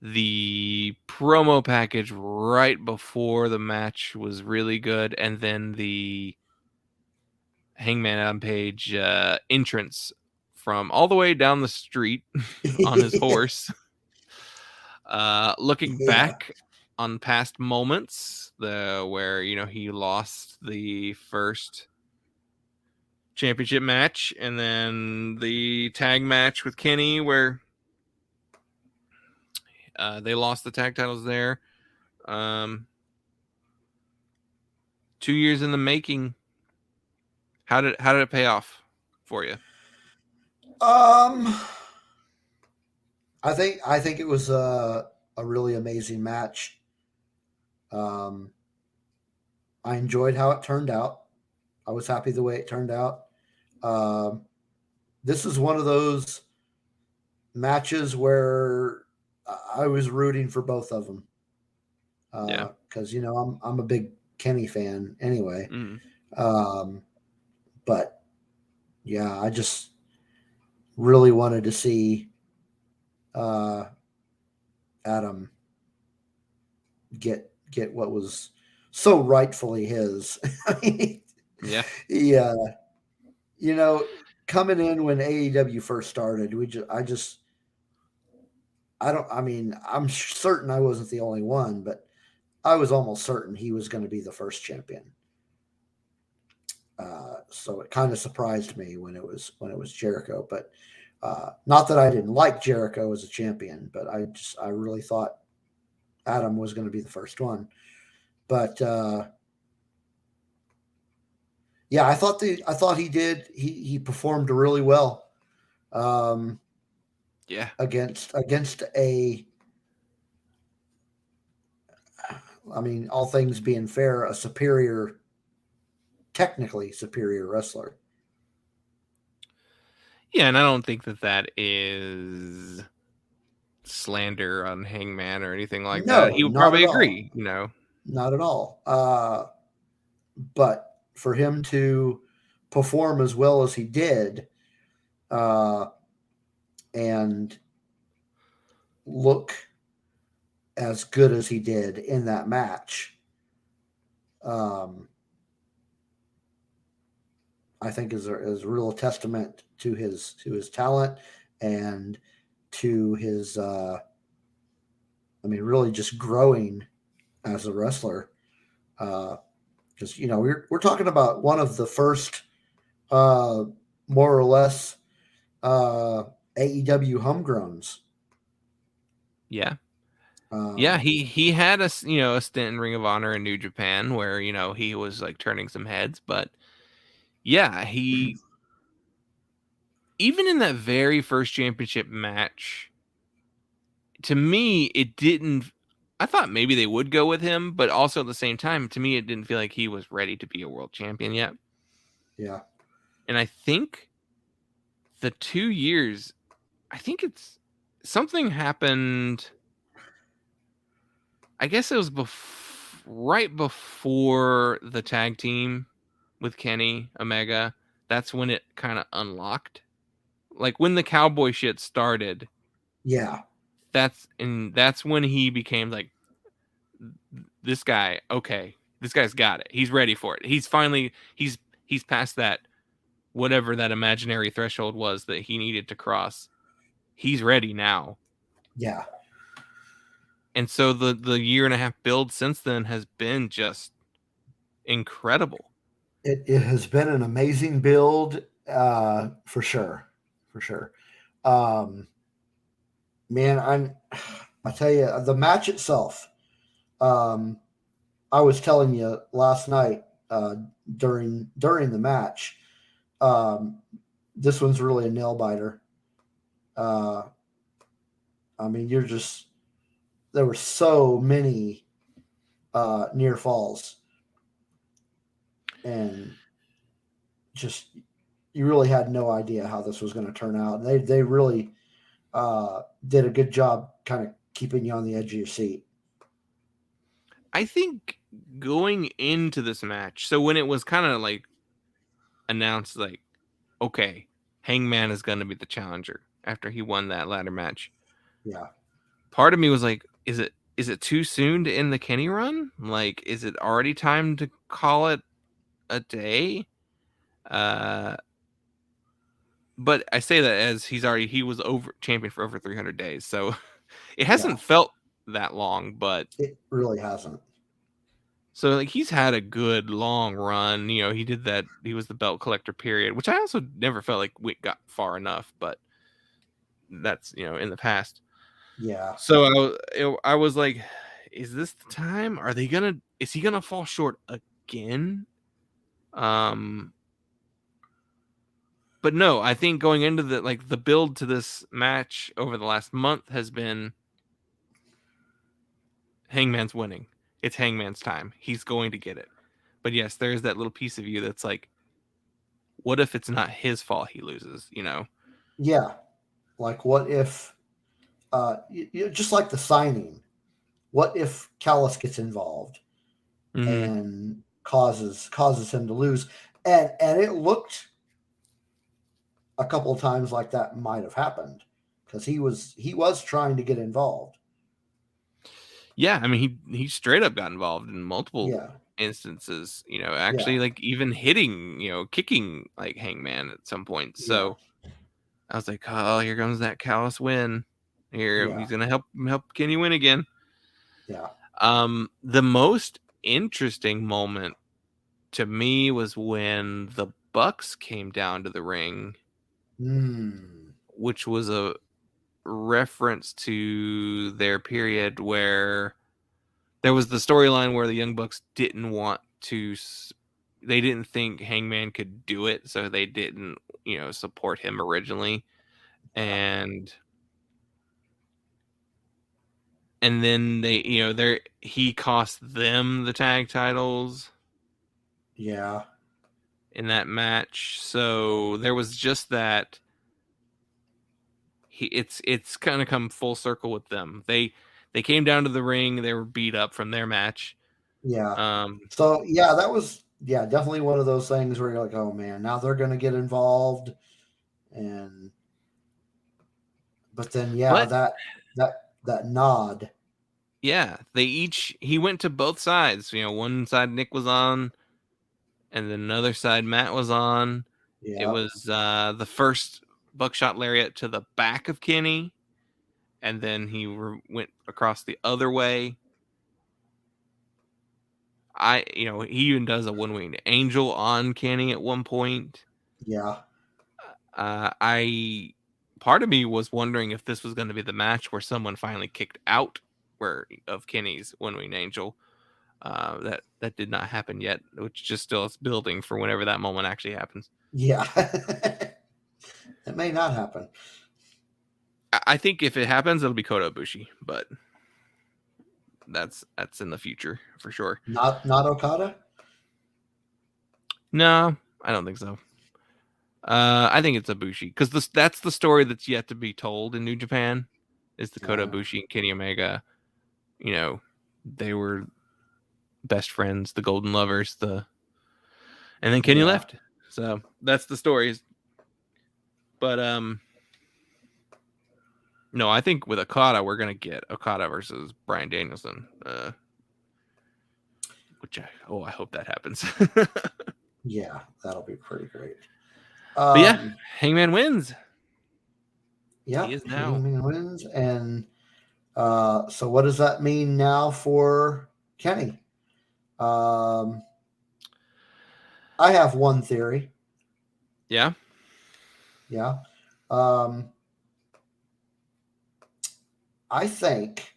The promo package right before the match was really good, and then the Hangman Adam Page entrance from all the way down the street on his horse. Looking back on past moments, where you know he lost the first championship match, and then the tag match with Kenny, where they lost the tag titles there. 2 years in the making. How did it pay off for you? I think it was a really amazing match. I enjoyed how it turned out. I was happy the way it turned out. This is one of those matches where I was rooting for both of them. Because you know I'm a big Kenny fan anyway. But yeah, I just really wanted to see Adam get what was so rightfully his. I mean, Yeah. You know, coming in when AEW first started, I'm certain I wasn't the only one, but I was almost certain he was going to be the first champion. So it kind of surprised me when it was Jericho, but not that I didn't like Jericho as a champion, but I really thought Adam was going to be the first one. But yeah, I thought he did. He performed really well. Against a, I mean, all things being fair, a technically superior wrestler. Yeah, and I don't think that is slander on Hangman or anything like that. He would probably agree, you know. Not at all. But for him to perform as well as he did, and look as good as he did in that match, I think is a real testament to his talent and to his really just growing as a wrestler. Because we're talking about one of the first, more or less, AEW homegrowns. Yeah. Um, Yeah, he had a a stint in Ring of Honor in New Japan where he was like turning some heads, but yeah, he even in that very first championship match, to me it didn't. I thought maybe they would go with him, but also at the same time, to me it didn't feel like he was ready to be a world champion yet. Yeah, And I think the 2 years, I think it's something happened. I guess it was right before the tag team with Kenny Omega. That's when it kind of unlocked. Like when the cowboy shit started, yeah, that's when he became like this guy. Okay, this guy's got it. He's ready for it. He's past that whatever that imaginary threshold was that he needed to cross. He's ready now. yeah. And so the year and a half build since then has been just incredible. It has been an amazing build, for sure, for sure. Um, Man, I tell you, the match itself. Um, I was telling you last night, during the match. Um, this one's really a nail biter. Uh, you're just there were so many near falls, and just you really had no idea how this was going to turn out. They really did a good job, kind of keeping you on the edge of your seat. I think going into this match, so when it was kind of like announced, like, okay, Hangman is going to be the challenger after he won that ladder match. Yeah, Part of me was like, is it too soon to end the Kenny run? Like, is it already time to call it a day? But I say that as he was over champion for over 300 days, so it hasn't felt that long, but it really hasn't. so like he's had a good long run. He did that. He was the belt collector period, which I also never felt like we got far enough, but that's in the past. Yeah, So I was like, is this the time? Is he gonna fall short again? But no, I think going into the build to this match over the last month has been Hangman's winning. It's Hangman's time. He's going to get it. But yes, there's that little piece of you that's like, what if it's not his fault he loses? yeah. Like, what if, just like the signing? What if Callis gets involved Mm-hmm. and causes him to lose? And it looked a couple of times like that might have happened, because he was trying to get involved. Yeah, I mean he straight up got involved in multiple Yeah, instances. Actually like even hitting, kicking like Hangman at some point. yeah, So I was like, oh, here comes that Callous win. Here yeah, he's gonna help Kenny win again. yeah. The most interesting moment to me was when the Bucks came down to the ring, which was a reference to their period where there was the storyline where the Young Bucks didn't want to. They didn't think Hangman could do it, so they didn't, support him originally, and then he cost them the tag titles. Yeah. In that match, so there was just that. It's kind of come full circle with them. They came down to the ring. They were beat up from their match. Yeah. So yeah, that was definitely one of those things where you're like, oh man, now they're going to get involved, but then that nod. Yeah, he went to both sides. One side Nick was on, and then another side Matt was on. It Yeah. was the first buckshot lariat to the back of Kenny, and then he went across the other way. He even does a one-winged angel on Kenny at one point. Yeah. Part of me was wondering if this was going to be the match where someone finally kicked out of Kenny's one-winged angel. That did not happen yet, which just still is building for whenever that moment actually happens. Yeah. It may not happen. I think if it happens, it'll be Kota Ibushi, but that's in the future for sure. Not Okada? No, I don't think so. I think it's Ibushi because that's the story that's yet to be told in New Japan. Is the Kota Ibushi and Kenny Omega? They were best friends, the Golden Lovers, and then Kenny left. So that's the story. But no, I think with Okada we're gonna get Okada versus Bryan Danielson. Which I hope that happens. Yeah, that'll be pretty great. But yeah, Hangman wins. Yeah, he is now. Hangman wins, and so what does that mean now for Kenny? I have one theory. Yeah. Yeah. I think,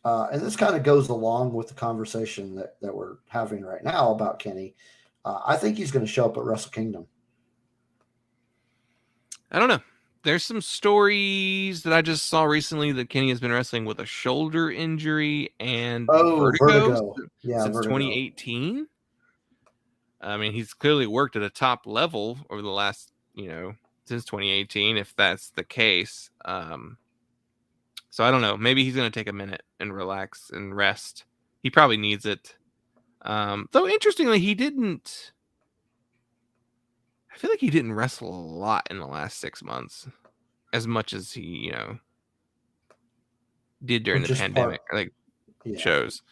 and this kind of goes along with the conversation that we're having right now about Kenny. I think he's going to show up at Wrestle Kingdom. I don't know. There's some stories that I just saw recently that Kenny has been wrestling with a shoulder injury and vertigo. Yeah, since vertigo. 2018. I mean, he's clearly worked at a top level over the last, since 2018, if that's the case. So I don't know. Maybe he's going to take a minute and relax and rest. He probably needs it. Though, interestingly, I feel like he didn't wrestle a lot in the last 6 months, as much as he, did during the pandemic, shows.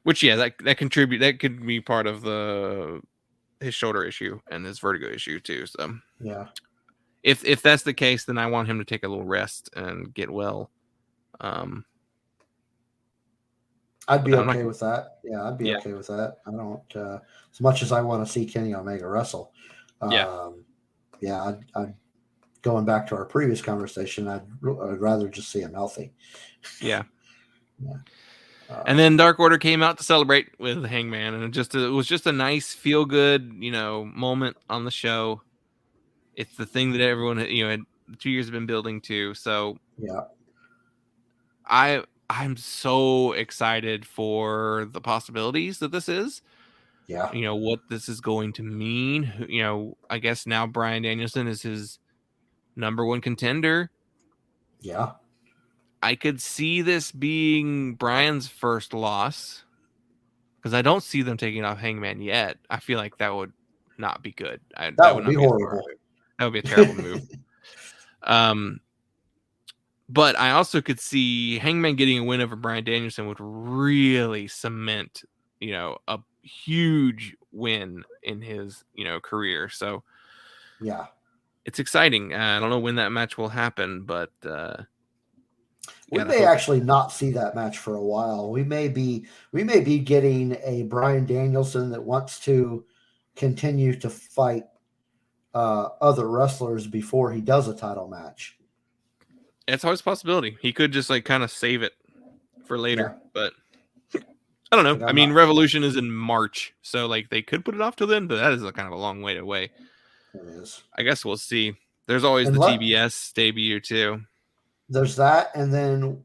Which, yeah, that could be part of his shoulder issue and his vertigo issue too. So yeah, if that's the case, then I want him to take a little rest and get well. I'd be okay with that. Yeah, I'd be okay with that. I don't, as much as I want to see Kenny Omega wrestle. I'd going back to our previous conversation, I'd rather just see him healthy. Yeah. And then Dark Order came out to celebrate with Hangman, and it was just a nice feel good, moment on the show. It's the thing that everyone, had 2 years have been building to. So yeah, I'm so excited for the possibilities that this is. Yeah. What this is going to mean. I guess now Bryan Danielson is his number one contender. Yeah. I could see this being Bryan's first loss because I don't see them taking off Hangman yet. I feel like that would not be good. That would be horrible. That would be a terrible move. But I also could see Hangman getting a win over Bryan Danielson would really cement, a huge win in his, career. So yeah, it's exciting. I don't know when that match will happen, but we may actually not see that match for a while. We may be getting a Bryan Danielson that wants to continue to fight other wrestlers before he does a title match. It's always a possibility. He could just kind of save it for later, but I don't know. I mean, Revolution is in March, so they could put it off till then, but that is kind of a long way away. It is. I guess we'll see. There's always the TBS debut too. There's that, and then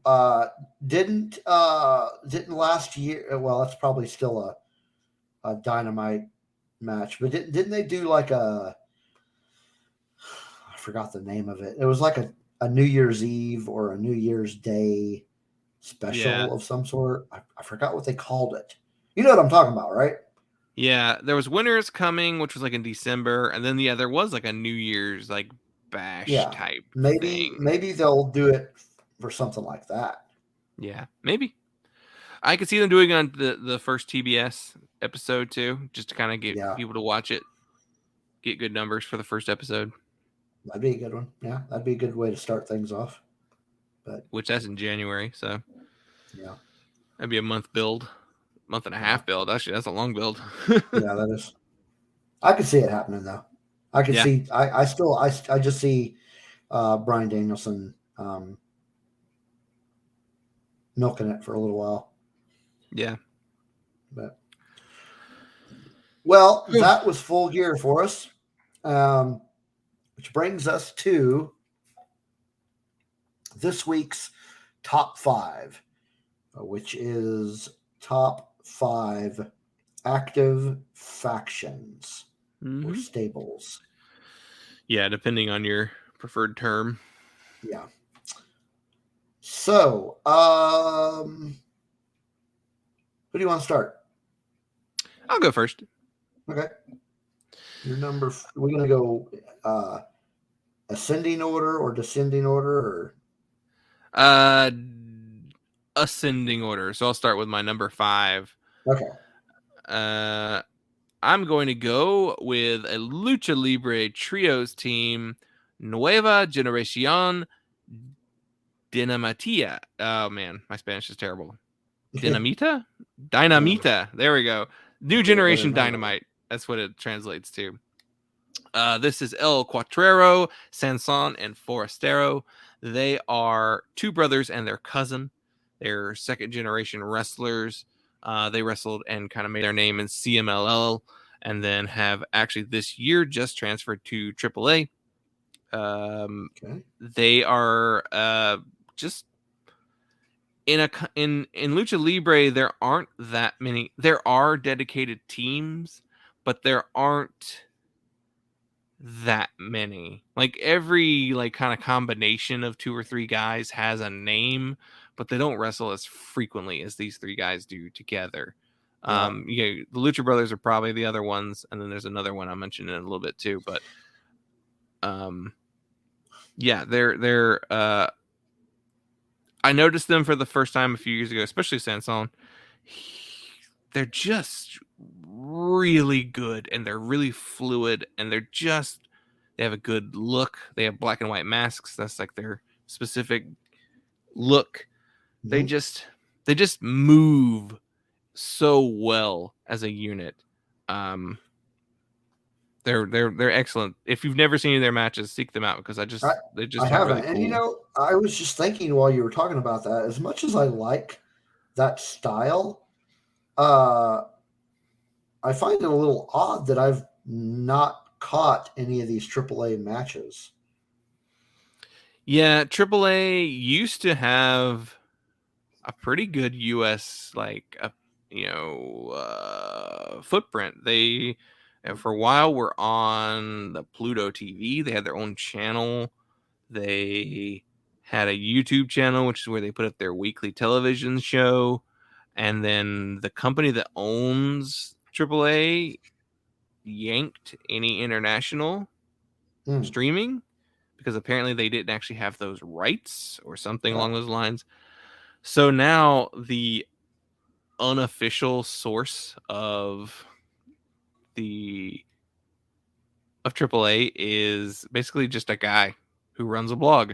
didn't last year? Well, that's probably still a Dynamite match, but didn't they do I forgot the name of it. It was like a New Year's Eve or a New Year's Day special of some sort. I forgot what they called it. You know what I'm talking about, right? Yeah, there was Winners Coming, which was in December, and then there was a New Year's bash type thing. Maybe they'll do it for something like that. Yeah, maybe. I could see them doing it on the first TBS episode too, just to kind of get people to watch it. get good numbers for the first episode, That'd be a good one. Yeah, that'd be a good way to start things off. But which that's in January, so yeah, that'd be a month and a half build. Actually, that's a long build. yeah, that is. I could see it happening though. I could see. I just see Bryan Danielson milking it for a little while. Yeah. But well, that was Full Gear for us, which brings us to this week's top 5, which is top 5 active factions or stables. Yeah, depending on your preferred term. Yeah. So, who do you want to start? I'll go first. Okay. Your number. We're going to go ascending order or descending order, or Ascending order. So I'll start with my number 5. okay. I'm going to go with a Lucha Libre Trios team, Nueva Generación Dinamita. Oh man, my Spanish is terrible. Dinamita? Dynamita. There we go. New Generation Dynamite. That's what it translates to. This is El Cuatrero, Sanson, and Forastero. They are 2 brothers and their cousin. They're second generation wrestlers. They wrestled and kind of made their name in CMLL, and then have actually this year just transferred to AAA. Okay. They are just in Lucha Libre. There aren't that many. There are dedicated teams, but there aren't that many. Like every kind of combination of 2 or 3 guys has a name, but they don't wrestle as frequently as these 3 guys do together. Yeah. The Lucha Brothers are probably the other ones, and then there's another one I'll mention in a little bit too. But yeah, they're I noticed them for the first time a few years ago, especially Sanson. They're just really good, and they're really fluid, and they have a good look. They have black and white masks. That's like their specific look. Mm-hmm. They just move so well as a unit. They're excellent. If you've never seen any of their matches, seek them out, because I haven't. Really cool. And I was just thinking while you were talking about that, as much as I like that style, I find it a little odd that I've not caught any of these AAA matches. Yeah, AAA used to have a pretty good US footprint. They for a while were on the Pluto TV. They had their own channel. They had a YouTube channel, which is where they put up their weekly television show. And then the company that owns AAA yanked any international streaming, because apparently they didn't actually have those rights or something along those lines. So now the unofficial source of AAA is basically just a guy who runs a blog.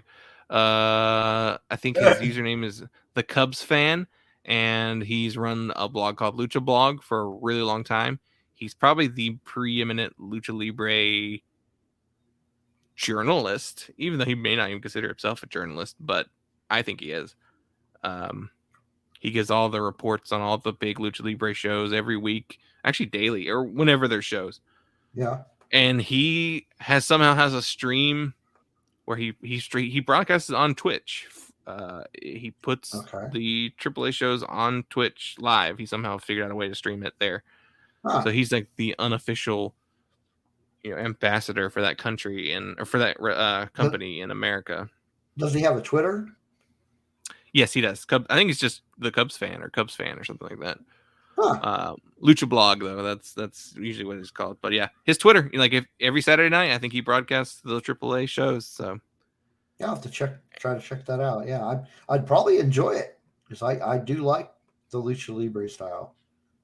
I think his username is the Cubs fan, and he's run a blog called Lucha Blog for a really long time. He's probably the preeminent Lucha Libre journalist, even though he may not even consider himself a journalist, but I think he is. He gives all the reports on all the big Lucha Libre shows every week, actually daily or whenever there's shows. Yeah. And he somehow has a stream where he broadcasts on Twitch. He puts the AAA shows on Twitch live. He somehow figured out a way to stream it there. So he's like the unofficial, ambassador for that country or for that company in America. Does he have a Twitter? Yes, he does. I think it's just the Cubs fan or something like that. Lucha Blog, though, that's usually what it's called. But yeah, his Twitter, if every Saturday night, I think he broadcasts the AAA shows. So yeah, I'll have to try to check that out. Yeah, I'd probably enjoy it, because I do like the Lucha Libre style.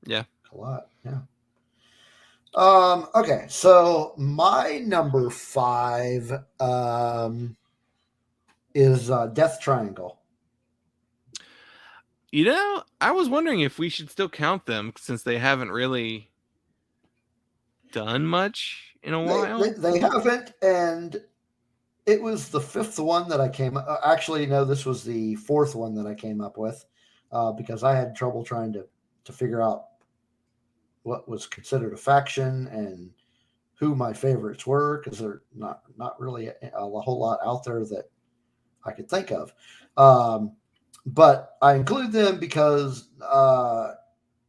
Yeah, a lot. Yeah. Okay, so my number 5 is Death Triangle. I was wondering if we should still count them since they haven't really done much in a while. They haven't, and it was the 5th one that I came. Actually, no, this was the 4th one that I came up with because I had trouble trying to figure out what was considered a faction and who my favorites were, because they're not really a whole lot out there that I could think of. But I include them because,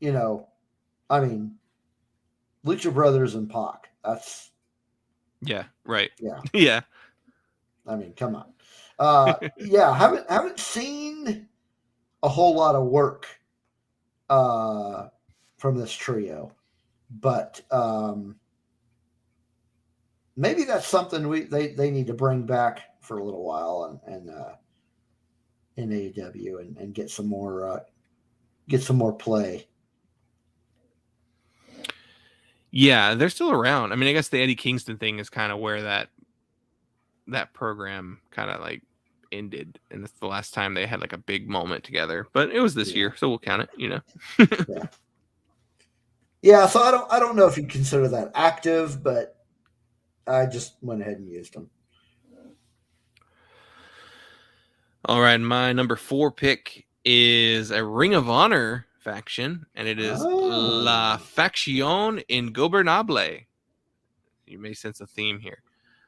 you know, I mean, Lucha Brothers and Pac. That's Yeah, right. yeah. Yeah. I mean, come on. Yeah, haven't seen a whole lot of work from this trio, but maybe that's something they need to bring back for a little while and in AEW and get some more play. Yeah, they're still around. I mean, I guess the Eddie Kingston thing is kind of where that program kind of like ended, and it's the last time they had like a big moment together. But it was this year, so we'll count it. Yeah. Yeah, so I don't know if you consider that active, but I just went ahead and used them. All right, my number 4 pick is a Ring of Honor faction, and it is La Facción Ingobernable. You may sense a theme here.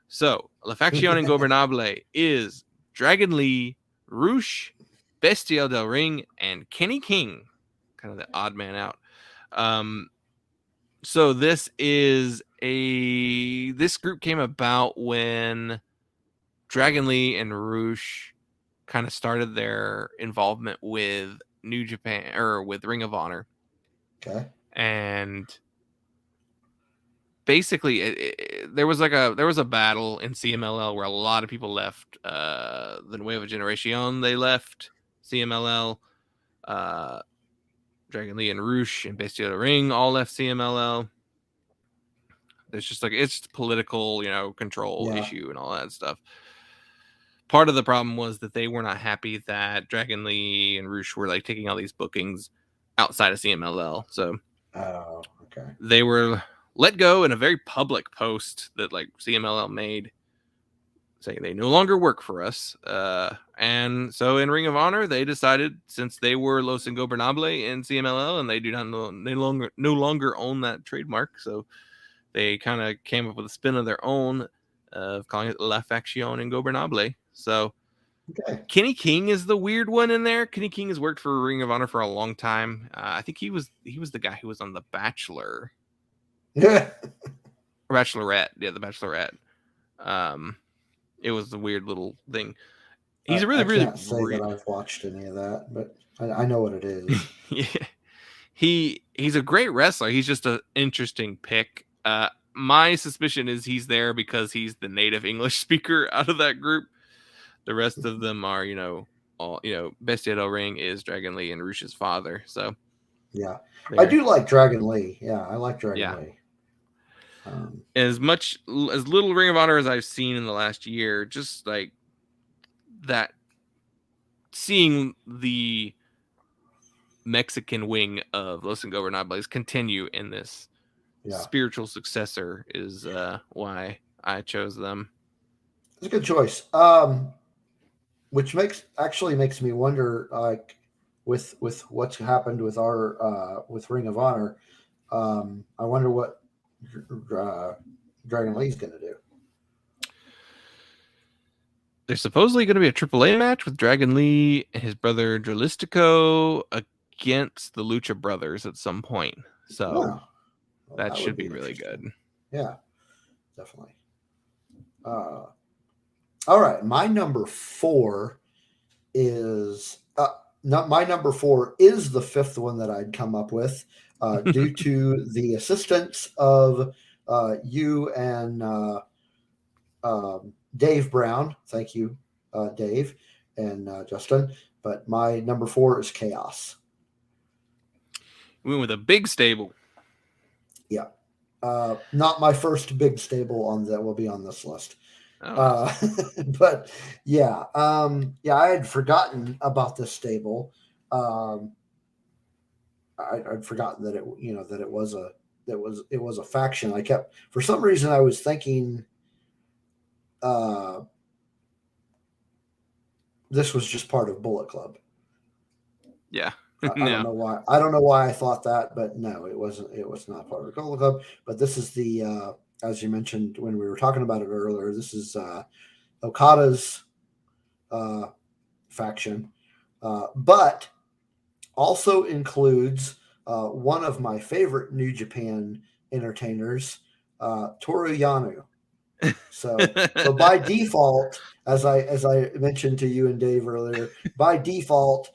So, La Facción Ingobernable is Dragon Lee, Roosh, Bestial del Ring, and Kenny King. Kind of the odd man out. So this group came about when Dragon Lee and Roosh kind of started their involvement with New Japan or with Ring of Honor. Okay. And basically there was a battle in CMLL where a lot of people left. The Nueva Generación, they left CMLL. Dragon Lee and Roosh and Bestial del Ring all left CMLL. There's just it's political, control issue and all that stuff. Part of the problem was that they were not happy that Dragon Lee and Roosh were like taking all these bookings outside of CMLL. So they were let go in a very public post that like CMLL made saying they no longer work for us. And so in Ring of Honor, they decided, since they were Los Ingobernable in CMLL and they do not no longer own that trademark, so they kind of came up with a spin of their own of calling it La Facción Ingobernable. So Kenny King is the weird one in there. Kenny King has worked for Ring of Honor for a long time. I think he was the guy who was on The Bachelor. Yeah. Or Bachelorette. Yeah, The Bachelorette. It was a weird little thing. He's I can't say that I've watched any of that, but I know what it is. Yeah. He's a great wrestler. He's just an interesting pick. My suspicion is he's there because he's the native English speaker out of that group. The rest of them are, all Bestia del Ring is Dragon Lee and Roosh's father. So yeah, I do like Dragon Lee. Yeah, I like Dragon Lee. As little Ring of Honor as I've seen in the last year, just like that, seeing the Mexican wing of Los Ingobernables continue in this spiritual successor is why I chose them. It's a good choice. Which makes me wonder, like with what's happened with our with Ring of Honor. I wonder what Dragon Lee's going to do. There's supposedly going to be a AAA match with Dragon Lee and his brother Dralistico against the Lucha Brothers at some point. So that should be really good. Yeah, definitely. All right, my number 4 is my number 4 is the 5th one that I'd come up with due to the assistance of you and Dave Brown. Thank you, Dave and Justin. But my number 4 is Chaos. We went with a big stable. Yeah. Not my first big stable on that will be on this list. Oh, nice. But yeah, I had forgotten about this stable. I'd forgotten that it was a faction. I kept, for some reason, I was thinking uh, this was just part of Bullet Club. Yeah. I don't know why. I don't know why I thought that, but no, it wasn't. It was not part of the Bullet Club. But this is the as you mentioned when we were talking about it earlier. This is Okada's faction, but also includes one of my favorite New Japan entertainers, Toru Yano. So by default, as I mentioned to you and Dave earlier, by default,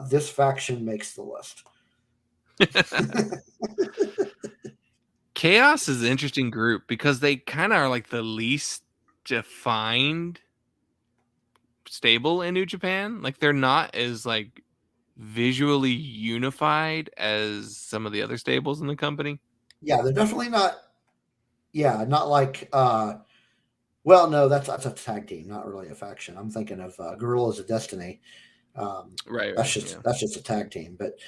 this faction makes the list. Chaos is an interesting group because they kind of are like the least defined stable in New Japan. Like they're not as like visually unified as some of the other stables in the company. Yeah, they're definitely not. Yeah, not like. Well, no, that's a tag team, not really a faction. I'm thinking of Gorillas of Destiny. Right. That's Yeah. just a tag team, but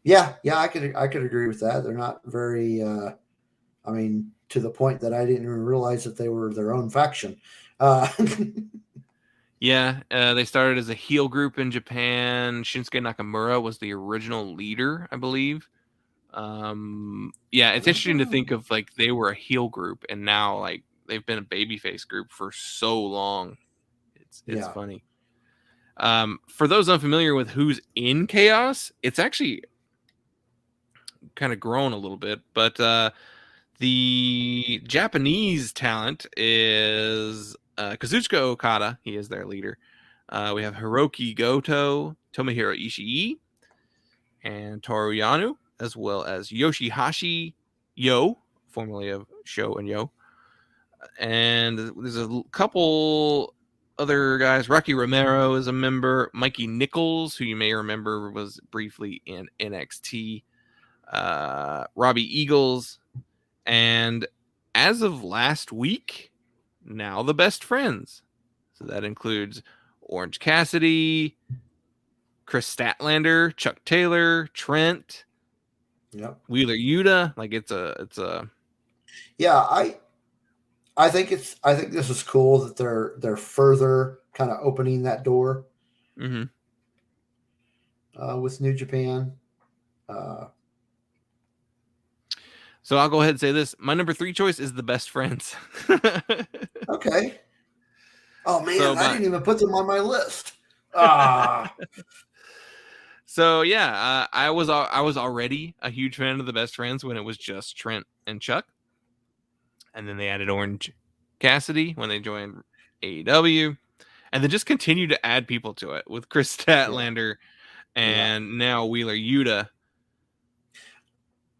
yeah, I could agree with that. They're not very. I mean, to the point that I didn't even realize that they were their own faction. Yeah, they started as a heel group in Japan. Shinsuke Nakamura was the original leader, I believe. Yeah, it's interesting to think of like they were a heel group and now like they've been a babyface group for so long. It's funny. For those unfamiliar with who's in Chaos, it's actually kind of grown a little bit, but the Japanese talent is Kazuchika Okada. He is their leader. We have Hiroki Goto, Tomohiro Ishii, and Toru Yano, as well as Yoshihashi Yo, formerly of Sho and Yo. And there's a couple other guys. Rocky Romero is a member. Mikey Nichols, who you may remember was briefly in NXT. Robbie Eagles. And as of last week, now the best friends. So that includes Orange Cassidy, Chris Statlander, Chuck Taylor, Trent, Wheeler Yuta. Like it's a yeah. I think this is cool that they're further kind of opening that door with New Japan. So I'll go ahead and say this. My number 3 choice is the best friends. Okay. Oh man, I didn't even put them on my list. Ah. So yeah, I was already a huge fan of the best friends when it was just Trent and Chuck, and then they added Orange Cassidy when they joined AEW, and then just continued to add people to it with Chris Statlander and now Wheeler Yuta.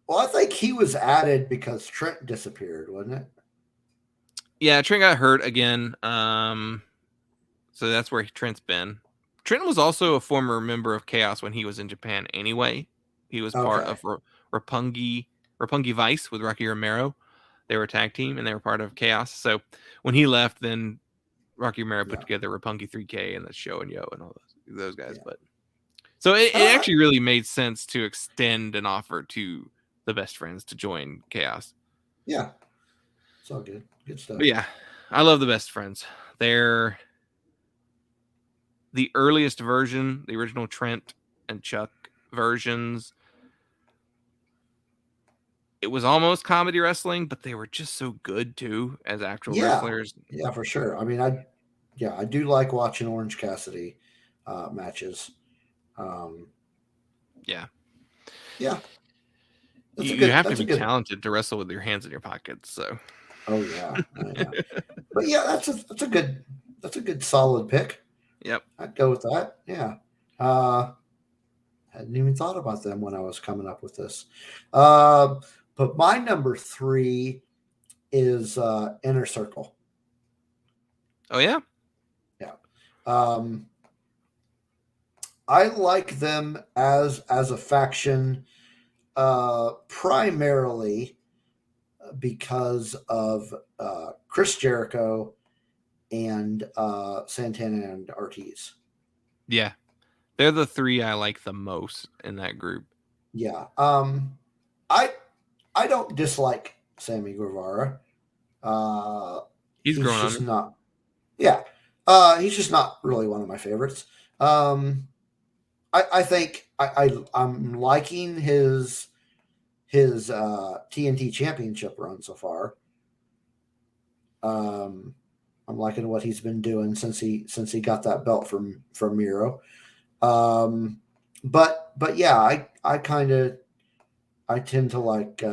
Well, I think he was added because Trent disappeared, wasn't it? Yeah, Trent got hurt again. So that's where Trent's been. Trent was also a former member of Chaos when he was in Japan anyway. He was part of Roppongi Vice with Rocky Romero. They were a tag team and they were part of Chaos. So when he left, then Rocky Romero put together Roppongi 3K and the Show and Yo and all those guys. But so it actually really made sense to extend an offer to the best friends to join Chaos. Yeah. It's all good. Good stuff. But yeah, I love the best friends. They're the earliest version, the original Trent and Chuck versions. It was almost comedy wrestling, but they were just so good too as actual wrestlers. Yeah, for sure. I mean, I do like watching Orange Cassidy matches. Yeah. You have to be talented to wrestle with your hands in your pockets. So. Oh yeah. But yeah, that's a good solid pick. Yep. I'd go with that. Yeah. Hadn't even thought about them when I was coming up with this. But my number 3 is Inner Circle. Oh yeah. Yeah. I like them as a faction primarily because of Chris Jericho and Santana and Ortiz. Yeah. They're the three I like the most in that group. Yeah. I don't dislike Sammy Guevara. He's grown on just me. not. Yeah. He's just not really one of my favorites. I think I'm liking his TNT Championship run so far. I'm liking what he's been doing since he got that belt from Miro. But yeah, I tend to like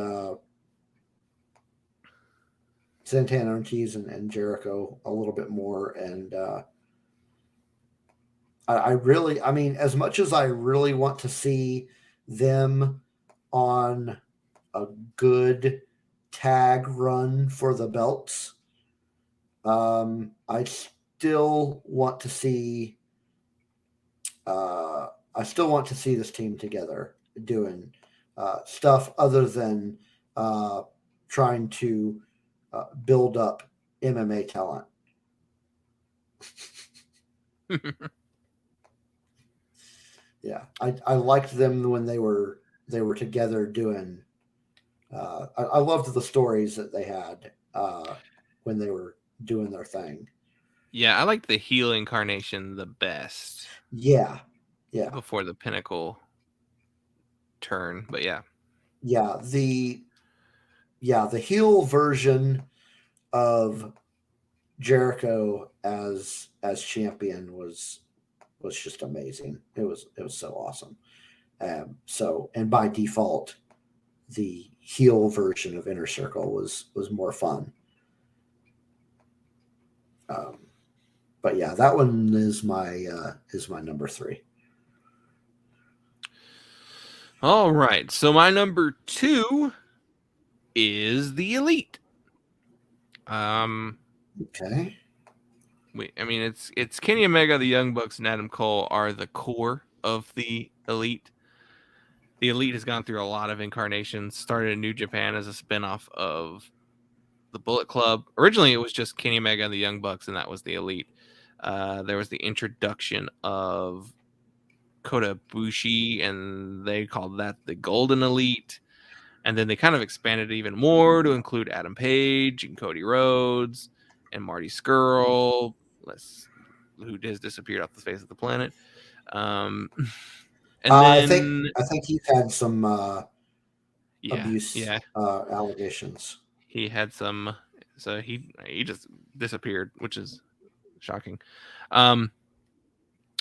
Santana Ortiz and Jericho a little bit more, and I mean, as much as I really want to see them on a good tag run for the belts, I still want to see. I still want to see this team together doing stuff other than trying to build up MMA talent. Yeah, I liked them when they were together doing. I loved the stories that they had when they were doing their thing. Yeah, I like the heel incarnation the best. Yeah. Before the Pinnacle turn, but yeah. Yeah, the heel version of Jericho as champion was just amazing. It was so awesome. So, and by default, the heel version of Inner Circle was more fun. But yeah, that one is my number 3. All right, so my number 2 is the Elite. Okay. I mean, it's Kenny Omega, the Young Bucks, and Adam Cole are the core of the Elite. The Elite has gone through a lot of incarnations. Started in New Japan as a spinoff of the Bullet Club. Originally, it was just Kenny Omega and the Young Bucks, and that was the Elite. There was the introduction of Kota Ibushi, and they called that the Golden Elite. And then they kind of expanded it even more to include Adam Page and Cody Rhodes and Marty Scurll, who has disappeared off the face of the planet. And then I think he's had some abuse allegations. He had some, so he just disappeared, which is shocking.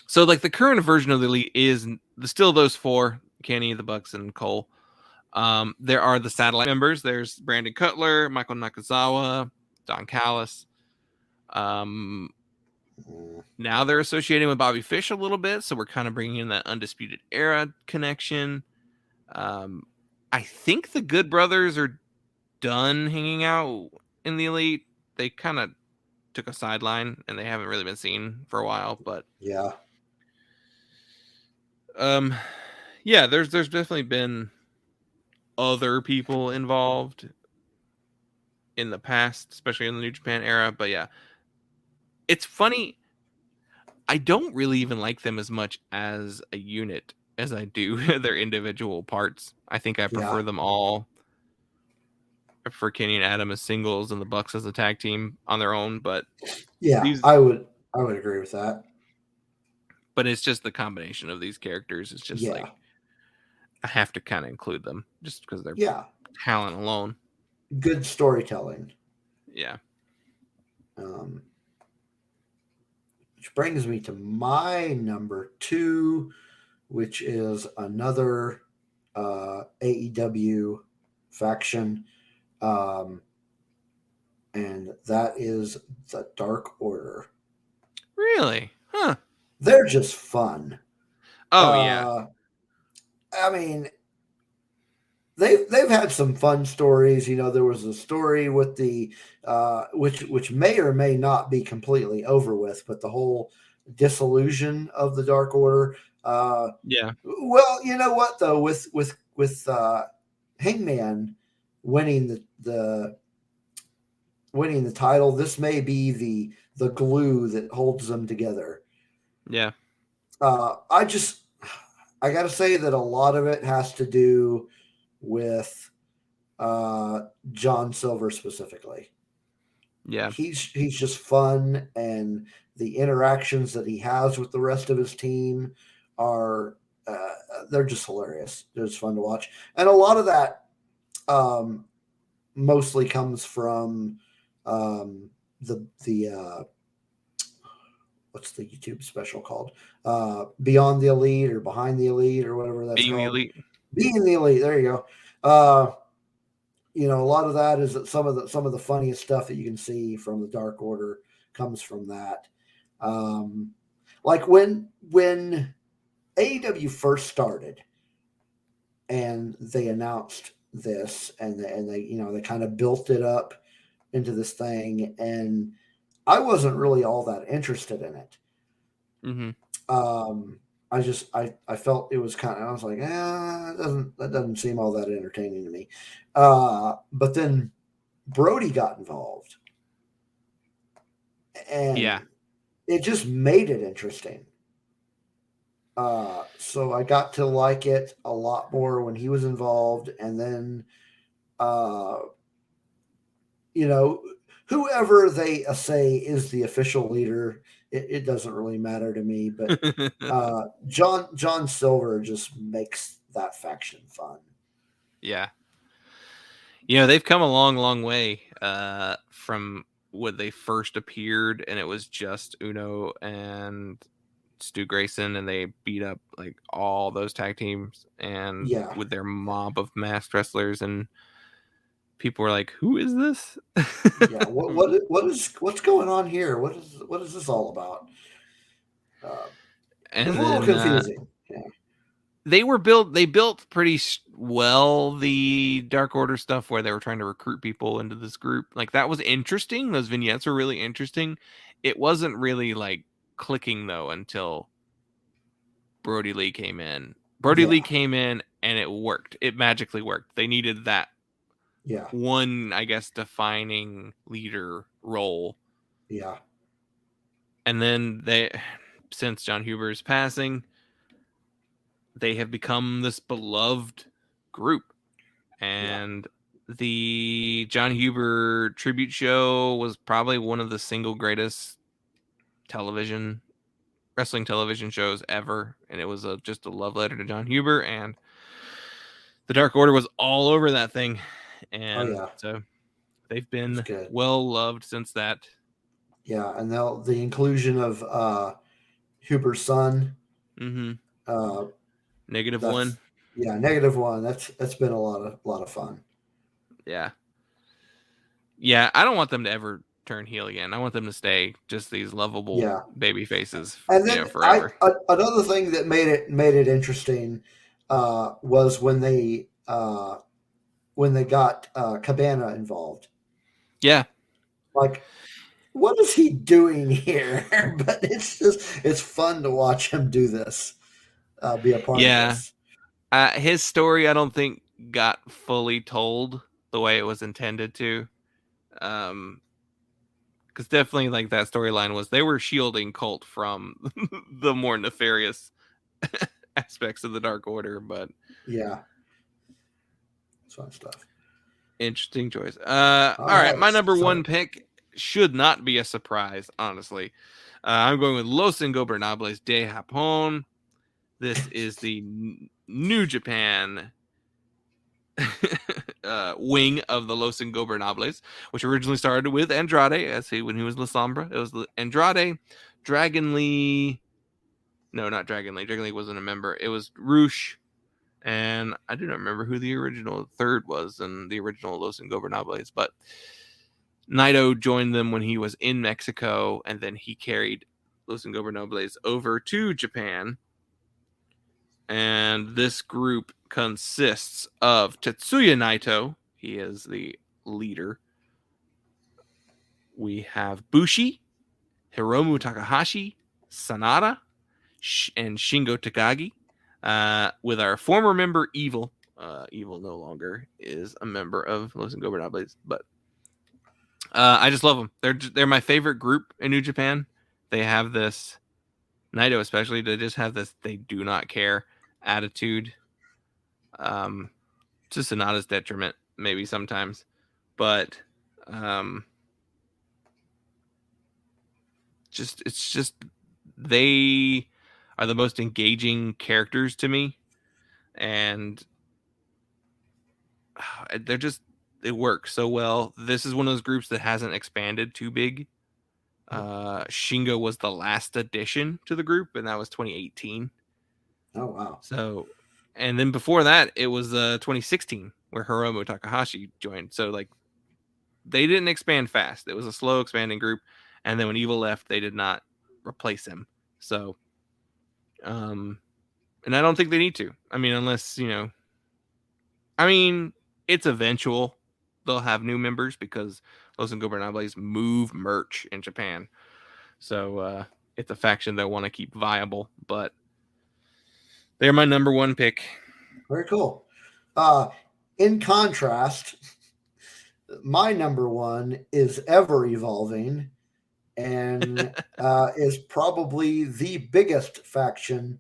So like the current version of the Elite is still those 4: Kenny, the Bucks, and Cole. There are the satellite members. There's Brandon Cutler, Michael Nakazawa, Don Callis. Now they're associating with Bobby Fish a little bit, so we're kind of bringing in that Undisputed Era connection. I think the Good Brothers are done hanging out in the Elite. They kind of took a sideline, and they haven't really been seen for a while. But yeah, there's definitely been other people involved in the past, especially in the New Japan era. But yeah, it's funny. I don't really even like them as much as a unit as I do their individual parts. I think I prefer them all. I prefer Kenny and Adam as singles and the Bucks as a tag team on their own. But yeah, I would agree with that. But it's just the combination of these characters. It's just like I have to kind of include them just because they're talent alone. Good storytelling. Yeah. Which brings me to my number 2, which is another AEW faction. And that is the Dark Order. Really? Huh. They're just fun. Oh, yeah. I mean, they've had some fun stories. You know, there was a story with the which may or may not be completely over with, but the whole disillusion of the Dark Order. Yeah. Well, you know what though, with Hangman winning the winning the title, this may be the glue that holds them together. Yeah. I got to say that a lot of it has to do with John Silver specifically. Yeah. He's just fun, and the interactions that he has with the rest of his team are they're just hilarious. They're just fun to watch, and a lot of that mostly comes from the what's the YouTube special called? Beyond the Elite or Behind the Elite or whatever that's Being the called. elite. Being the Elite. There you go. You know, a lot of that is that some of the funniest stuff that you can see from the Dark Order comes from that. Like when AEW first started and they announced this and they you know they kind of built it up into this thing, and I wasn't really all that interested in it. Mm-hmm. I felt it was kind of, I was like, that doesn't seem all that entertaining to me. But then Brody got involved, and Yeah. it just made it interesting. So I got to like it a lot more when he was involved, and then, you know, whoever they say is the official leader, it doesn't really matter to me. But John Silver just makes that faction fun. Yeah. You know, they've come a long, long way from when they first appeared, and it was just Uno and Stu Grayson, and they beat up like all those tag teams, and Yeah. with their mob of masked wrestlers, and people were like, "Who is this?" Yeah. What's going on here? What is this all about? And It's a little then confusing. Yeah. they built pretty well the Dark Order stuff where they were trying to recruit people into this group. Like that was interesting. Those vignettes were really interesting. It wasn't really like clicking though until Brody Lee came in. Brody Lee came in and it worked. It magically worked. They needed that one, I guess, defining leader role. Yeah. And then since John Huber's passing, they have become this beloved group. And the John Huber tribute show was probably one of the single greatest wrestling television shows ever. And it was just a love letter to John Huber, and the Dark Order was all over that thing. And so they've been well loved since that. Yeah, and the inclusion of Huber's son. Mm-hmm. -1. Yeah, -1. That's been a lot of fun. Yeah. Yeah, I don't want them to ever turn heel again. I want them to stay just these lovable baby faces, and then forever. Another thing that made it interesting was when they got Cabana involved. Yeah, like, what is he doing here? But it's fun to watch him do this, be a part of this. His story, I don't think, got fully told the way it was intended to. Because definitely, like, that storyline was they were shielding Colt from the more nefarious aspects of the Dark Order, but fun stuff. Interesting choice. All right, my number one pick should not be a surprise, honestly. I'm going with Los Ingobernables de Japón. This is the New Japan wing of the Los Ingobernables, which originally started with Andrade, when he was La Sombra. It was Andrade, Dragon Lee. No, not Dragon Lee. Dragon Lee wasn't a member. It was Rush, and I do not remember who the original third was in the original Los Ingobernables, but Naito joined them when he was in Mexico, and then he carried Los Ingobernables over to Japan. And this group consists of Tetsuya Naito. He is the leader. We have Bushi, Hiromu Takahashi, Sanada and Shingo Takagi, with our former member Evil. Evil no longer is a member of Los Ingobernables, but I just love them. They're my favorite group in New Japan. They have this, Naito especially, they just have this they do not care attitude. To Sonata's detriment, maybe sometimes, but it's just they are the most engaging characters to me, and it works so well. This is one of those groups that hasn't expanded too big. Shingo was the last addition to the group, and that was 2018. Oh wow! So, and then before that, it was 2016 where Hiromu Takahashi joined. So like, they didn't expand fast. It was a slow expanding group, and then when Evil left, they did not replace him. So, and I don't think they need to. I mean, unless it's eventual. They'll have new members because Los Ingobernables move merch in Japan. So it's a faction that want to keep viable, but they're my number one pick. Very cool. In contrast, my number one is ever evolving and is probably the biggest faction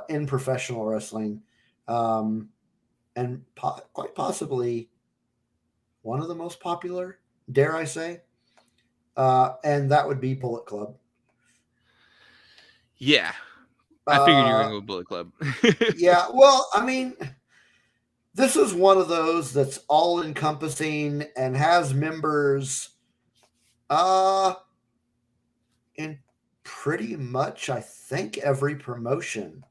in professional wrestling, and quite possibly one of the most popular, dare I say, and that would be Bullet Club. Yeah, I figured you were going to go Bullet Club. Yeah, well, I mean, this is one of those that's all encompassing and has members in pretty much, I think, every promotion.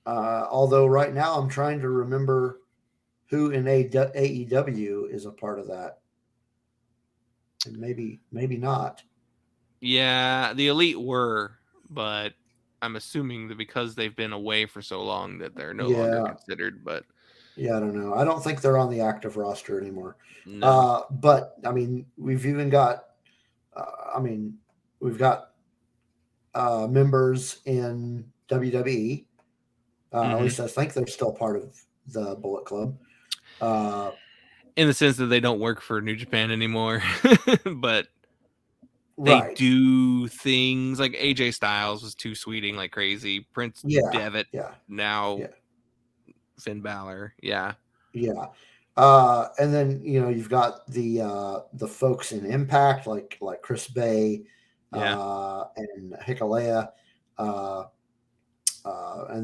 Although right now I'm trying to remember who in AEW is a part of that. And maybe not. Yeah, the Elite were, but I'm assuming that because they've been away for so long that they're no longer considered. But yeah, I don't know. I don't think they're on the active roster anymore. No. But I mean, we've even got. We've got members in WWE. At least I think they're still part of the Bullet Club. In the sense that they don't work for New Japan anymore, but right. They do things like AJ Styles was too sweeting like crazy. Prince Devitt, now Finn Balor, yeah. And then you've got the folks in Impact like Chris Bay, and Hikulea, and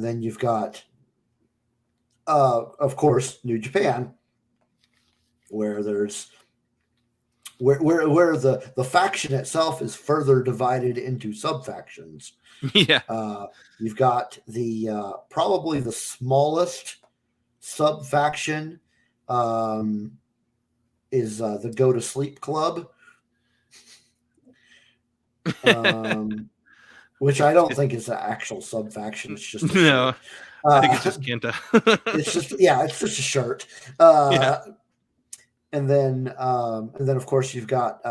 then you've got of course New Japan, where there's where the faction itself is further divided into sub-factions. Yeah. You've got the probably the smallest sub-faction is the Go to Sleep Club, which I don't think is an actual sub-faction. It's just a shirt. I think it's just Kenta. It's just a shirt. And then of course you've got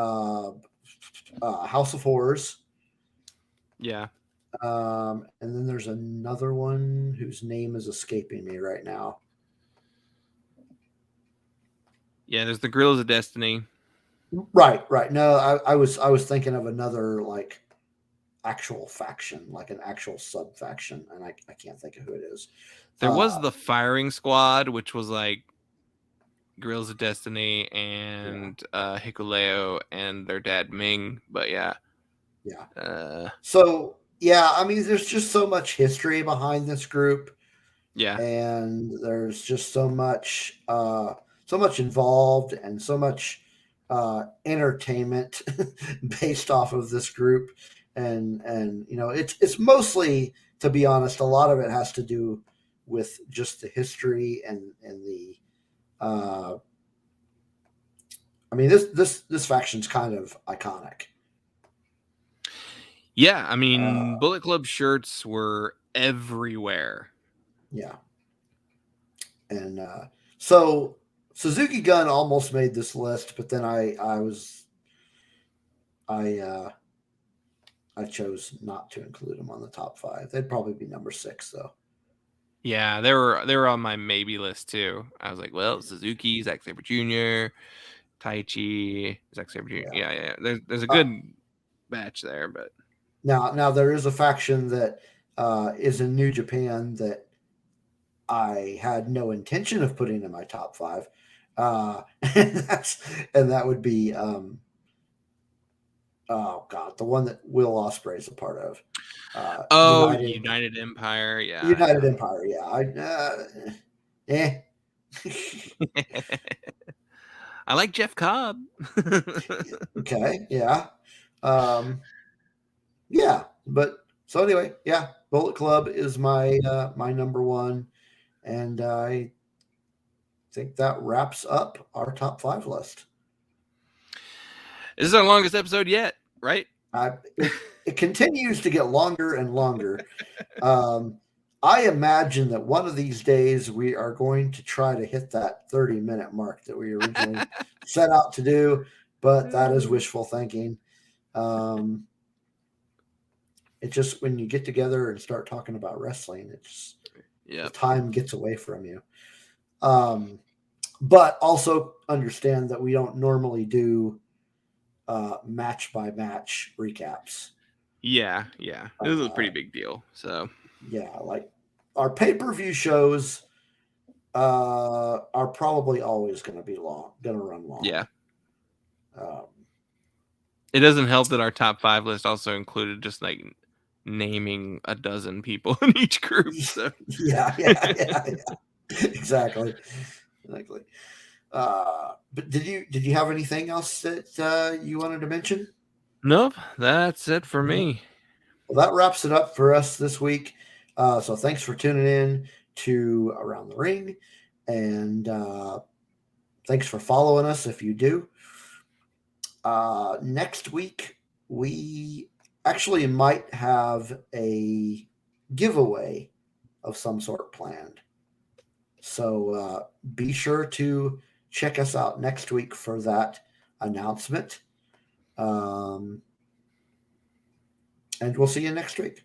House of Horrors. Yeah. And then there's another one whose name is escaping me right now. Yeah, there's the Guerrillas of Destiny. Right. No, I was thinking of another like actual faction, like an actual sub faction, and I can't think of who it is. There was the Firing Squad, which was like Guerrillas of Destiny and Hikuleo and their dad Ming, but so I mean, there's just so much history behind this group, and there's just so much involved and so much entertainment based off of this group, and it's mostly, to be honest, a lot of it has to do with just the history and the I mean, this faction's kind of iconic. Yeah, I mean, Bullet Club shirts were everywhere. Yeah. And so Suzuki Gun almost made this list, but then I I chose not to include them on the top 5. They'd probably be number 6 though. Yeah, they were on my maybe list too. I was like, well, Suzuki, Zack Sabre Jr., Taichi, Zack Sabre Jr. Yeah. There's a good batch there, but now there is a faction that is in New Japan that I had no intention of putting in my top 5, and that would be oh god, the one that Will Ospreay is a part of. United Empire, yeah. United Empire, yeah. I like Jeff Cobb. Okay, yeah. Yeah, but so anyway, yeah, Bullet Club is my my number 1, and I think that wraps up our top 5 list. This is our longest episode yet, right? It continues to get longer and longer. I imagine that one of these days we are going to try to hit that 30-minute mark that we originally set out to do, but that is wishful thinking. It just, when you get together and start talking about wrestling, it's the time gets away from you. But also understand that we don't normally do match by match recaps. Yeah. This is a pretty big deal. So yeah, like our pay-per-view shows are probably always going to run long. Yeah. It doesn't help that our top 5 list also included just like naming a dozen people in each group. So. Yeah. Exactly. But did you have anything else that you wanted to mention? Nope, that's it for me. Well, that wraps it up for us this week. So thanks for tuning in to Around the Ring, and thanks for following us if you do. Next week, we actually might have a giveaway of some sort planned. So be sure to check us out next week for that announcement. And we'll see you next week.